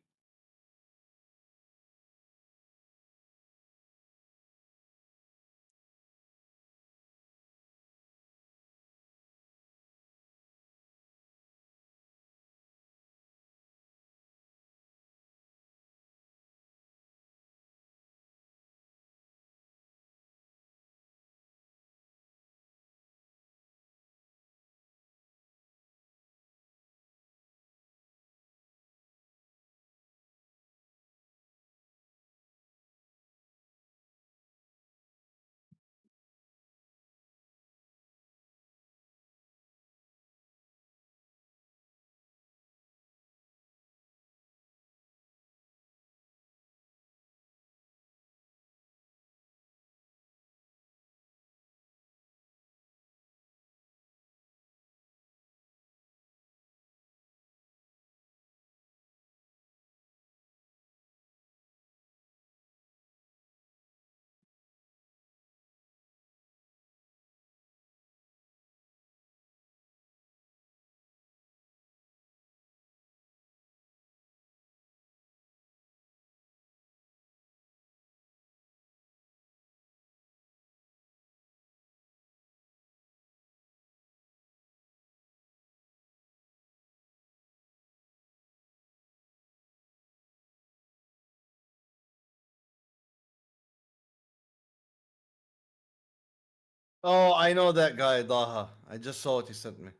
Oh, I know that guy, Daha. I just saw what he sent me.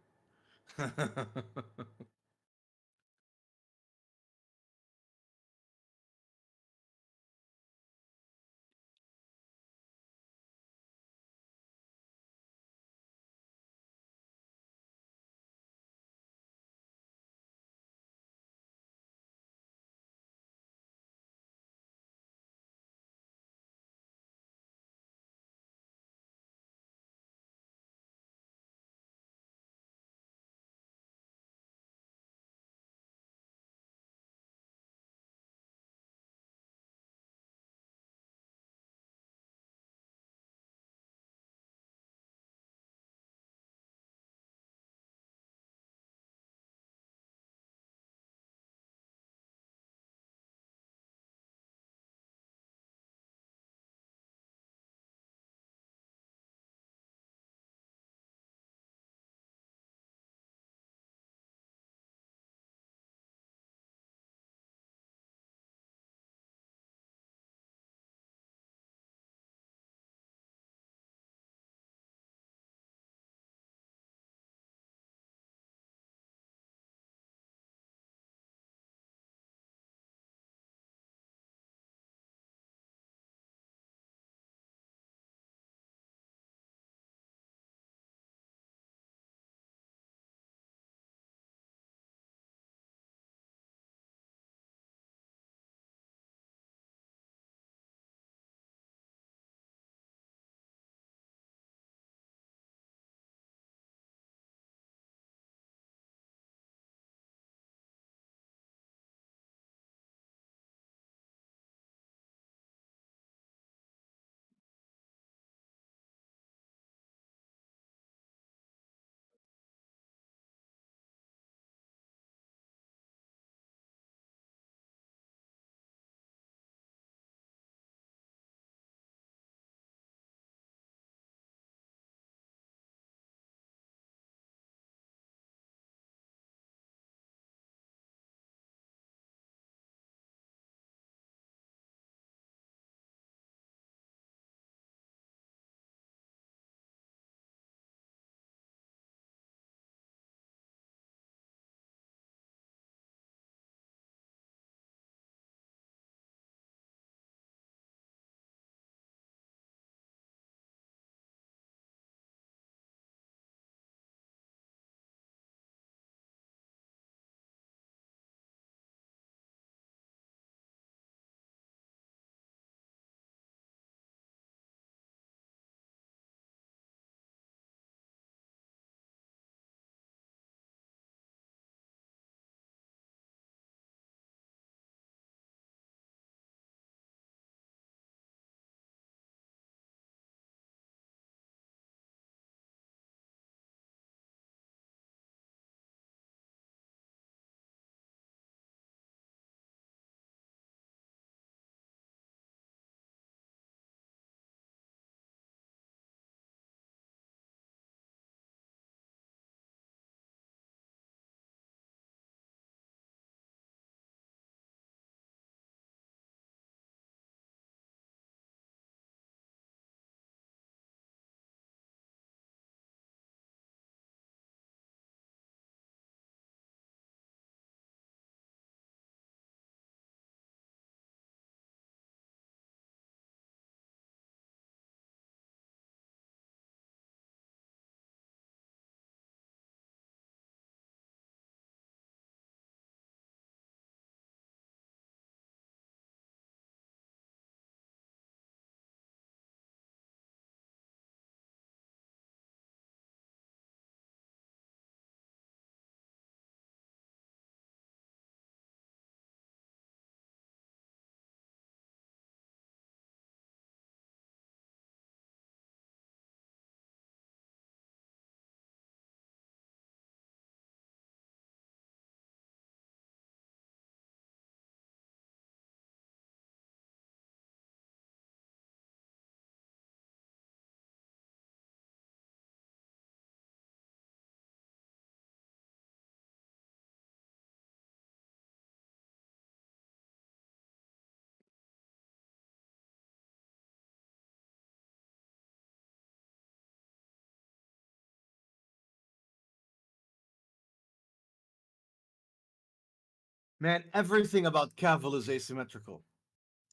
Man, everything about Cavill is asymmetrical.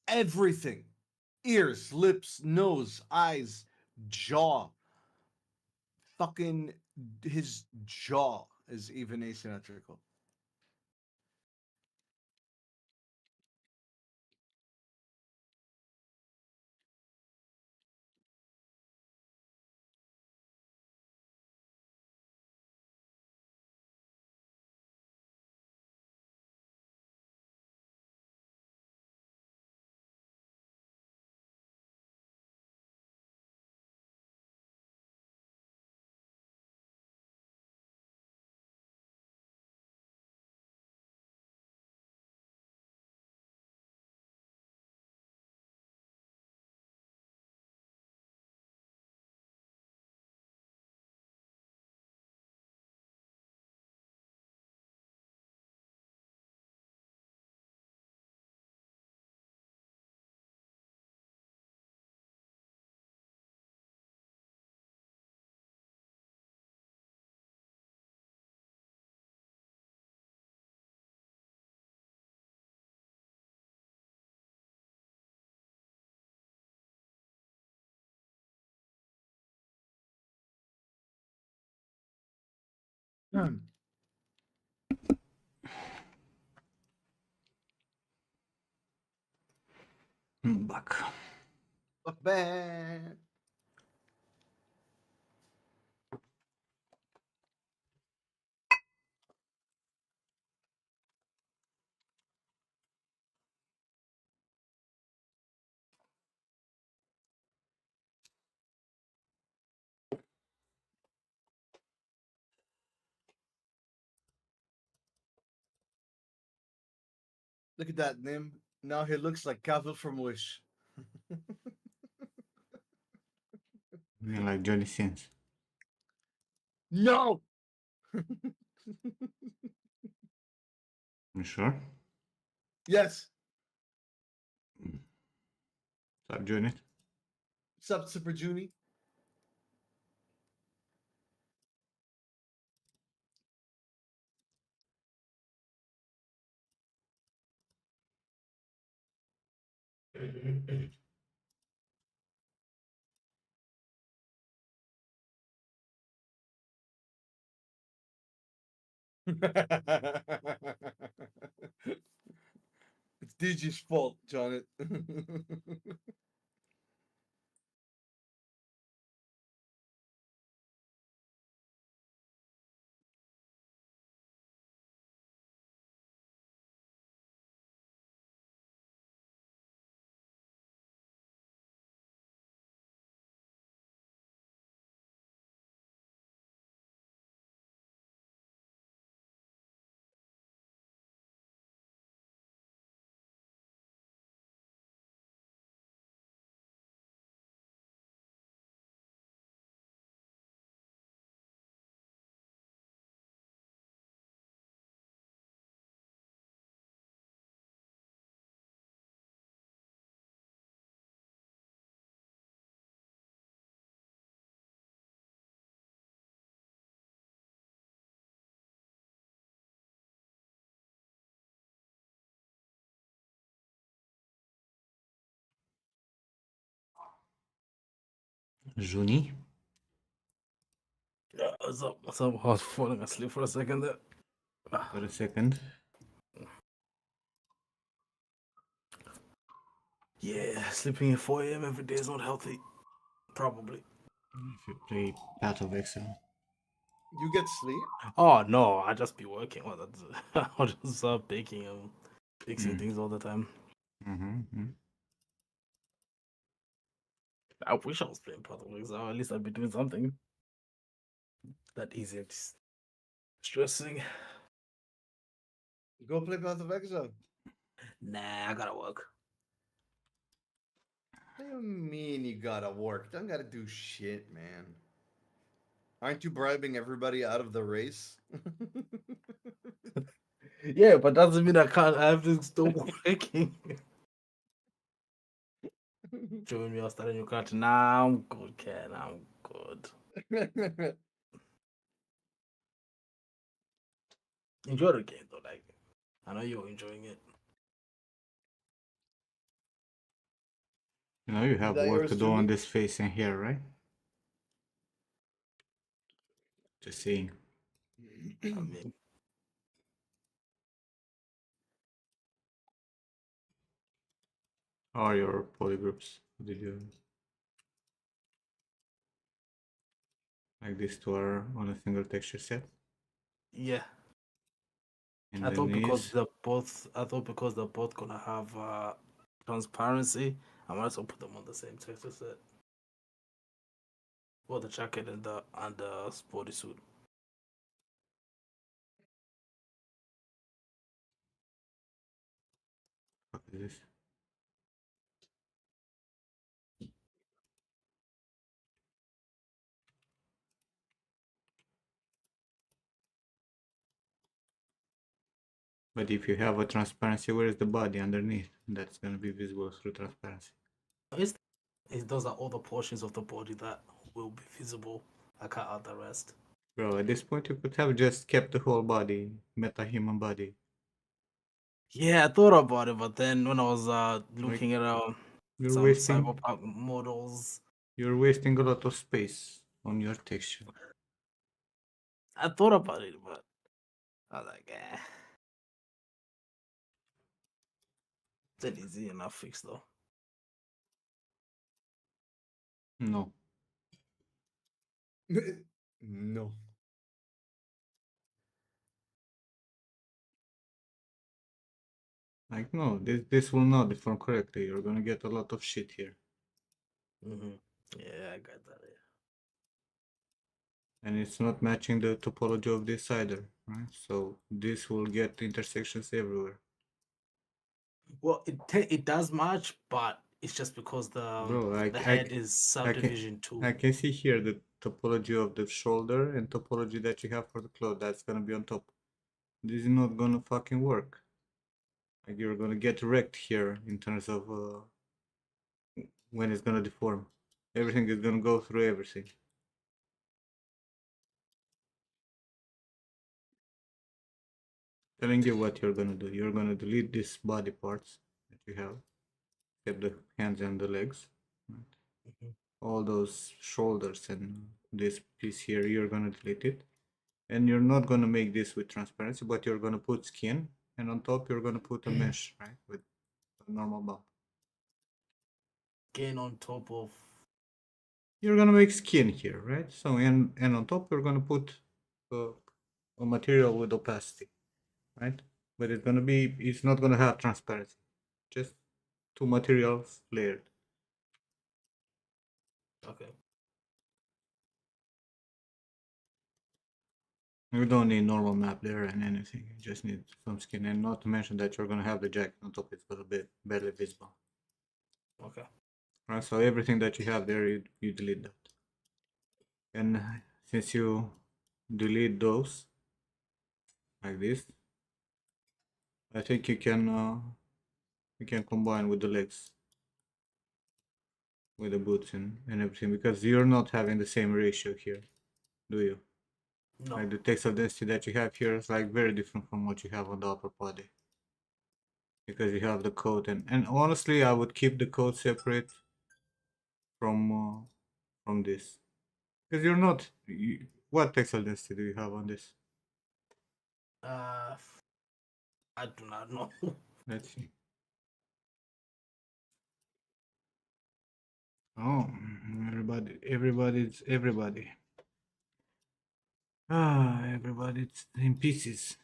Everything. Ears, lips, nose, eyes, jaw. Fucking his jaw is even asymmetrical. Back. Fuck bad. Look at that, Nim. Now he looks like Cavill from Wish. You like Johnny Sins. No! You sure? Yes. Stop doing it. What's up, Super Junie? It's DG's fault, Janet. Juni? Yeah, what's up? What's up? I was falling asleep for a second there. For a second. Yeah, sleeping at 4 a.m. every day is not healthy. Probably. If you play Path of Exile. You get sleep? Oh no, I just be working. Well, that's I'll just start baking and fixing Mm. things all the time. Mm-hmm. I wish I was playing Path of Exile. At least I'd be doing something. That isn't stressing. Go play Path of Exile. Nah, I gotta work. What do you mean you gotta work? Don't gotta do shit, man. Aren't you bribing everybody out of the race? Yeah, but doesn't mean I can't. I have to still working. Showing me I was starting your country. Nah, I'm good, Ken. I'm good. Enjoy the game though, like I know you're enjoying it. You know you have that work yours to do too, on Nick? this face and hair, right? Just saying. I mean, How are your polygroups? Did you like these two are on a single texture set? yeah. And I the thought because knees? they're both gonna have transparency, I might as well put them on the same texture set. Well, the jacket and the bodysuit. What is this? But if you have a transparency, where is the body underneath? That's gonna be visible through transparency. It's, those are all the portions of the body that will be visible. I cut out the rest. Bro, at this point you could have just kept the whole body, meta-human body. Yeah, I thought about it, but then when I was Like, looking at you're some wasting cyberpunk models, you're wasting a lot of space on your texture. I thought about it, but I was like, it's an easy enough fix though. No. No. Like no, this will not deform correctly. You're gonna get a lot of shit here. Mm-hmm. Yeah, I got that. Yeah. And it's not matching the topology of this either, right? So this will get intersections everywhere. Well, it does match, but it's just because Bro, the head is I can subdivision 2. I can see here the topology of the shoulder and topology that you have for the cloth. That's gonna be on top. This is not gonna fucking work. Like you're gonna get wrecked here in terms of when it's gonna deform. Everything is gonna go through everything. Telling you what you're gonna do. You're gonna delete these body parts that you have, except the hands and the legs. Right? Mm-hmm. All those shoulders and this piece here, you're gonna delete it. And you're not gonna make this with transparency, but you're gonna put skin, and on top you're gonna put a mesh, right, with a normal bump. Again, on top of. You're gonna make skin here, right? So and on top you're gonna put a material with opacity, right? But it's not gonna have transparency, just two materials layered. Okay. You don't need normal map there and anything. You just need some skin, and not to mention that you're gonna have the jacket on top. It's gonna be barely visible. Okay. Right. So everything that you have there, you delete that. And since you delete those like this, I think you can combine with the legs, with the boots and everything, because you're not having the same ratio here, do you? No. Like the textile density that you have here is like very different from what you have on the upper body, because you have the coat and honestly, I would keep the coat separate from this, because you're not. What textile density do you have on this? Uh, I do not know. Let's see. Oh, everybody. Everybody's in pieces.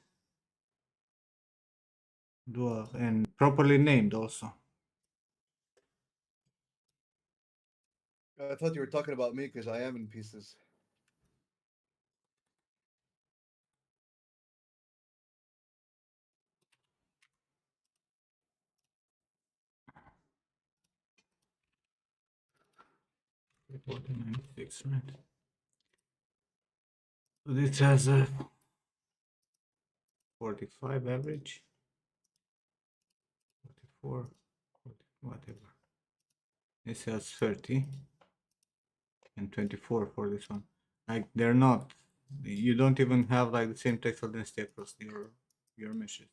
Dual and properly named also. I thought you were talking about me because I am in pieces. Report 96, right? So this has a 45 average. 44, 40, whatever. This has 30 and 24 for this one. Like they're not. You don't even have like the same textile density across your meshes.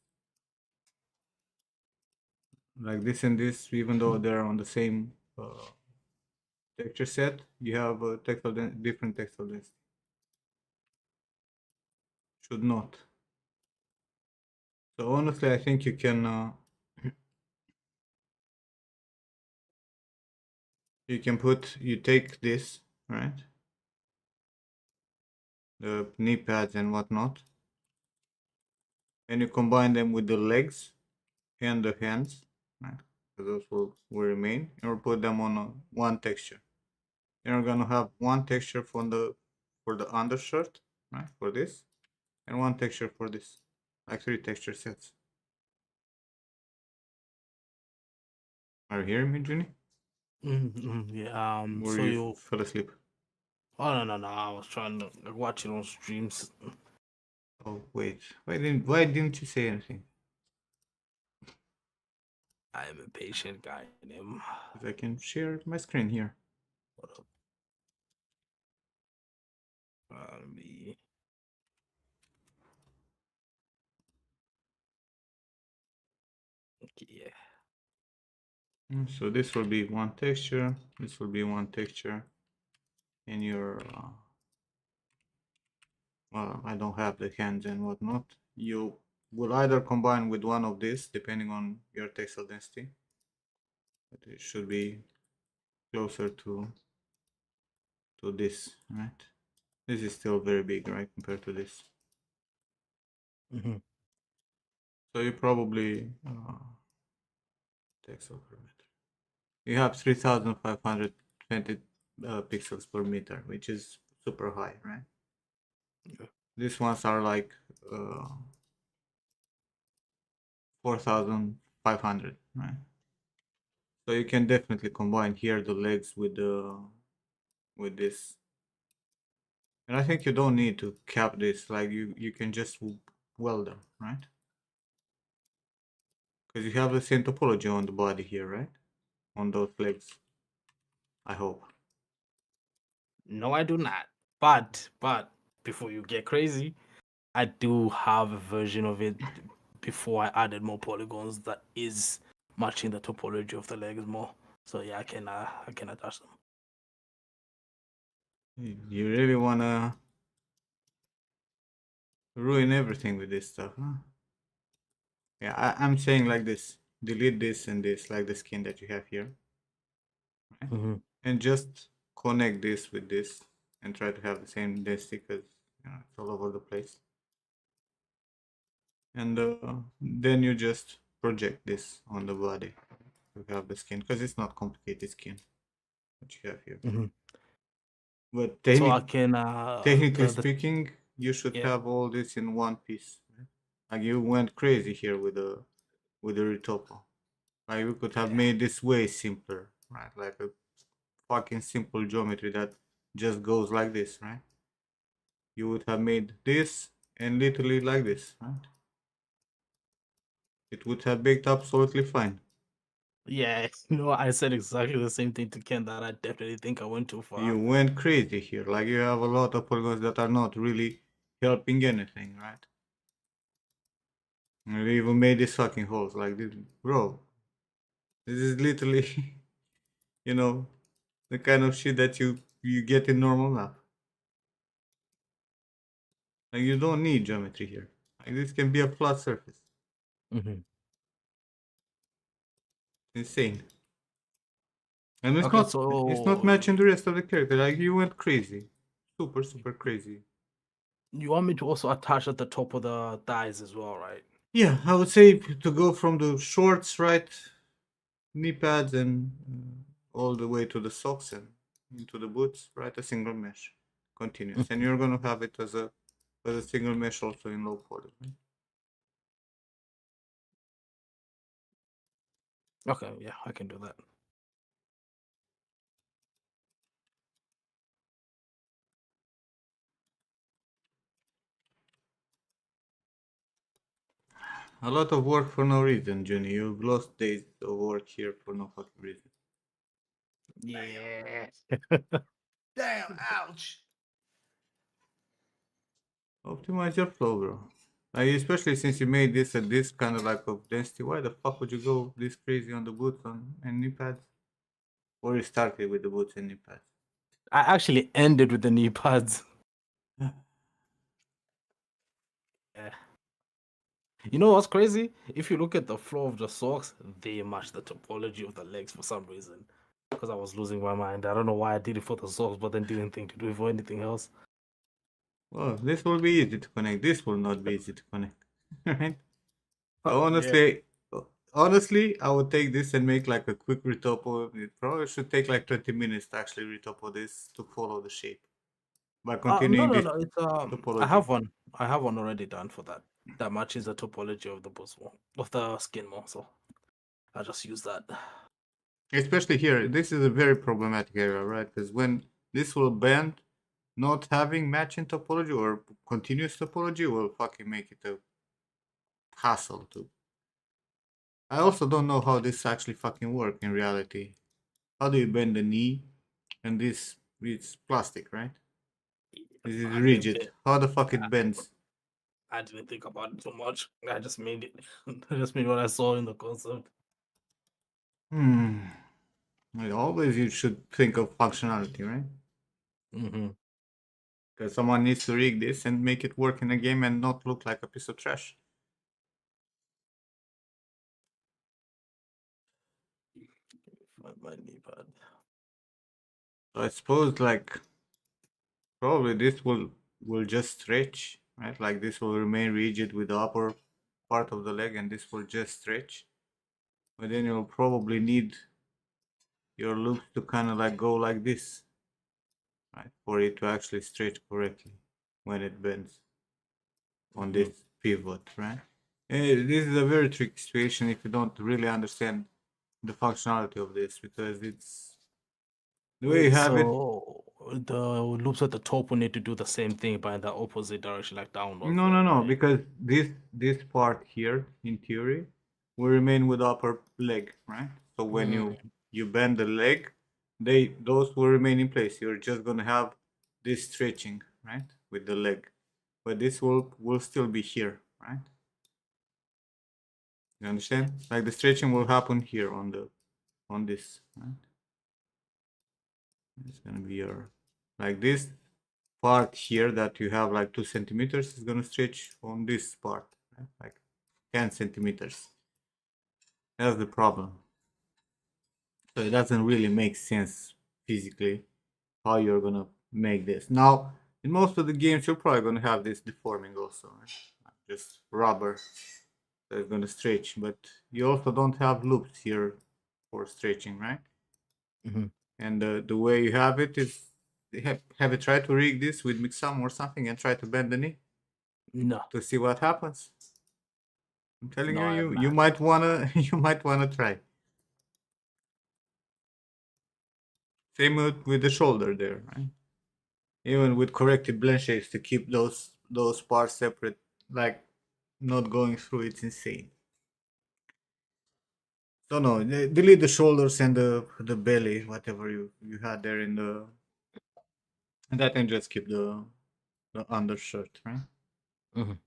like this and this, even though they're on the same texture set, you have a different textile density. Should not. So honestly, I think you can you take this, right? The knee pads and whatnot, and you combine them with the legs and the hands, right? So those will remain, and we'll put them on one texture. And we're gonna have one texture for the undershirt, right? For this, and one texture for this, like 3 texture sets. Are you hearing me, Juni? Yeah. Or So you you. fell asleep? Oh no! I was trying to watch it on streams. Oh wait, why didn't you say anything? I am a patient guy. Name. Because I can share my screen here. What up? Me. Okay, yeah. So this will be one texture. This will be one texture. And your well, I don't have the hands and whatnot. You will either combine with one of these, depending on your textile density. But it should be closer to this, right? This is still very big, right, compared to this. Mm-hmm. So you probably textile per meter. You have 3,520 pixels per meter, which is super high, right? Yeah. These ones are like 4,500, right? So you can definitely combine here the legs with this, and I think you don't need to cap this. Like you can just weld them, right? Because you have the same topology on the body here, right? On those legs, I hope. No, I do not. But before you get crazy, I do have a version of it before I added more polygons that is matching the topology of the legs more. So yeah, I can attach them. You really wanna ruin everything with this stuff, huh? Yeah, I'm saying like this. Delete this and this, like the skin that you have here, right? Mm-hmm. And just connect this with this and try to have the same density because it's all over the place. And then you just project this on the body to have the skin because it's not complicated skin that you have here. Mm-hmm. But So I can technically the speaking, you should yeah. have all this in one piece. Right? Like you went crazy here with the retopo. Like we could have made this way simpler, right? Like a fucking simple geometry that just goes like this, right? You would have made this and literally like this, right? It would have baked absolutely fine. Yeah, no, I said exactly the same thing to Ken that I definitely think I went too far. You went crazy here. Like you have a lot of polygons that are not really helping anything, right? And you even made these fucking holes like this, bro. This is literally, you know, the kind of shit that you get in normal math. Like you don't need geometry here. Like this can be a flat surface. Mm-hmm. Insane. And Okay, it's not so matching the rest of the character. Like you went crazy. Super crazy. you want me to also attach at the top of the thighs as well, right? Yeah, I would say to go from the shorts, right, knee pads, and all the way to the socks and into the boots, right, a single mesh, continuous, and you're gonna have it as a single mesh also in low poly. Right? Okay, yeah, I can do that. A lot of work for no reason, Juni. You've lost days of work here for no fucking reason. Yeah. Damn, ouch. Optimize your flow, bro. Like, especially since you made this at this kind of like of density, why the fuck would you go this crazy on the boots and knee pads? Or you started with the boots and knee pads? I actually ended with the knee pads. Yeah. You know what's crazy? If you look at the flow of the socks, they match the topology of the legs for some reason. Because I was losing my mind. I don't know why I did it for the socks, but then didn't think to do it for anything else. Well, this will be easy to connect. This will not be easy to connect. Right? Oh, Honestly, I would take this and make like a quick retopo. It probably should take like 20 minutes to actually retopo this to follow the shape by No, continuing no, this no. It's I topology. have one. I have one already done for that. That matches the topology of the boots more, of the skin more. So I just use that. Especially here, this is a very problematic area, right? Because when this will bend, not having matching topology or continuous topology will fucking make it a hassle too. I also don't know how this actually fucking work in reality. How do you bend the knee? And this it's plastic, right? This is I didn't rigid. think, How the fuck it bends? I didn't think about it too much. I just made it. I just made what I saw in the concept. Hmm. Like, always you should think of functionality, right? Mm-hmm. Because someone needs to rig this and make it work in a game and not look like a piece of trash. Find my knee pad. So I suppose like probably this will just stretch, right? Like this will remain rigid with the upper part of the leg and this will just stretch. But then you'll probably need your loops to kind of like go like this, right? For it to actually stretch correctly when it bends on this pivot, right? This is a very tricky situation if you don't really understand the functionality of this because it's the way you Wait, have it. so the loops at the top will need to do the same thing, but in the opposite direction, like downwards, No, no, then, no, right? because this part here, in theory, will remain with the upper leg, right? So when you bend the leg, those will remain in place. You're just gonna have this stretching, right, with the leg, but this will still be here, right? You understand? Like the stretching will happen here on this, right? It's gonna be your like this part here that you have like 2 centimeters is gonna stretch on this part, right? Like 10 centimeters. That's the problem. So it doesn't really make sense physically how you're gonna make this. Now, in most of the games, you're probably gonna have this deforming also, right? Just rubber that's gonna stretch, but you also don't have loops here for stretching, right? Mhm. And the way you have it is, have you tried to rig this with Mixam or something and try to bend the knee No, to see what happens? I'm telling no, you, I have you not. might wanna you might wanna try. Same with the shoulder there, right? Even with corrected blend shapes to keep those parts separate, like not going through, it's insane. So no, delete the shoulders and the belly, whatever you had there in the, and that, and just keep the undershirt, right? Mhm.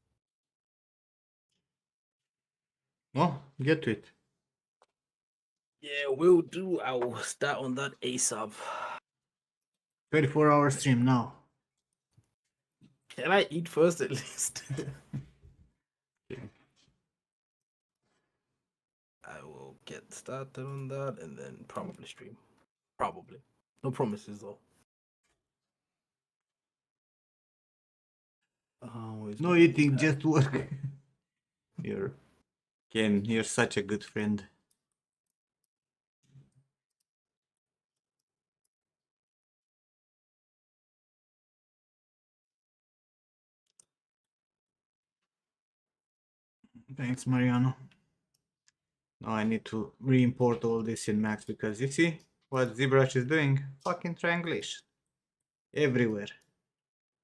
Well, get to it. Yeah, will do. I will start on that ASAP. 24-hour stream now. Can I eat first at least? I will get started on that and then probably stream. Probably. No promises though. Where's No my eating, notepad? just work. You're Ken, you're such a good friend. Thanks, Mariano. Now I need to re-import all this in Max because you see what ZBrush is doing? Fucking triangulation. Everywhere.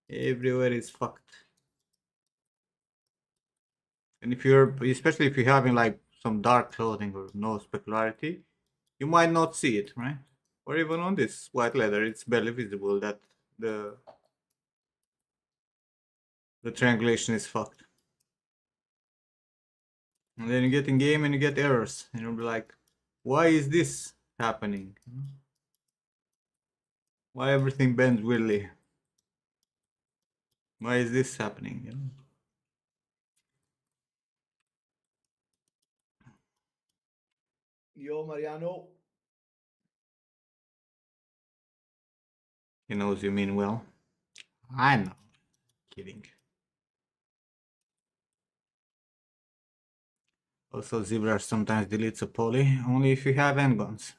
Everywhere is fucked. And if you're, especially if you're having like some dark clothing or no specularity, you might not see it, right? Or even on this white leather, it's barely visible that the the triangulation is fucked. And then you get in game and you get errors. And you'll be like, why is this happening? Why everything bends weirdly? Why is this happening? Yo, Mariano. He knows you mean well. I know. Kidding. Also, ZBrush sometimes deletes a poly only if you have endguns.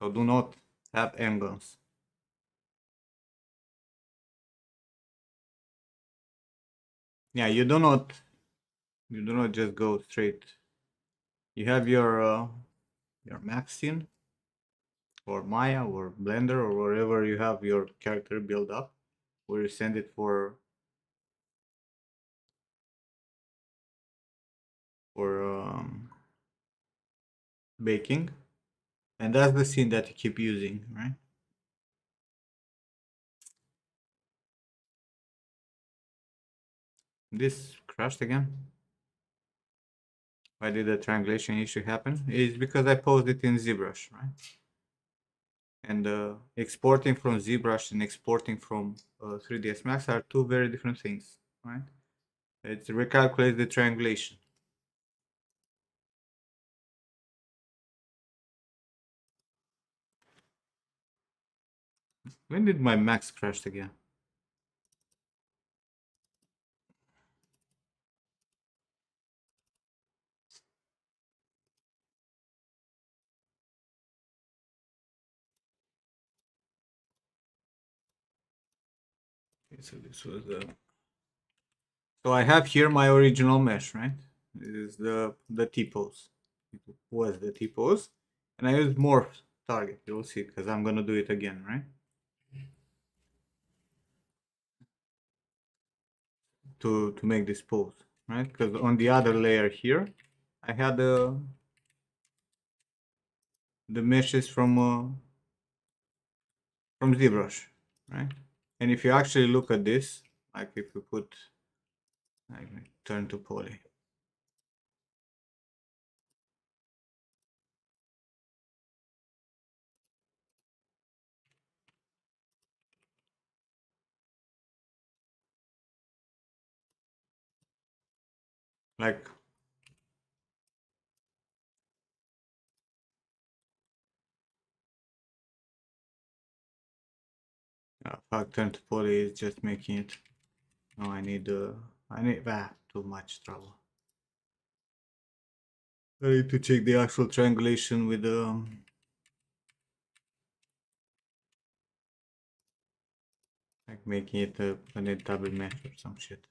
So do not have endguns. Yeah, you do not just go straight. You have your max scene or Maya or Blender or wherever you have your character build up, where you send it for baking, and that's the scene that you keep using, right? This crashed again. Why did the triangulation issue happen? It's because I posed it in ZBrush, right? And exporting from ZBrush and exporting from 3ds Max are two very different things, right? It recalculates the triangulation. When did my Max crash again? Okay, so this was so I have here my original mesh, right? This is the T-pose. It was the T-pose. And I used morph target. You'll see, because I'm gonna do it again, right? To make this pose, right? Because on the other layer here, I had the meshes from ZBrush, right? And if you actually look at this, like if you put, like turn to poly, like fuck, turn to poly is just making it. No, I need too much trouble. I need to check the actual triangulation with like making it a double mesh or some shit.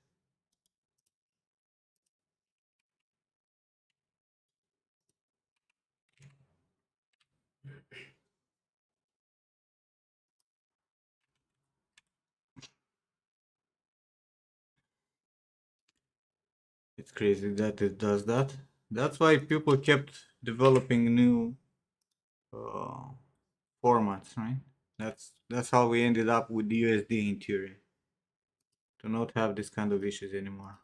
It's crazy that it does that. That's why people kept developing new formats, right? That's how we ended up with USD in theory. To not have this kind of issues anymore.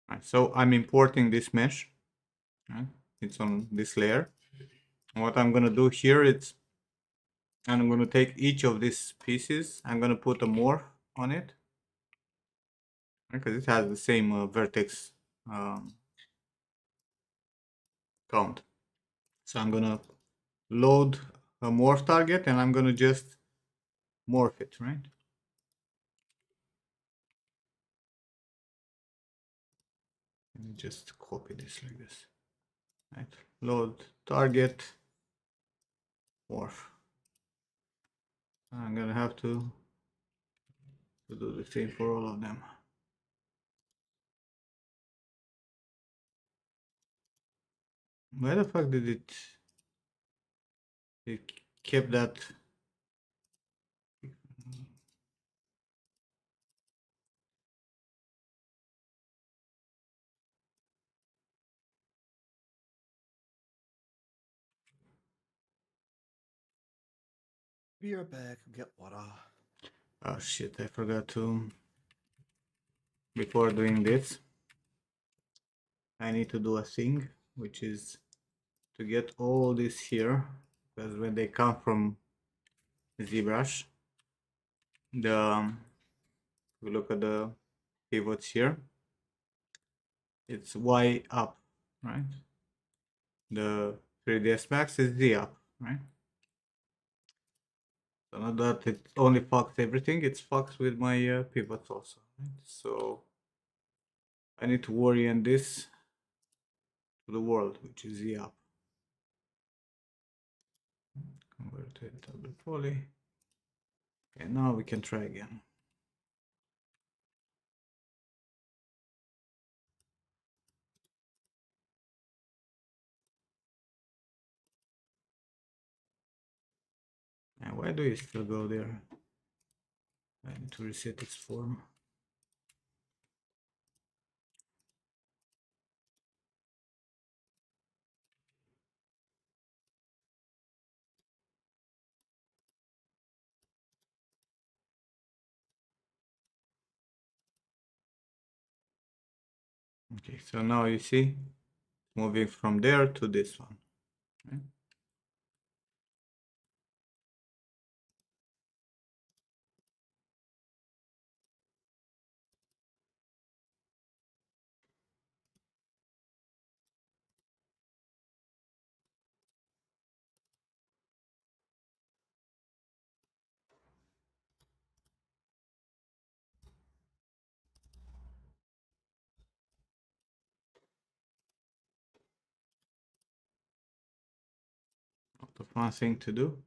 Right, so I'm importing this mesh. Right? It's on this layer. And what I'm gonna do here is I'm gonna take each of these pieces. I'm gonna put a morph on it because it has the same vertex count. So I'm gonna load a morph target and I'm gonna just morph it, right? Let me just copy this like this. Right? Load target morph. I'm gonna have to do the same for all of them. Why the fuck did it kept that? Be right back. Get water. Oh shit, I forgot to. Before doing this, I need to do a thing, which is to get all this here, because when they come from ZBrush, we look at the pivots here, it's Y up, right? The 3ds Max is Z up, right? So not that it only fucks everything, it fucks with my pivots also, right? So I need to orient this to the world, which is Z up. Convert to double poly. Okay, now we can try again. And why do you still go there? I need to reset its form. Okay, so now you see, moving from there to this one. Right? Not a fun thing to do.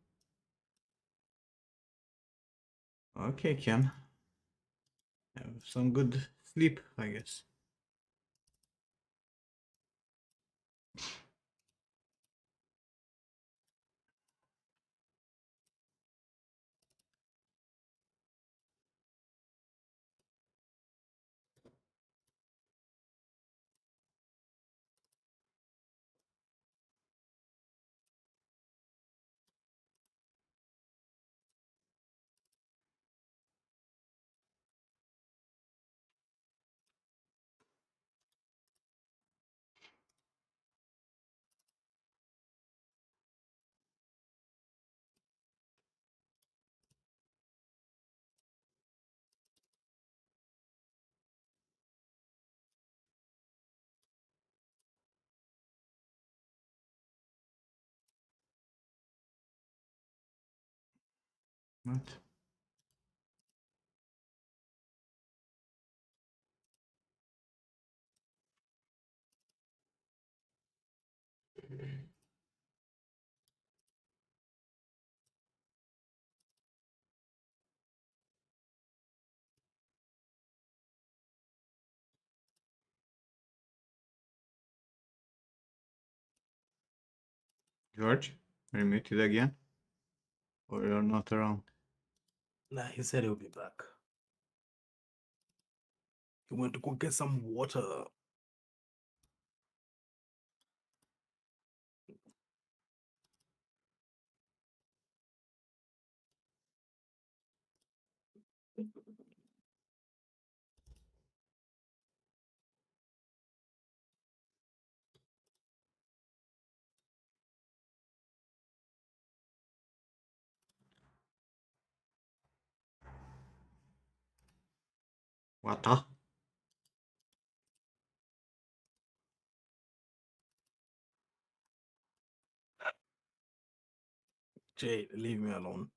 Okay, Ken. Have some good sleep, I guess. What? George, are you muted again? Or you're not around? Nah, he said he'll be back. He went to go get some water. What? Huh? Jay, leave me alone.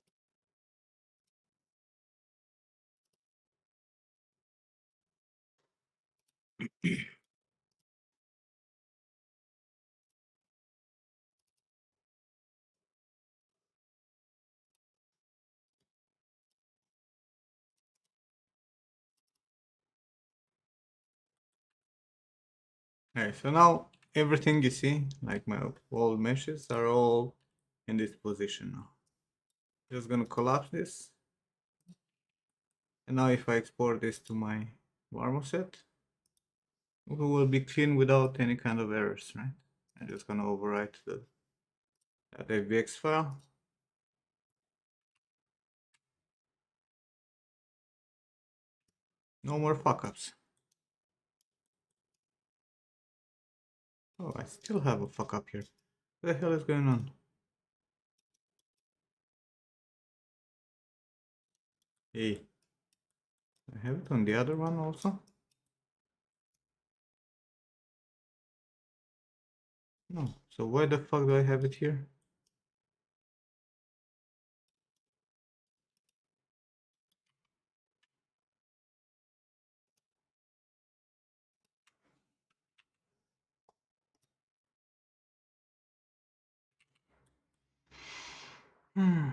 Okay, so now everything you see, like my old meshes, are all in this position now. Just gonna collapse this. And now if I export this to my marmoset, it will be clean without any kind of errors, right? I'm just gonna overwrite that FBX file. No more fuck ups. Oh, I still have a fuck up here. What the hell is going on? Hey, I have it on the other one also? No. So why the fuck do I have it here? Hmm.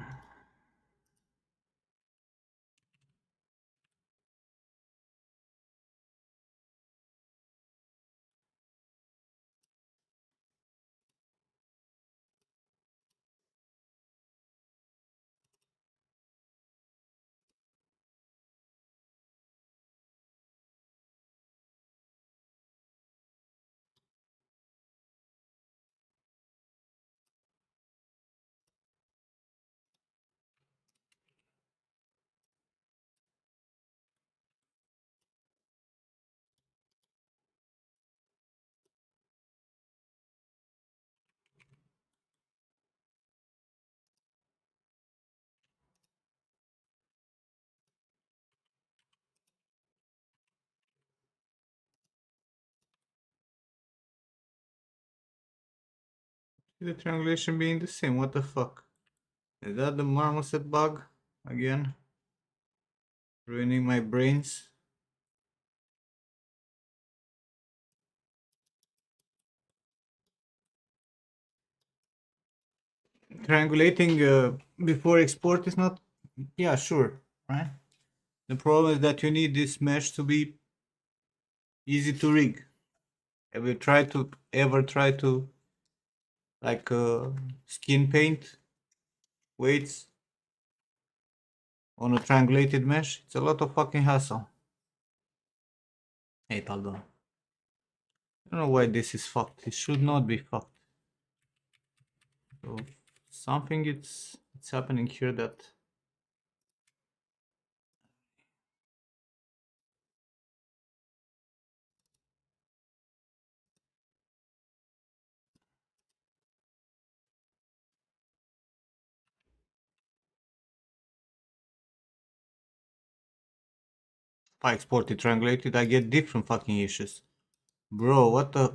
The triangulation being the same, what the fuck? Is that the marmoset bug? Again? Ruining my brains? Triangulating before export is not... Yeah, sure, right? The problem is that you need this mesh to be easy to rig. Have you ever try to like skin paint weights on a triangulated mesh? It's a lot of fucking hassle. Hey, pardon. I don't know why this is fucked. It should not be fucked. So something it's happening here that if I export it triangulated, I get different fucking issues. Bro, what the...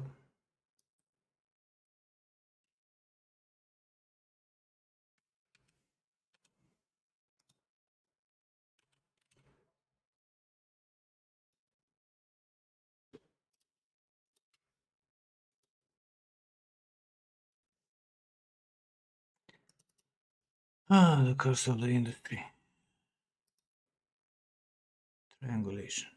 Ah, the curse of the industry. Triangulation.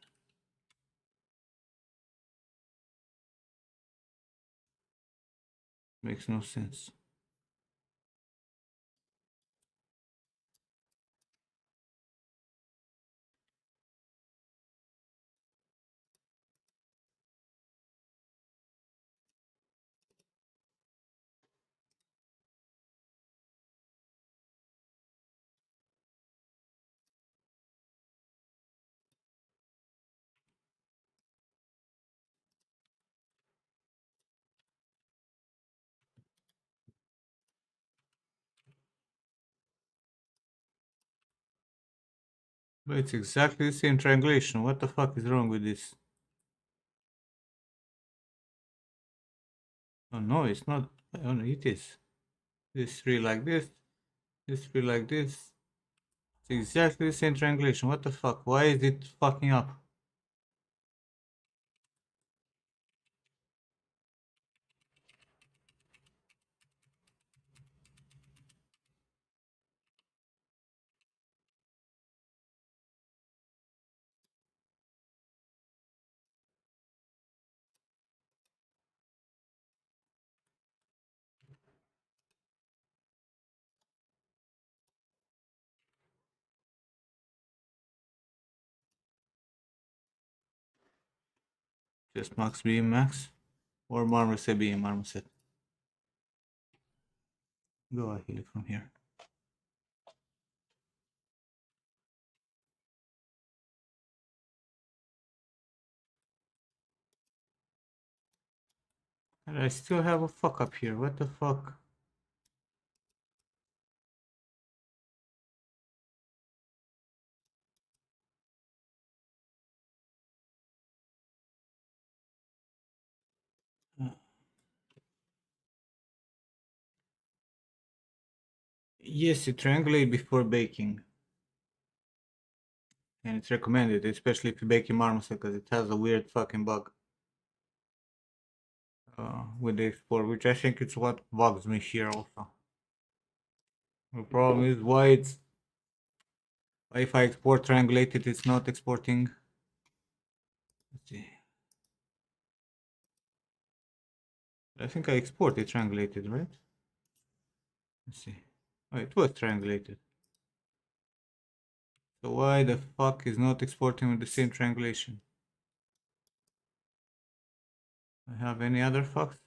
Makes no sense. But it's exactly the same triangulation. What the fuck is wrong with this? Oh no, it's not. Oh no, it is. This three like this three like this. It's exactly the same triangulation. What the fuck? Why is it fucking up? Just max beam max. Or marmoset beam marmoset. Go I heal it from here. And I still have a fuck up here. What the fuck? Yes, you triangulate before baking. And it's recommended, especially if you bake in marmoset, because it has a weird fucking bug with the export, which I think it's what bugs me here also. The problem is why it's if I export triangulated, it's not exporting. Let's see. I think I exported triangulated, right? Let's see. Oh, it was triangulated. So why the fuck is not exporting with the same triangulation? I have any other fucks?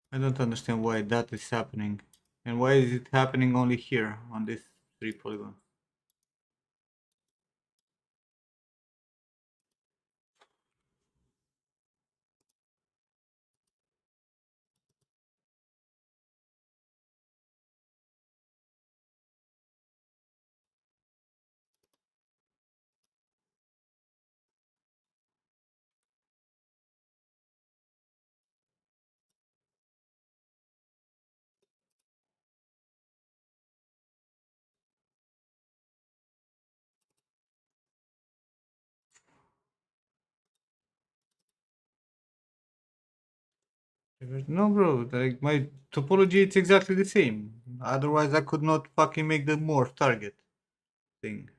I don't understand why that is happening. And why is it happening only here on this 3 polygon? No, bro, like my topology, it's exactly the same. Otherwise, I could not fucking make the morph target thing.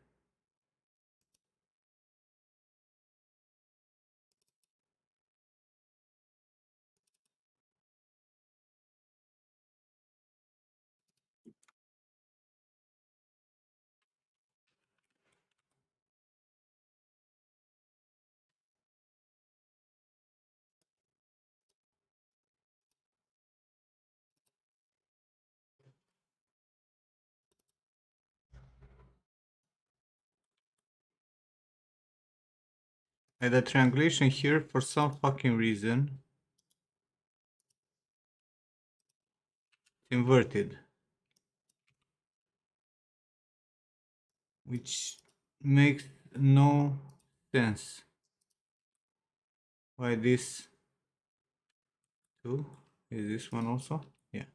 And the triangulation here, for some fucking reason, it's inverted. Which makes no sense. Why this two? Is this one also? Yeah.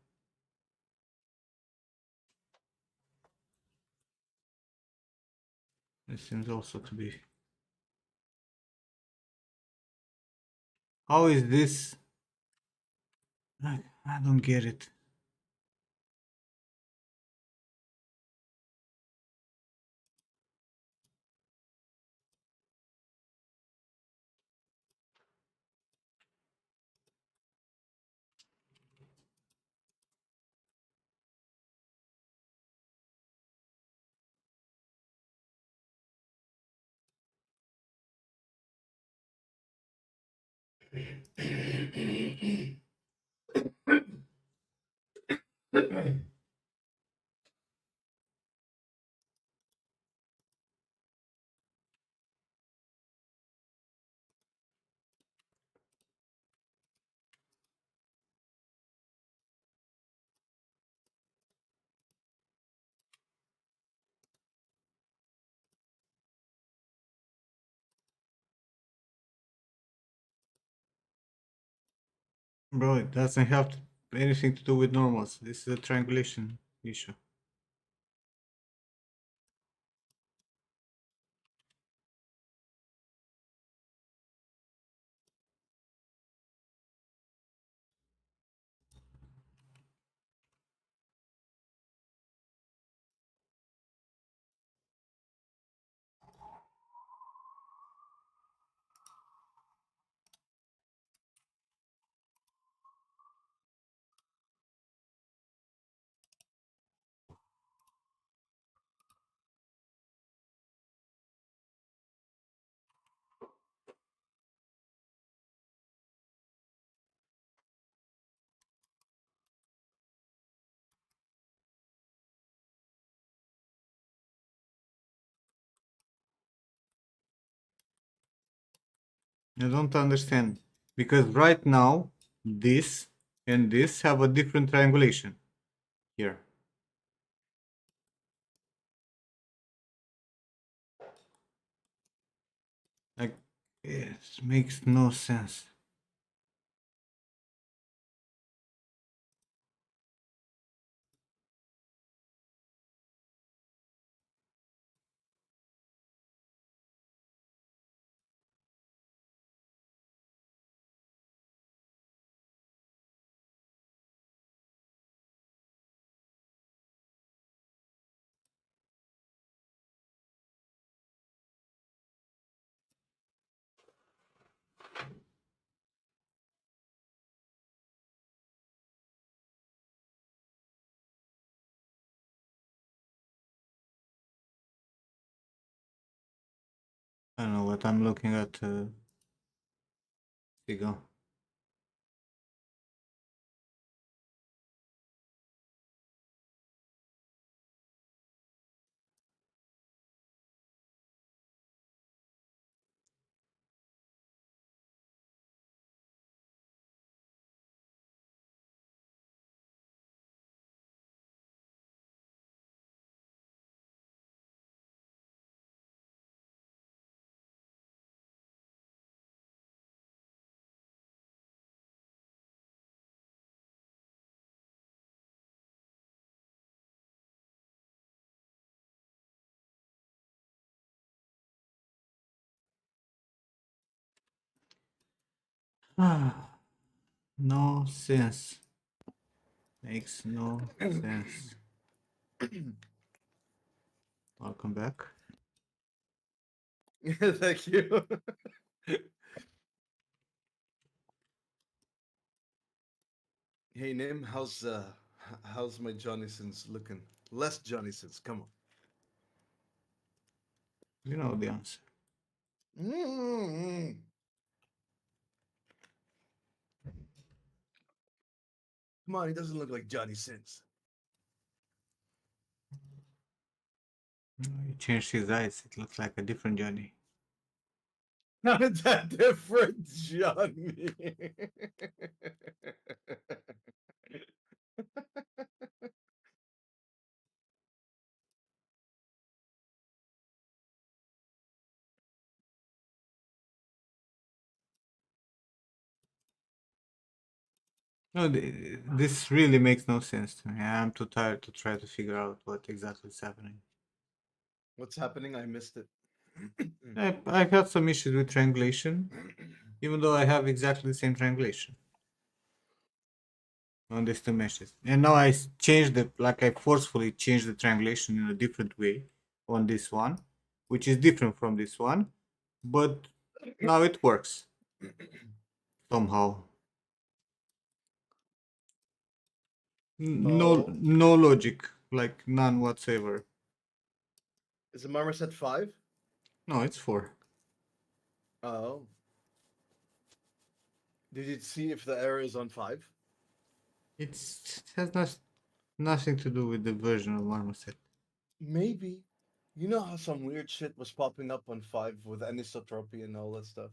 This seems also to be. How is this? I don't get it. Bro, it doesn't have anything to do with normals. This is a triangulation issue. I don't understand. Because right now, this and this have a different triangulation here. Like, it makes no sense. I don't know what I'm looking at. Figure. Ah, no sense. Makes no sense. Welcome back. Thank you. Hey Nim, how's my Johnny Sins looking? Less Johnny Sins, come on. You know the answer. Mm. Come on, he doesn't look like Johnny Sins. He changed his eyes. It looks like a different Johnny. Not that different, Johnny. No, this really makes no sense to me. I'm too tired to try to figure out what exactly is happening. What's happening? I missed it. I had some issues with triangulation, even though I have exactly the same triangulation on these two meshes. And now changed the, like I forcefully changed the triangulation in a different way on this one, which is different from this one, but now it works somehow. No, Oh, no logic, like none whatsoever. is the marmoset 5? No, it's 4. Oh. Did you see if the error is on 5? It has nothing to do with the version of Marmoset. Maybe. You know how some weird shit was popping up on 5 with anisotropy and all that stuff?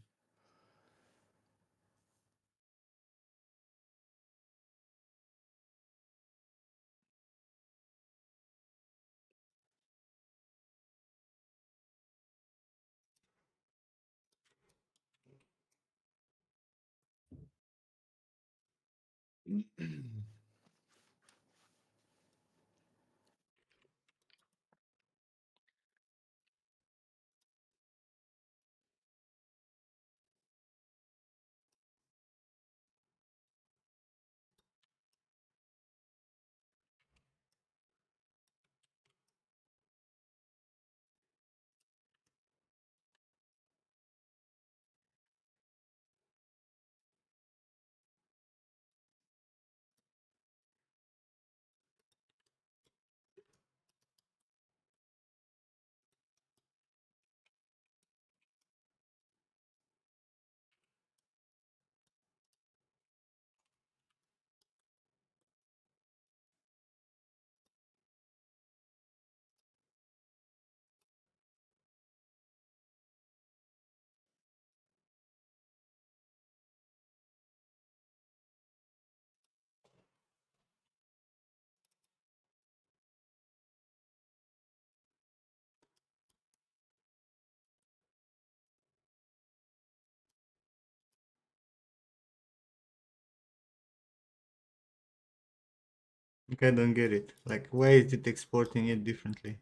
Like, I don't get it. Like, why is it exporting it differently?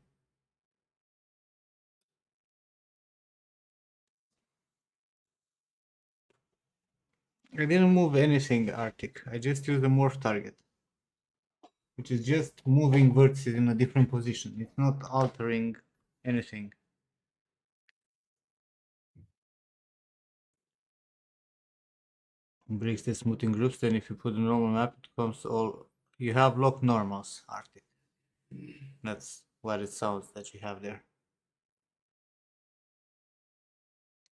I didn't move anything, Arctic. I just used a morph target, which is just moving vertices in a different position. It's not altering anything. Breaks the smoothing groups, then if you put the normal map, it comes all... You have locked normals, Arctic. That's what it sounds that you have there.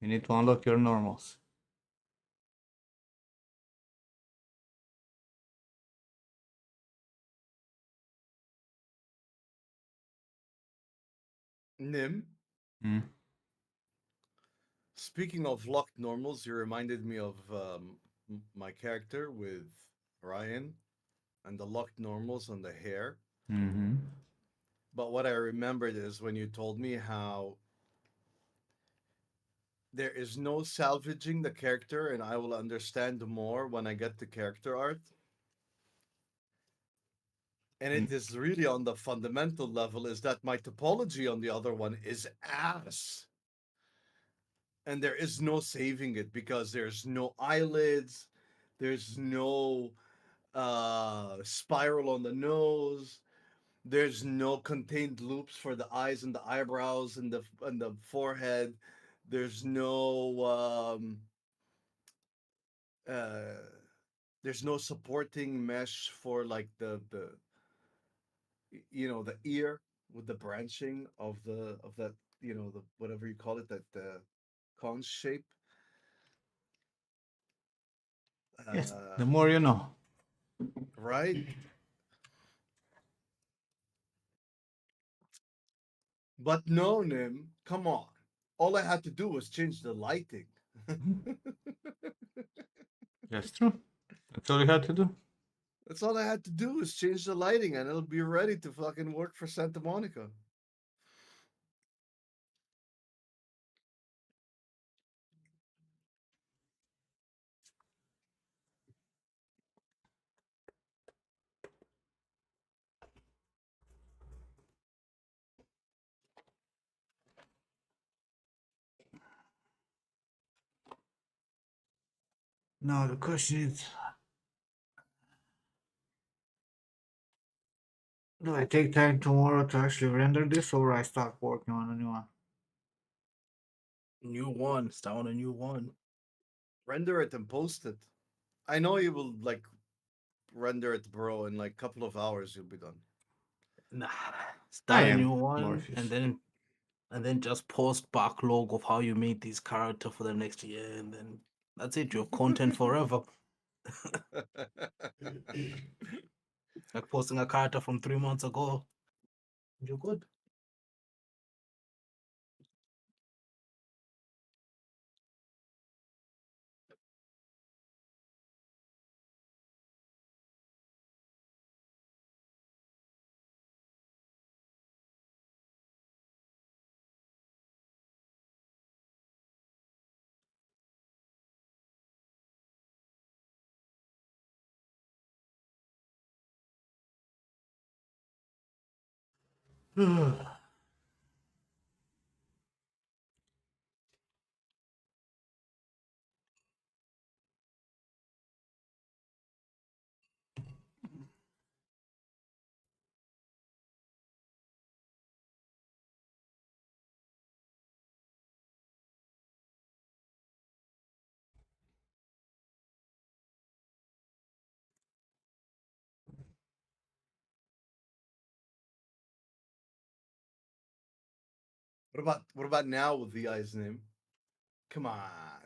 You need to unlock your normals. Nim, Hmm. speaking of locked normals, you reminded me of my character with Ryan and the locked normals on the hair. Mm-hmm. But what I remembered is when you told me how there is no salvaging the character, and I will understand more when I get the character art. And it is really on the fundamental level is that my topology on the other one is ass. And there is no saving it because there's no eyelids, there's no spiral on the nose, there's no contained loops for the eyes and the eyebrows and the forehead. There's no uh, there's no supporting mesh for like the the ear with the branching of that the whatever you call it, that conch shape. Yes, uh the more you know. right. But no, Nim, come on, all I had to do was change the lighting. That's true. That's all you had to do. That's all I had to do is change the lighting and it'll be ready to fucking work for Santa Monica. Now the question is, do I take time tomorrow to actually render this, or I start working on a new one? New one. Start on a new one. Render it and post it. I know you will like render it, bro. In like a couple of hours, you'll be done. Nah. I Start a am new one Morpheus. and then just post backlog of how you made this character for the next year, and then that's it. Your content forever. Like posting a character from 3 months ago. You're good. What about now with the guy's name? Come on,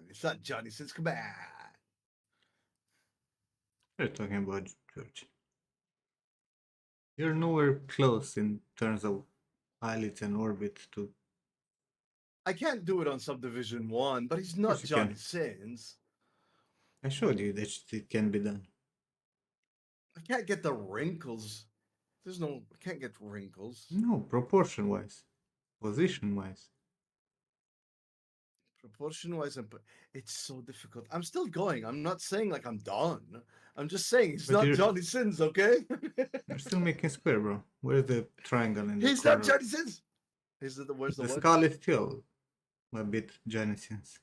it's not Johnny Sins. Come on. We're talking about George. You're nowhere close in terms of eyelids and orbit to... I can't do it on Subdivision 1, but he's Of course not you Johnny can. Sins. I showed you that it can be done. I can't get the wrinkles. I can't get wrinkles. No, proportion-wise. Position-wise. Proportion wise, it's so difficult. I'm still going. I'm not saying like I'm done. I'm just saying it's But not you're- Johnny Sins, okay? You're still making square, bro. Where's the triangle in the He's not corner? Johnny Sins. Where's the The what? skull is still a bit Johnny Sins.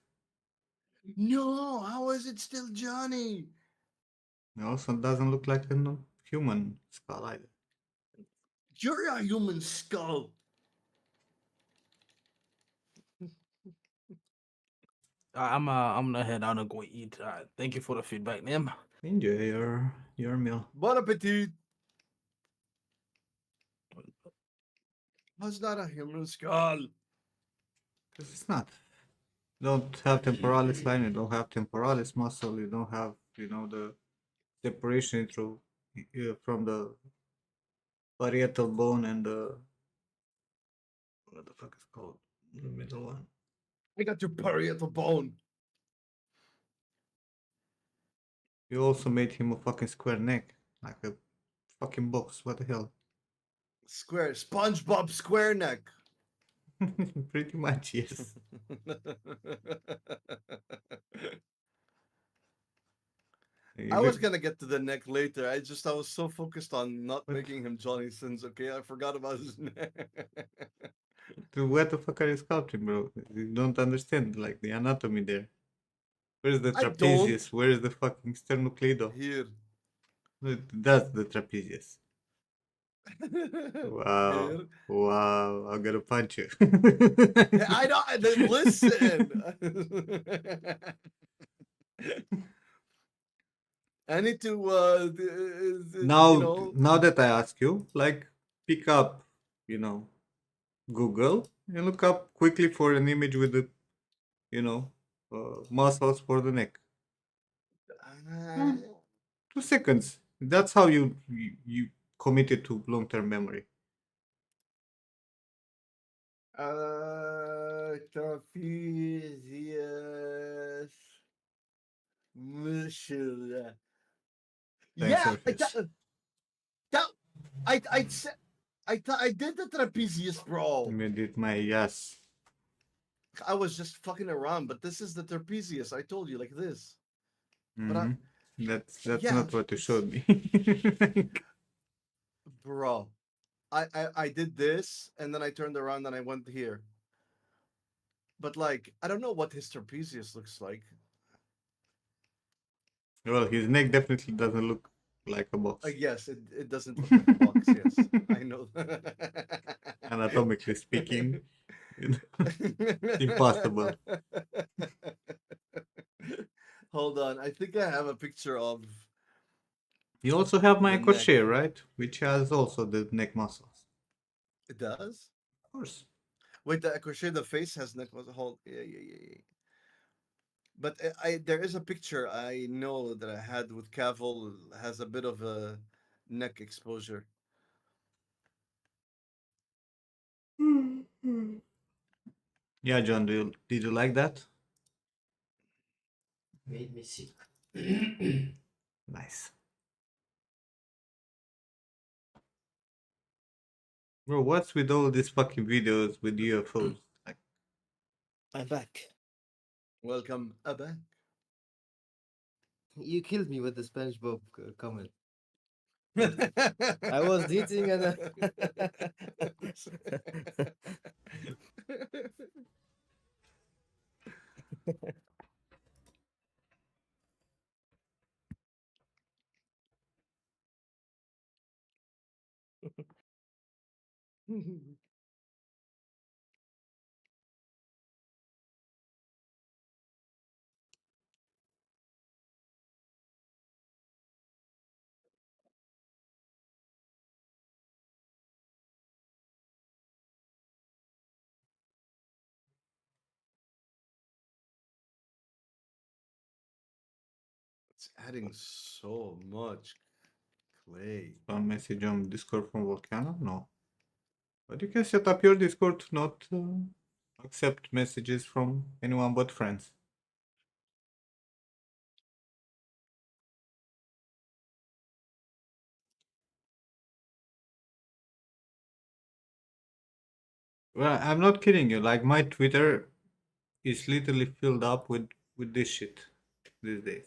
No, how is it still Johnny? It also doesn't look like a human skull either. You're a human skull. I'm gonna head out and go eat. Thank you for the feedback, Nim. Enjoy your meal. Bon appetit. How's not a human skull? Because it's not. You don't have temporalis line, you don't have temporalis muscle, you don't have, the separation through from the parietal bone and the what the fuck is called the middle one. I got your parietal bone. You also made him a fucking square neck, like a fucking box. What the hell? Square. SpongeBob square neck. Pretty much, yes. I was gonna get to the neck later. I was so focused on not What? making him Johnny Sins. Okay, I forgot about his neck. Dude, what the fuck are you sculpting, bro? You don't understand, like, the anatomy there. Where's the I don't. trapezius? Where is the fucking sternocleido? Here. That's the trapezius. Wow. Here. Wow. I'm gonna punch you. I don't. Then listen. I need to. Now that I ask you, like, pick up, Google and look up quickly for an image with the, muscles for the neck. 2 seconds. That's how you committed to long-term memory. Trapezius muscle. Thanks, Yeah, Orpheus. I did the trapezius, bro. You did my yes. I was just fucking around, but this is the trapezius. I told you like this. But Mhm. That's yeah, not what you it's- showed me. bro, I did this and then I turned around and I went here. But like, I don't know what his trapezius looks like. Well, his neck definitely doesn't look like a box. Yes, it doesn't look like a box. Yes, I know. Anatomically speaking, impossible. Hold on, I think I have a picture of. You also have my The crochet, neck. right? Which has also the neck muscles. It does. Of course. Wait, the crochet the face has neck muscle. Hold, yeah. But there is a picture I know that I had with Cavill has a bit of a neck exposure. Yeah, John, did you like that? Made me sick. Nice. Bro, what's with all these fucking videos with UFOs? Like, I'm back. Welcome back. You killed me with the SpongeBob comment. I was eating and It's adding so much clay. a message on Discord from Volcano? No. But you can set up your Discord to not accept messages from anyone but friends. Well, I'm not kidding you. Like, my Twitter is literally filled up with this shit these days.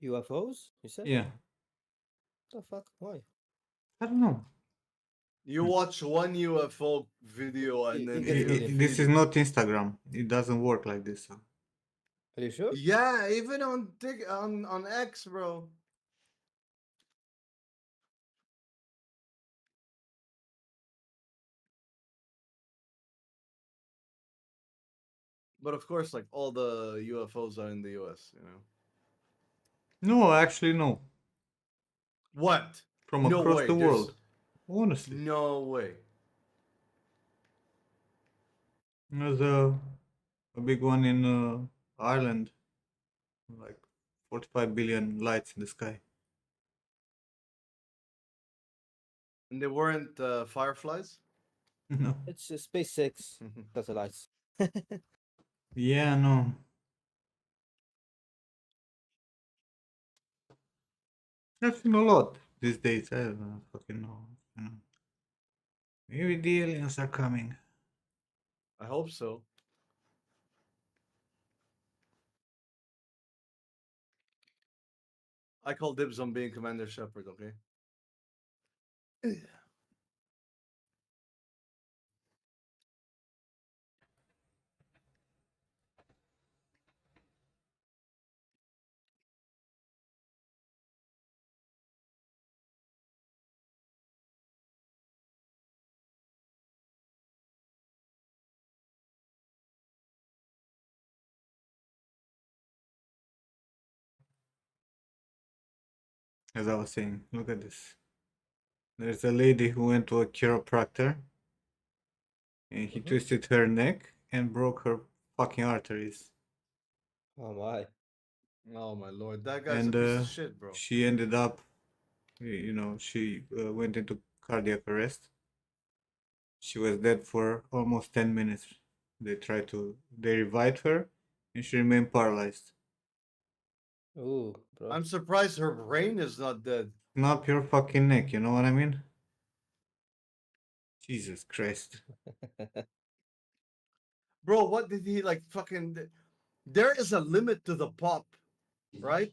UFOs? You said? Yeah, The fuck? Why? I don't know. You watch one UFO video and You then get you millions. This feed is it. not Instagram. It doesn't work like this. Are you sure? Yeah, even on X, bro. But of course, like all the UFOs are in the US, you know. No, actually, no. What? From No across way. the There's world. Honestly, no way. there's a big one in Ireland, like 45 billion lights in the sky. And they weren't fireflies? No. It's SpaceX satellites. Yeah, no. I've seen a lot these days. I don't fucking know. You know. Maybe the aliens are coming. I hope so. I call dibs on being Commander Shepard, okay? As I was saying, look at this. There's a lady who went to a chiropractor and he twisted her neck and broke her fucking arteries. Oh my. Oh my lord, that guy's a And piece of shit, bro. she ended up, she went into cardiac arrest. She was dead for almost 10 minutes. They revived her and she remained paralyzed. Ooh, bro. I'm surprised her brain is not dead. Not your fucking neck, you know what I mean? Jesus Christ. Bro, what did he like fucking there is a limit to the pop, right?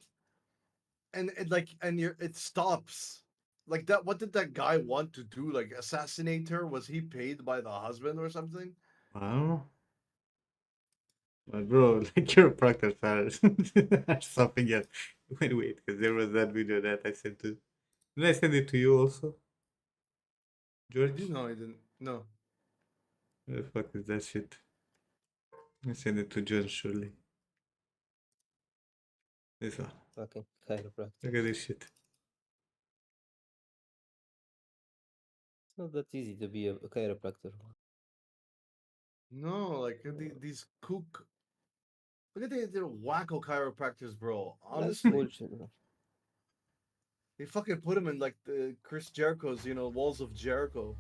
And it like and it stops. Like that what did that guy want to do? Like assassinate her? Was he paid by the husband or something? I don't know. But bro, like chiropractor fans or something else. Wait, because there was that video that I sent to. Did I send it to you also, George? No, he didn't. No. Where the fuck is that shit? I sent it to John surely. This one. Fucking Look chiropractor. at this shit. It's not that easy to be a chiropractor. No, like these kook. Look at the wacko chiropractors, bro. That's Honestly, bullshit, bro. they fucking put him in like the Chris Jericho's, walls of Jericho.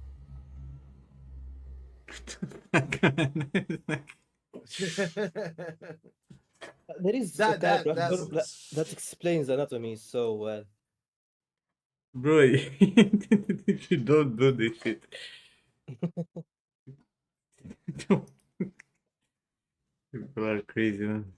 There is a chiropractor that explains anatomy so well. Bro, you don't do this shit. People are crazy, man.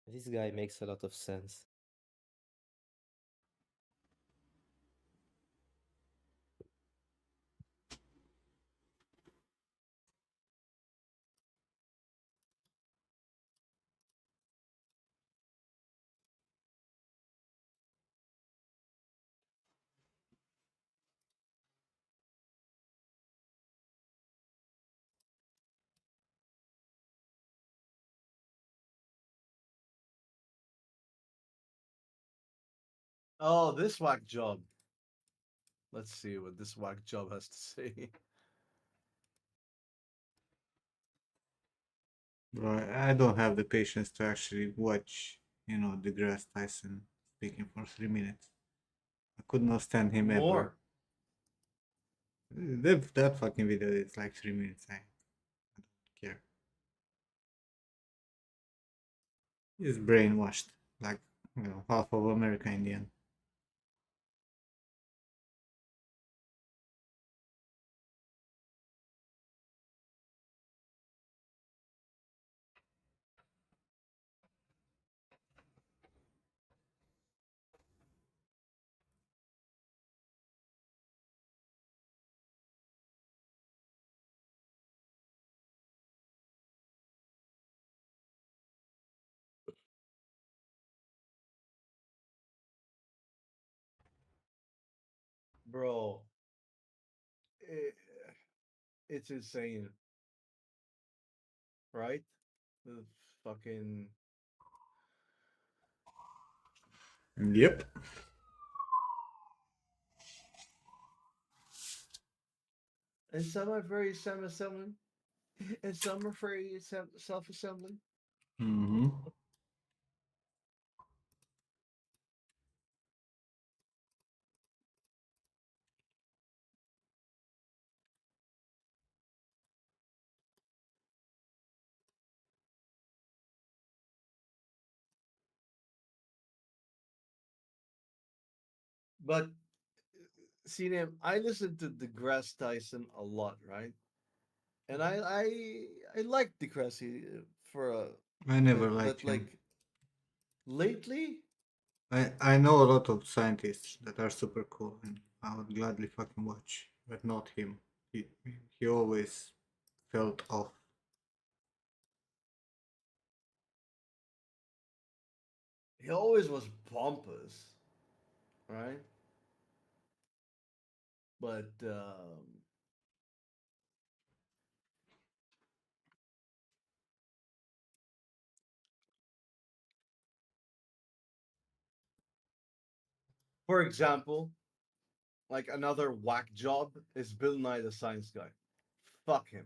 This guy makes a lot of sense. Oh, this whack job. Let's see what this whack job has to say. Bro, I don't have the patience to actually watch, deGrasse Tyson speaking for 3 minutes. I could not stand him ever. More. That fucking video is like 3 minutes. I don't care. He's brainwashed, like half of America in the end. Bro, it, it's insane, right? The fucking. Yep. And some are very self-assembling, and some are very self-assembling. Mm-hmm. But see, them, I listen to DeGrasse Tyson a lot, right? And I like DeGrasse for a I never bit, liked but him. like lately, I know a lot of scientists that are super cool, and I would gladly fucking watch, but not him. He always felt off. he always was pompous, right? But for example, like another whack job is Bill Nye the Science Guy. Fuck him.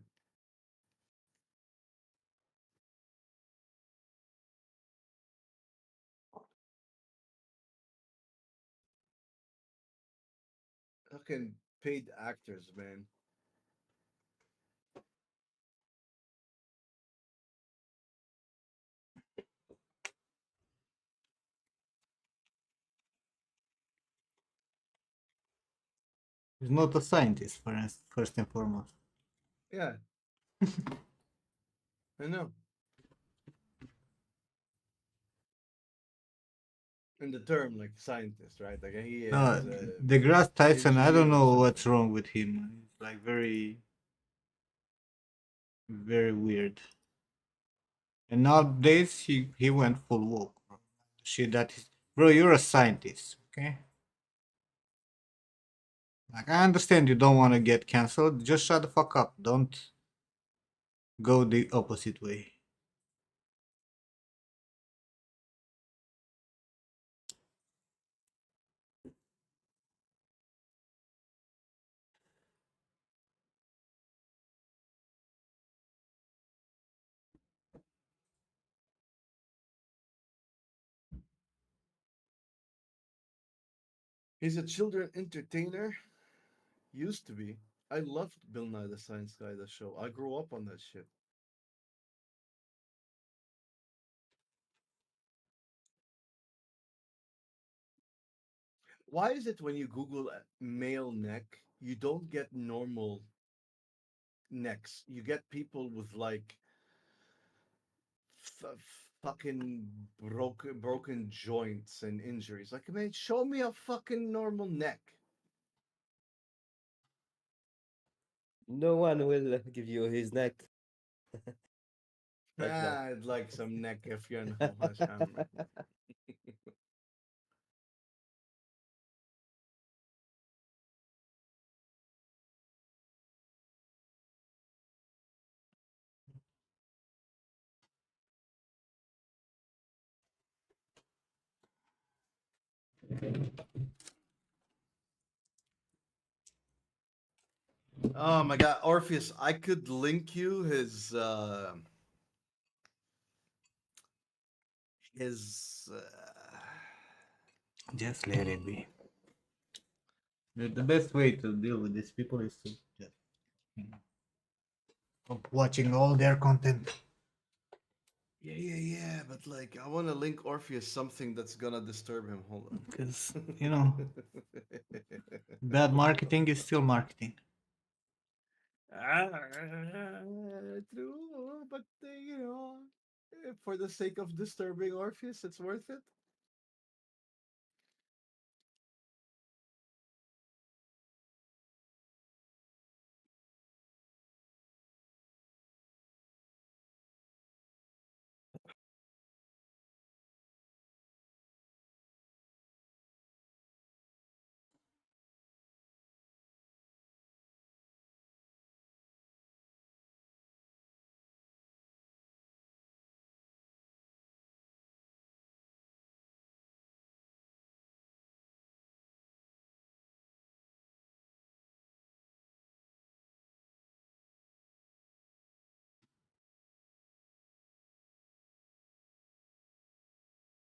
Fucking paid actors, man. He's not a scientist, first and foremost. Yeah, I know. In the term, like scientist, right? Like he No, has a deGrasse Tyson, I don't engineer or know what's something. wrong with him. He's like very, very weird. And nowadays he went full woke, bro. Shit, bro. You're a scientist, okay? Like I understand you don't want to get canceled. Just shut the fuck up. Don't go the opposite way. He's a children entertainer. Used to be. I loved Bill Nye the Science Guy, the show. I grew up on that shit. Why is it when you Google male neck, you don't get normal necks? You get people with like fucking broken joints and injuries. Like, man, show me a fucking normal neck. No one will give you his neck like that. I'd like some neck if you know what I'm. Oh my god, Orpheus, I could link you his Just let it be. The best way to deal with these people is to just stop watching all their content. yeah, but like I want to link Orpheus something that's gonna disturb him. Hold on. Because, bad marketing is still marketing. True, but for the sake of disturbing Orpheus, it's worth it.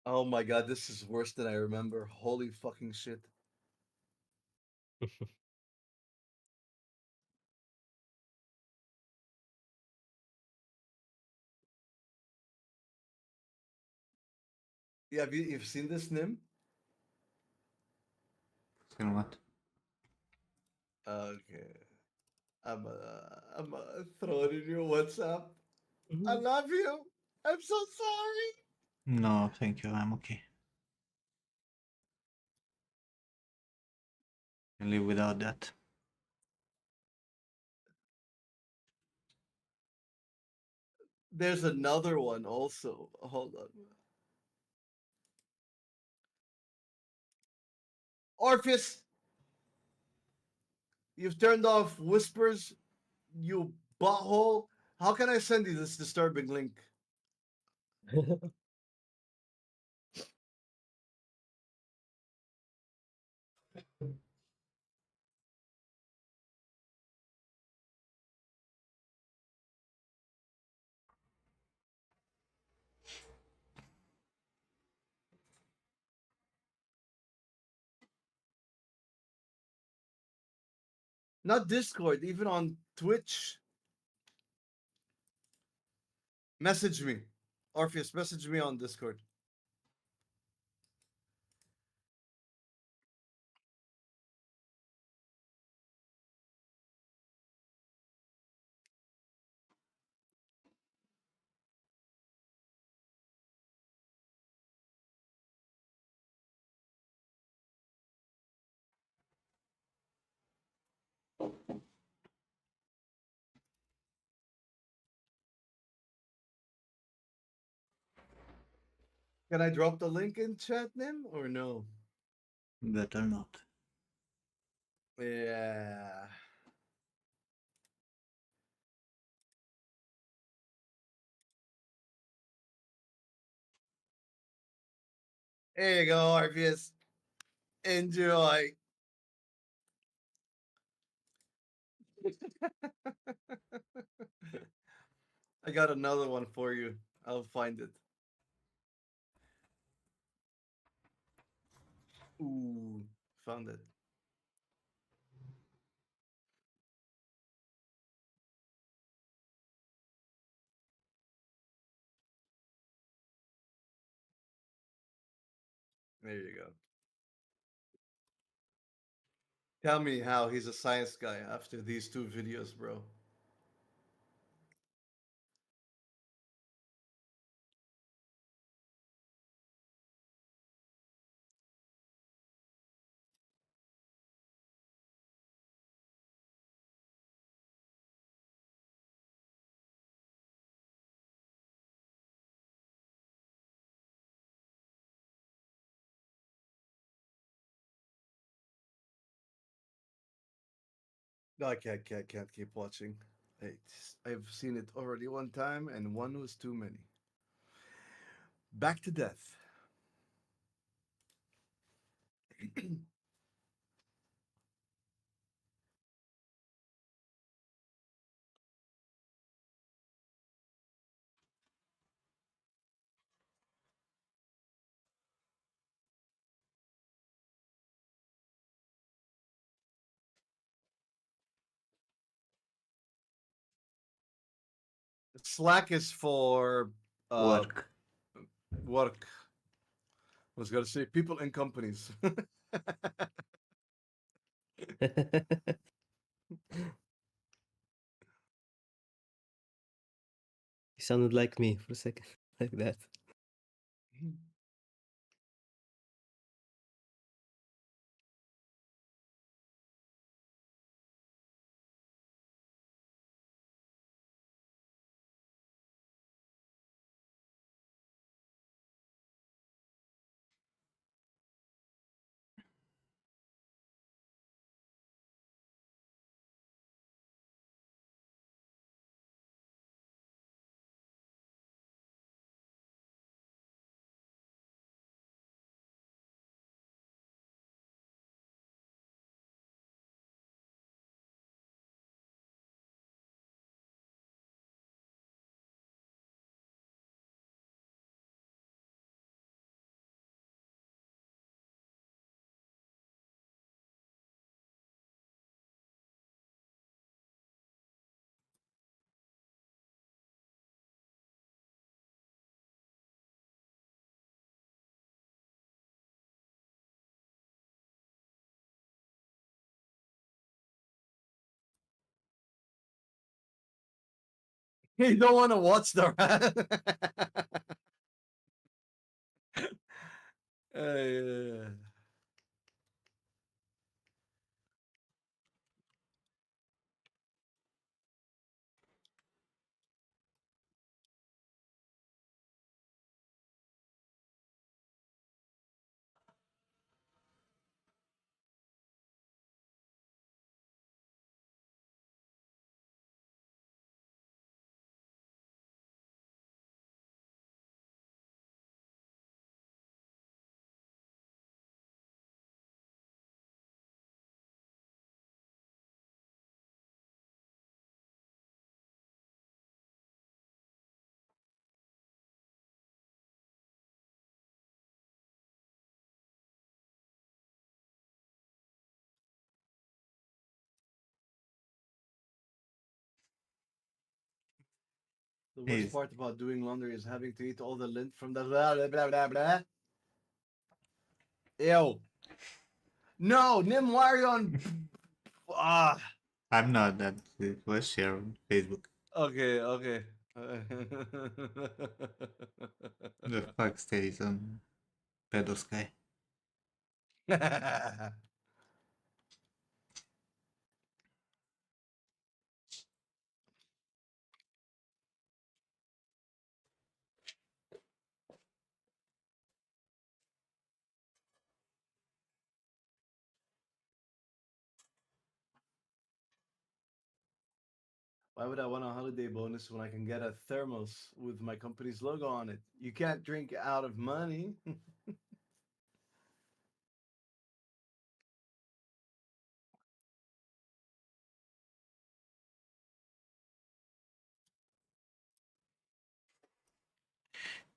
Oh my god, this is worse than I remember. Holy fucking shit. Yeah, you've seen this, Nim? You know what? Okay. I'm throw it in your WhatsApp. I love you. I'm so sorry. No, thank you. I'm okay. Can live without that. There's another one also. Hold on. Orpheus, you've turned off whispers, you butthole. How can I send you this disturbing link? Not Discord, even on Twitch. Message me. Orpheus, message me on Discord. Can I drop the link in chat, Nim, or no? Better not. Yeah. Here you go, Orpheus. Enjoy. I got another one for you. I'll find it. Ooh, found it. There you go. Tell me how he's a science guy after these two videos, bro. No, I can't keep watching. I've seen it already one time, and one was too many. Back to death. Slack is for Work. work. I was gonna say people in companies. He sounded like me for a second, like that. You don't want to watch the yeah. The worst He's part about doing laundry is having to eat all the lint from the blah blah blah blah blah. Ew. No, Nim, why are you on? Ah. I'm not that it was shared on Facebook. Okay, okay. The fuck stays on Pedo Sky. Why would I want a holiday bonus when I can get a thermos with my company's logo on it? You can't drink out of money.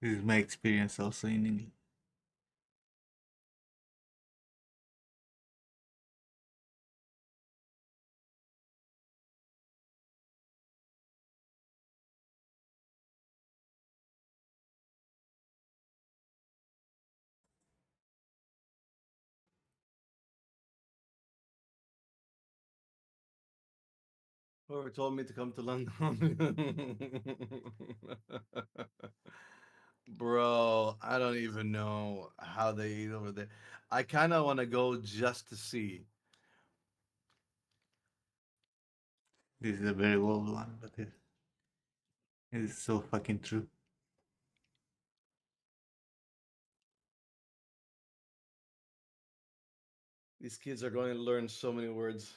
This is my experience also in England. Whoever told me to come to London. Bro, I don't even know how they eat over there. I kind of want to go just to see. This is a very old one, but it is so fucking true. These kids are going to learn so many words.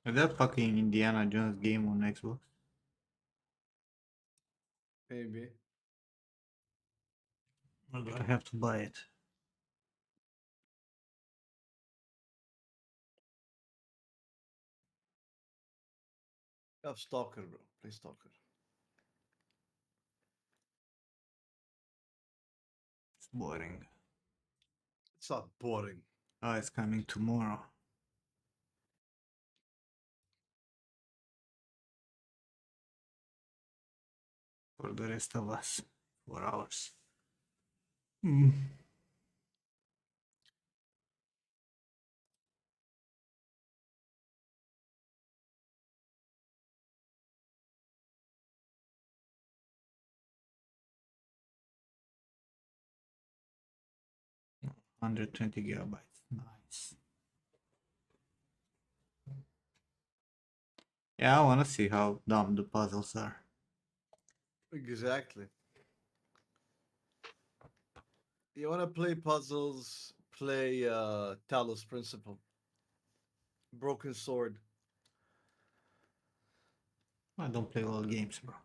Is that fucking Indiana Jones game on Xbox? Maybe. Or do I have to buy it? Have Stalker, bro. Play Stalker. It's boring. It's not boring. Oh, it's coming tomorrow. For the rest of us. 4 hours. Hmm. Under 20 gigabytes. Nice. Yeah, I wanna see how dumb the puzzles are. Exactly. You want to play puzzles? Play Talos Principle. Broken Sword. I don't play all games, bro.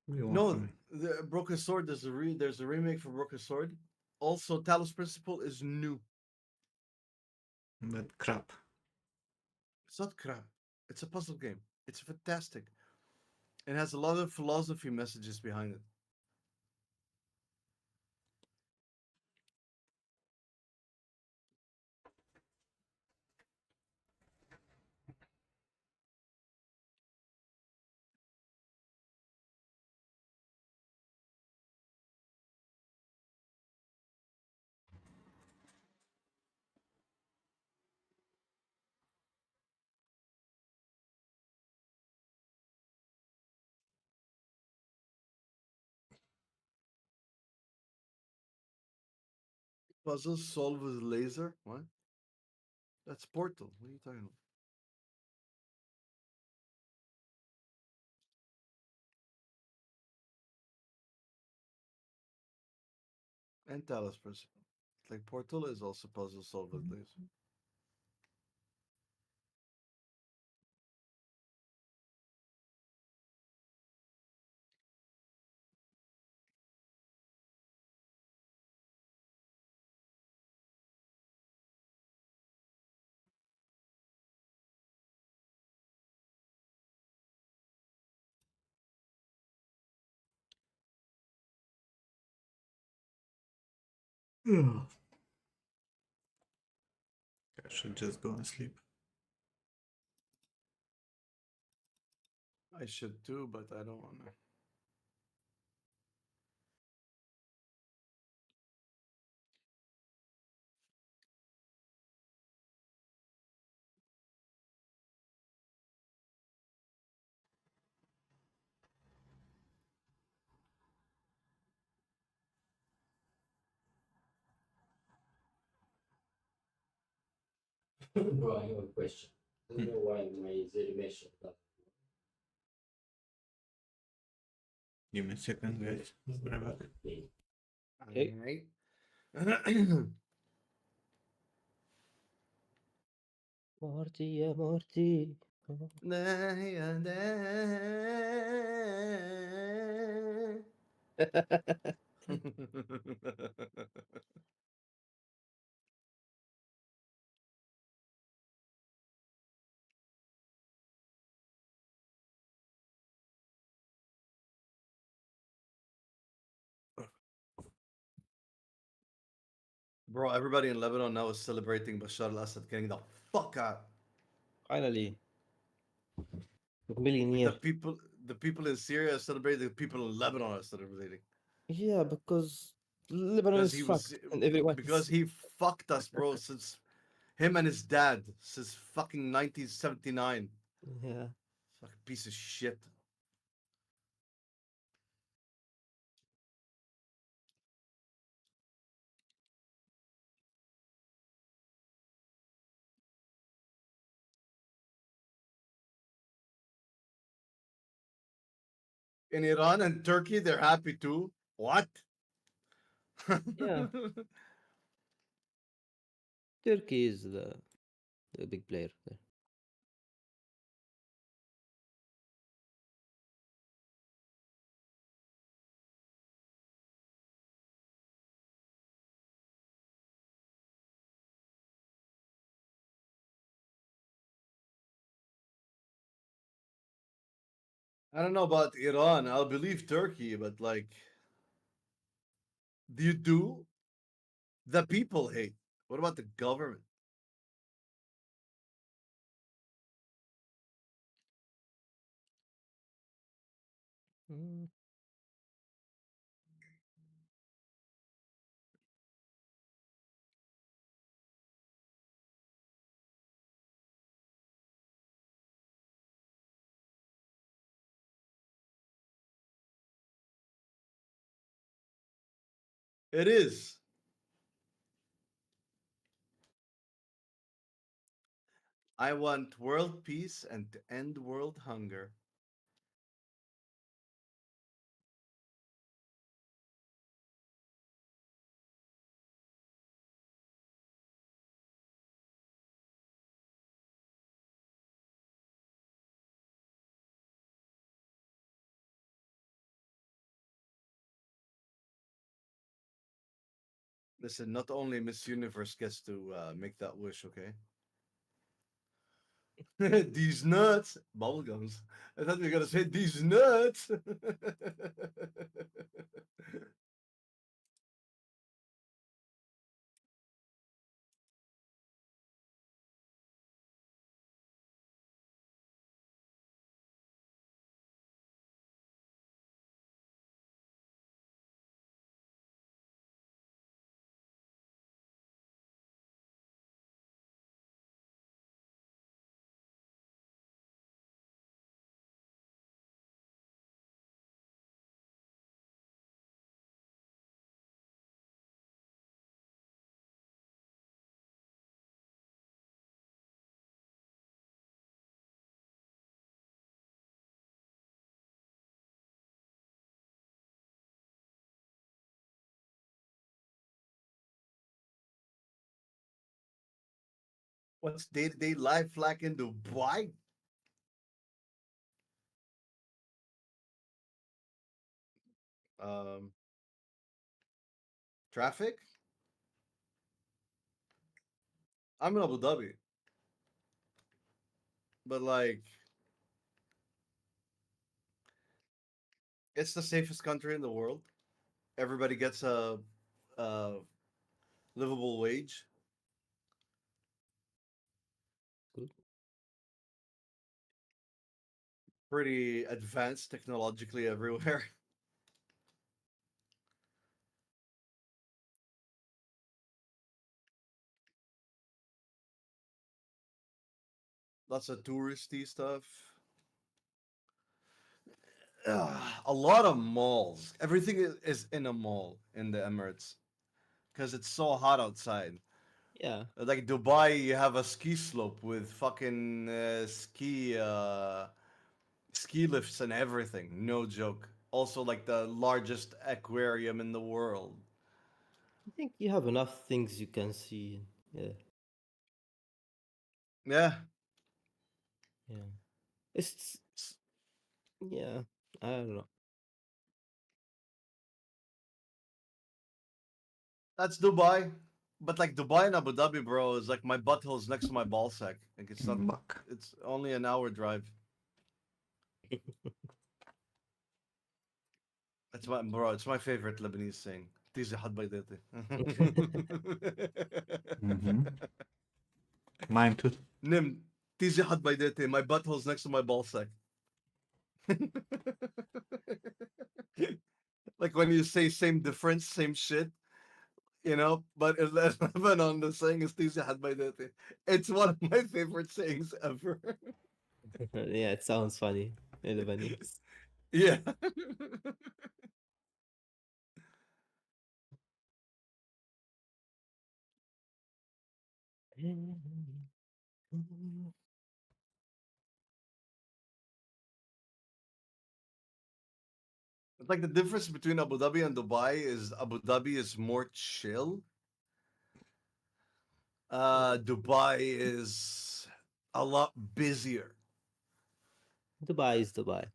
What do you want from No, me? the Broken Sword. There's a remake for Broken Sword. Also, Talos Principle is new. But crap. It's not crap. It's a puzzle game. It's fantastic. It has a lot of philosophy messages behind it. Puzzles solved with laser. What? That's Portal. What are you talking about? And Talos Principle. Like Portal is also puzzle solved with laser. I should just go and sleep. I should too, but I don't want to. Bro, I have a question. I don't know why my zero mesh is not. Give me a second, guys. I'll be right back. Okay. Alright. Morty, yeah, Morty. Oh. Bro, everybody in Lebanon now is celebrating Bashar al-Assad getting the fuck out. Finally. A The millionaire. people, the people in Syria are celebrating. The people in Lebanon are celebrating Yeah, because Lebanon because is he was fucked and everyone because is. he fucked us, bro. Since him and his dad since fucking 1979. Yeah. Fucking piece of shit. In Iran and Turkey, they're happy too. What? Yeah. Turkey is the big player there. I don't know about Iran. I'll believe Turkey, but like, do you do? The people hate. What about the government? Mm, It is. I want world peace and to end world hunger. Listen, not only Miss Universe gets to make that wish, okay? These nuts, bubblegums. I thought we were gonna say these nuts. What's day-to-day life like in Dubai? Um, Traffic? I'm in Abu Dhabi, but like, it's the safest country in the world. Everybody gets a livable wage. good. Pretty advanced technologically everywhere. Lots of touristy stuff. A lot of malls. Everything is in a mall in the Emirates because it's so hot outside. Yeah. Like Dubai, you have a ski slope with fucking ski lifts and everything. No joke. Also, like the largest aquarium in the world. I think you have enough things you can see. Yeah. Yeah, Yeah. It's yeah. I don't know. that's Dubai. But like Dubai and Abu Dhabi, bro, is like my butthole's next to my ball sack. Like it's not. Fuck. It's only an hour drive. It's my bro. It's my favorite Lebanese saying. "Tizi had baydati." Mm-hmm. Mine too. Nim, tizi had baydati. My butthole's next to my ball sack. Like when you say same difference, same shit, but in Lebanon, the saying is tizi had baydati. It's one of my favorite sayings ever. Yeah, it sounds funny. Lebanese. Yeah. Like the difference between Abu Dhabi and Dubai is Abu Dhabi is more chill. Dubai is a lot busier. Dubai is Dubai.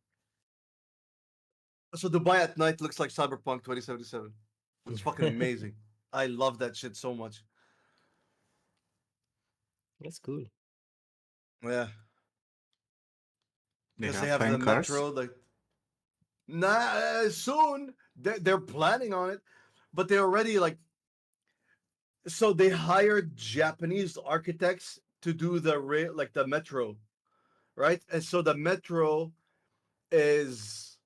So Dubai at night looks like Cyberpunk 2077. It's fucking amazing. I love that shit so much. That's cool. Yeah, They because they have have the flying cars. metro. Like Soon. They're planning on it, but they already like. So they hired Japanese architects to do the like the metro, right? And so the metro is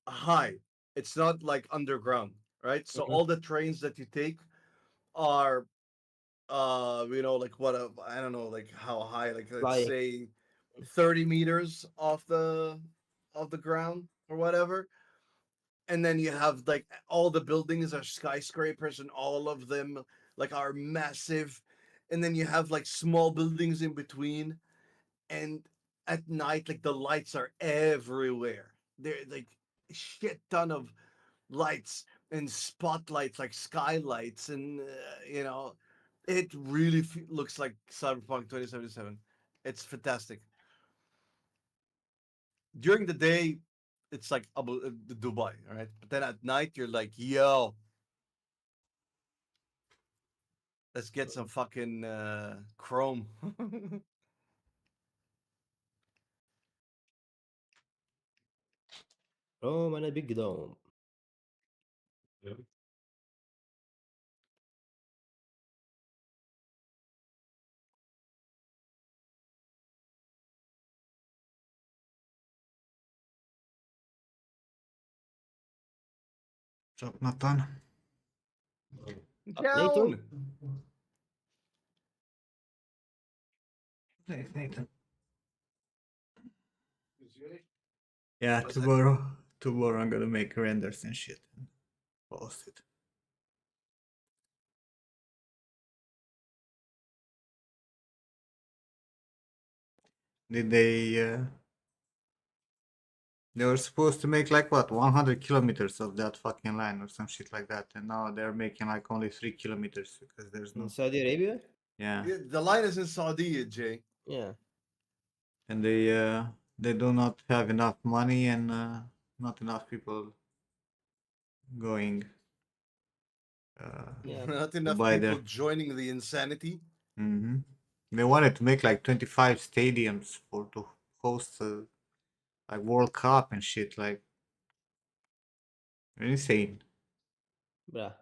high. It's not like underground, right? So Mhm. all the trains that you take are like what I don't know, like how high, like let's Flying. say 30 meters off the ground or whatever. And then you have like all the buildings are skyscrapers and all of them like are massive. And then you have like small buildings in between. And at night, like the lights are everywhere. They're like shit ton of lights and spotlights, like skylights, and it really looks like Cyberpunk 2077. It's fantastic. During the day, it's like Dubai, all right? But then at night, you're like, yo, let's get some fucking chrome. Rome and a big dome. What's up, Nathan? Up, Nathan. Down. Thanks, Nathan. Yeah, What's that? tomorrow I'm gonna make renders and shit and post it. Did they were supposed to make like what 100 kilometers of that fucking line or some shit like that, and now they're making like only 3 kilometers because there's no In Saudi Arabia? yeah, Yeah, the line is in Saudi, Jay. Yeah. and they do not have enough money and not enough people going Yeah. Not to enough buy people there. joining the insanity. Hmm. They wanted to make like 25 stadiums for to host like World Cup and shit, like insane. Bruh.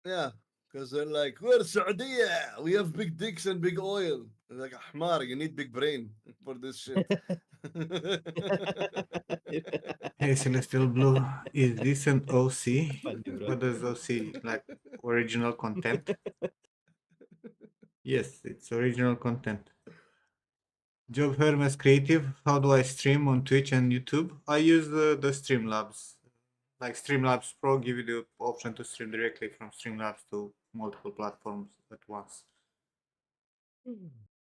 Yeah, because they're like, we're Saudi, we have big dicks and big oil. They're like, Ahmar, you need big brain for this shit. Hey, Celestial Blue, is this an OC? Funny, bro. What does OC like? Original content? Yes, it's original content. Job Hermes Creative. How do I stream on Twitch and YouTube? I use the Streamlabs. Like Streamlabs Pro give you the option to stream directly from Streamlabs to multiple platforms at once.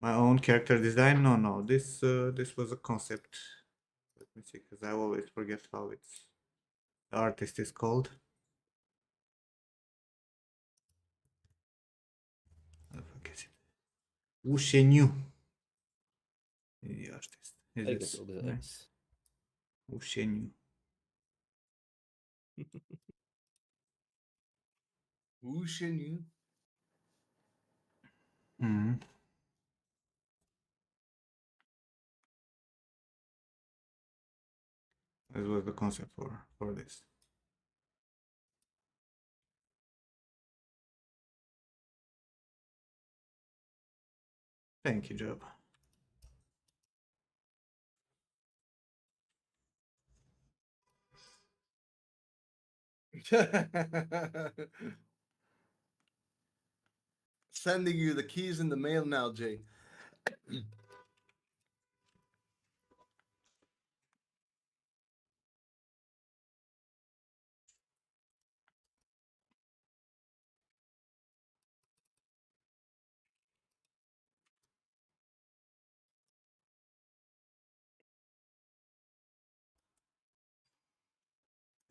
My own character design? No. This was a concept. Let me see, because I always forget how the artist is called. How the fuck is it? Wu Shenyu. The artist. Is Arigato this gozaimasu. nice? Wu Shenyu. Who shin you? Hmm. This was the concept for this. Thank you, Job. Sending you the keys in the mail now, Jay.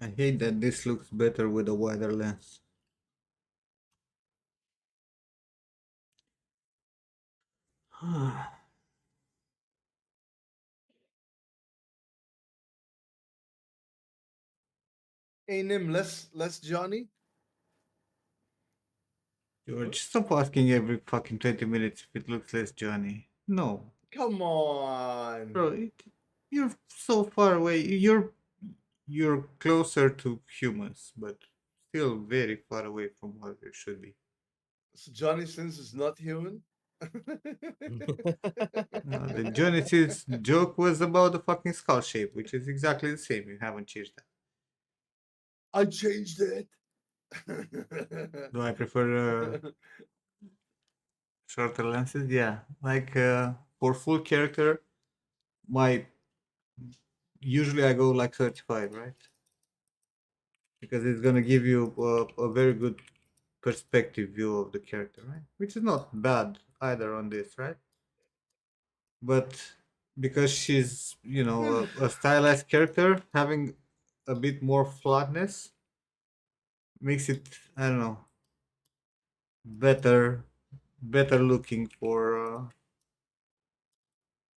I hate that this looks better with a wider lens. Hey Nim, less Johnny. George, stop asking every fucking 20 minutes if it looks less Johnny. No. Come on. Bro, you're so far away. you're closer to humans, but still very far away from what you should be. So Johnny Sins is not human. No, the Genesis joke was about the fucking skull shape, which is exactly the same. You haven't changed that. I changed it. Do I prefer shorter lenses? Yeah, like for full character, my usually I go like 35, right? Because it's gonna give you a very good perspective view of the character, right? Which is not bad either on this, right? But because she's, a stylized character, having a bit more flatness makes it, I don't know, better, better looking for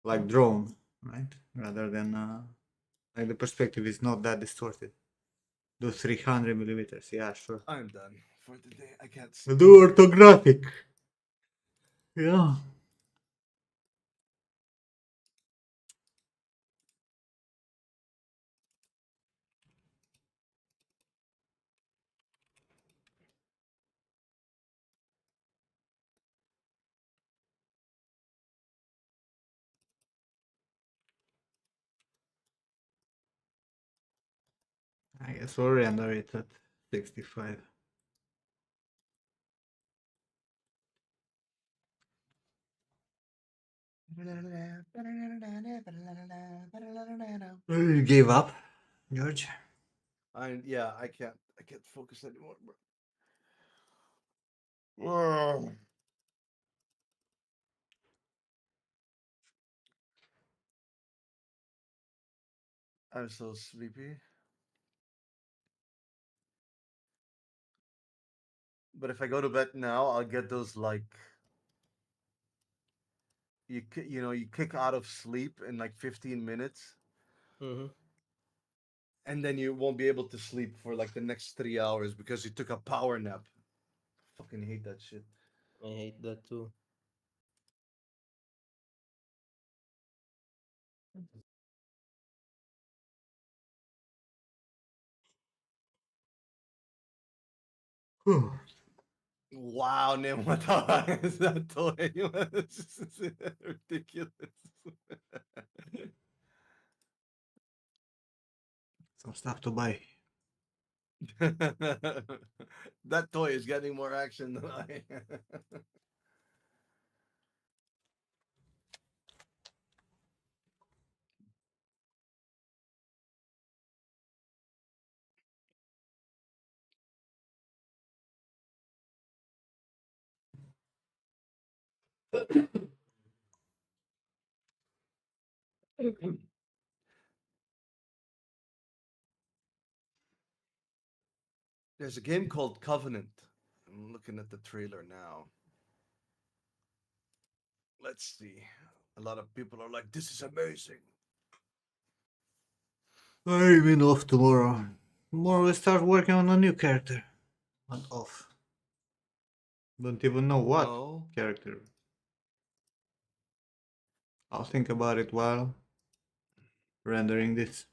like drone, right? Rather than like the perspective is not that distorted. Do 300 millimeters, yeah, sure. I'm done for the day. I can't see. Do orthographic, yeah. I guess we'll render it at 65. You gave up, George? Yeah, I can't. I can't focus anymore. Bro. I'm so sleepy. But if I go to bed now, I'll get those like you kick out of sleep in like 15 minutes, Hmm. and then you won't be able to sleep for like the next 3 hours because you took a power nap. Fucking hate that shit. I hate that too. Wow, Nim, what the fuck is that toy? This is ridiculous. Some stuff to buy. That toy is getting more action than I. There's a game called Covenant. I'm looking at the trailer now. Let's see. A lot of people are like, "This is amazing." I'm in off tomorrow. Tomorrow we start working on a new character. Not off. Don't even know what No. character. I'll think about it while rendering this.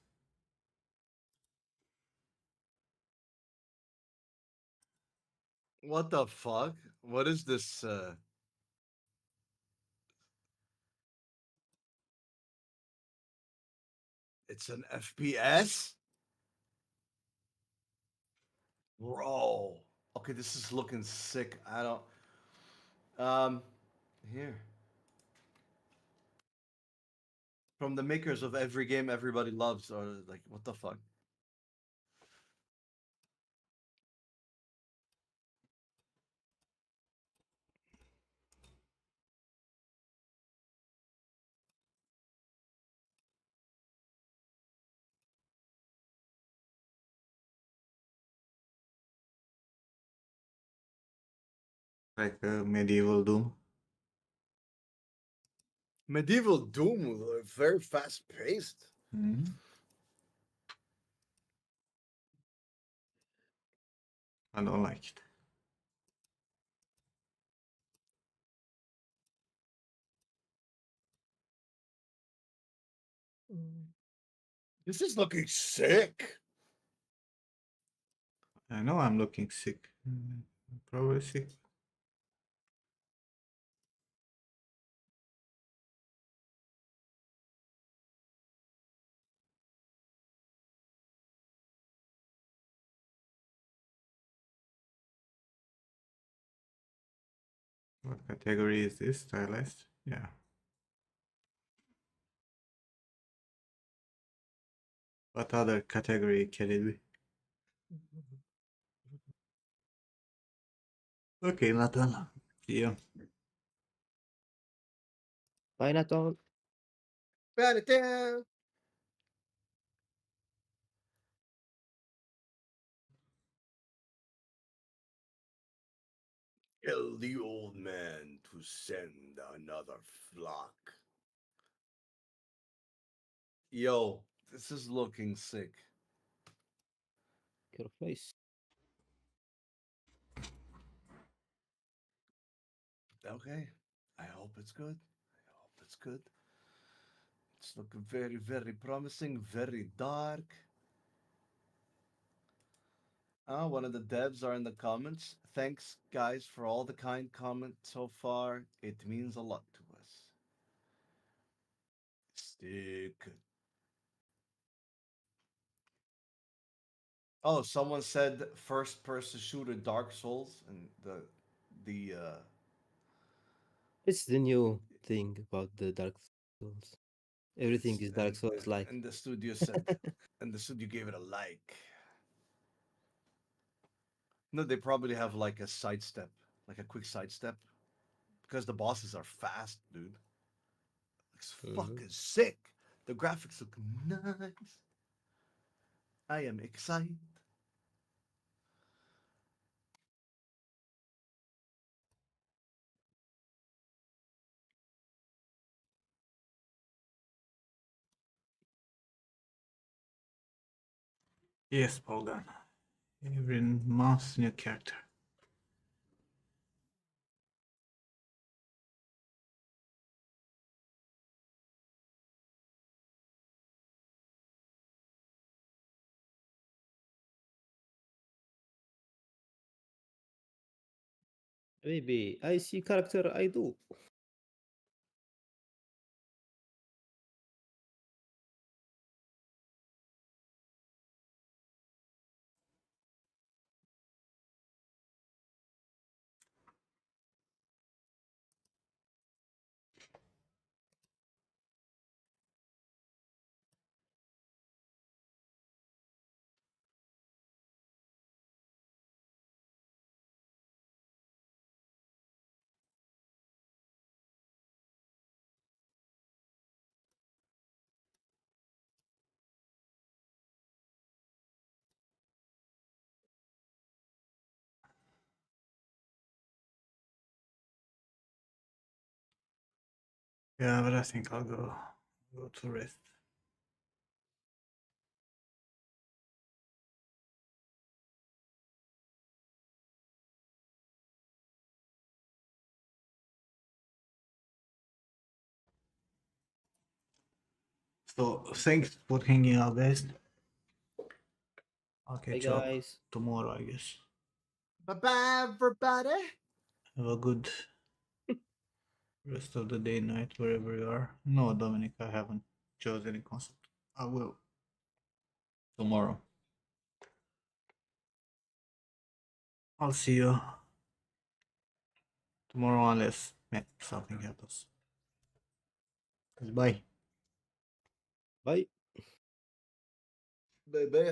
What the fuck? What is this? It's an FPS? Bro. Okay, this is looking sick. I don't. Here. From the makers of every game everybody loves, or like, what the fuck? Like medieval Doom. Medieval Doom, very fast paced. Mhm. I don't like it. This is looking sick. I know I'm looking sick. Probably sick. What category is this? Stylist? Yeah. What other category can it be? Okay, Nathan. See you. Bye, Nathan. Right. Tell the old man to send another flock. Yo, this is looking sick. Your face. Okay. I hope it's good. I hope it's good. It's looking very, very promising, very dark. One of the devs are in the comments. Thanks, guys, for all the kind comments so far. It means a lot to us. Stick. Oh, someone said first person shooter Dark Souls and the It's the new thing about the Dark Souls. Everything is Dark Souls like. and the studio said and the studio gave it a like. No, they probably have like a sidestep, like a quick sidestep, because the bosses are fast, dude. It's Mhm. fucking sick. The graphics look nice. I am excited. Yes, Polgan. Every month, new character. Maybe I see character I do. Yeah, but I think I'll go to rest. So thanks for hanging out, guys. I'll Hey catch up guys. tomorrow, I guess. Bye bye, everybody. Have a good rest of the day, night, wherever you are. No, Dominic, I haven't chosen any concept. I will tomorrow. I'll see you tomorrow unless something happens. Bye. Bye. Bye bye.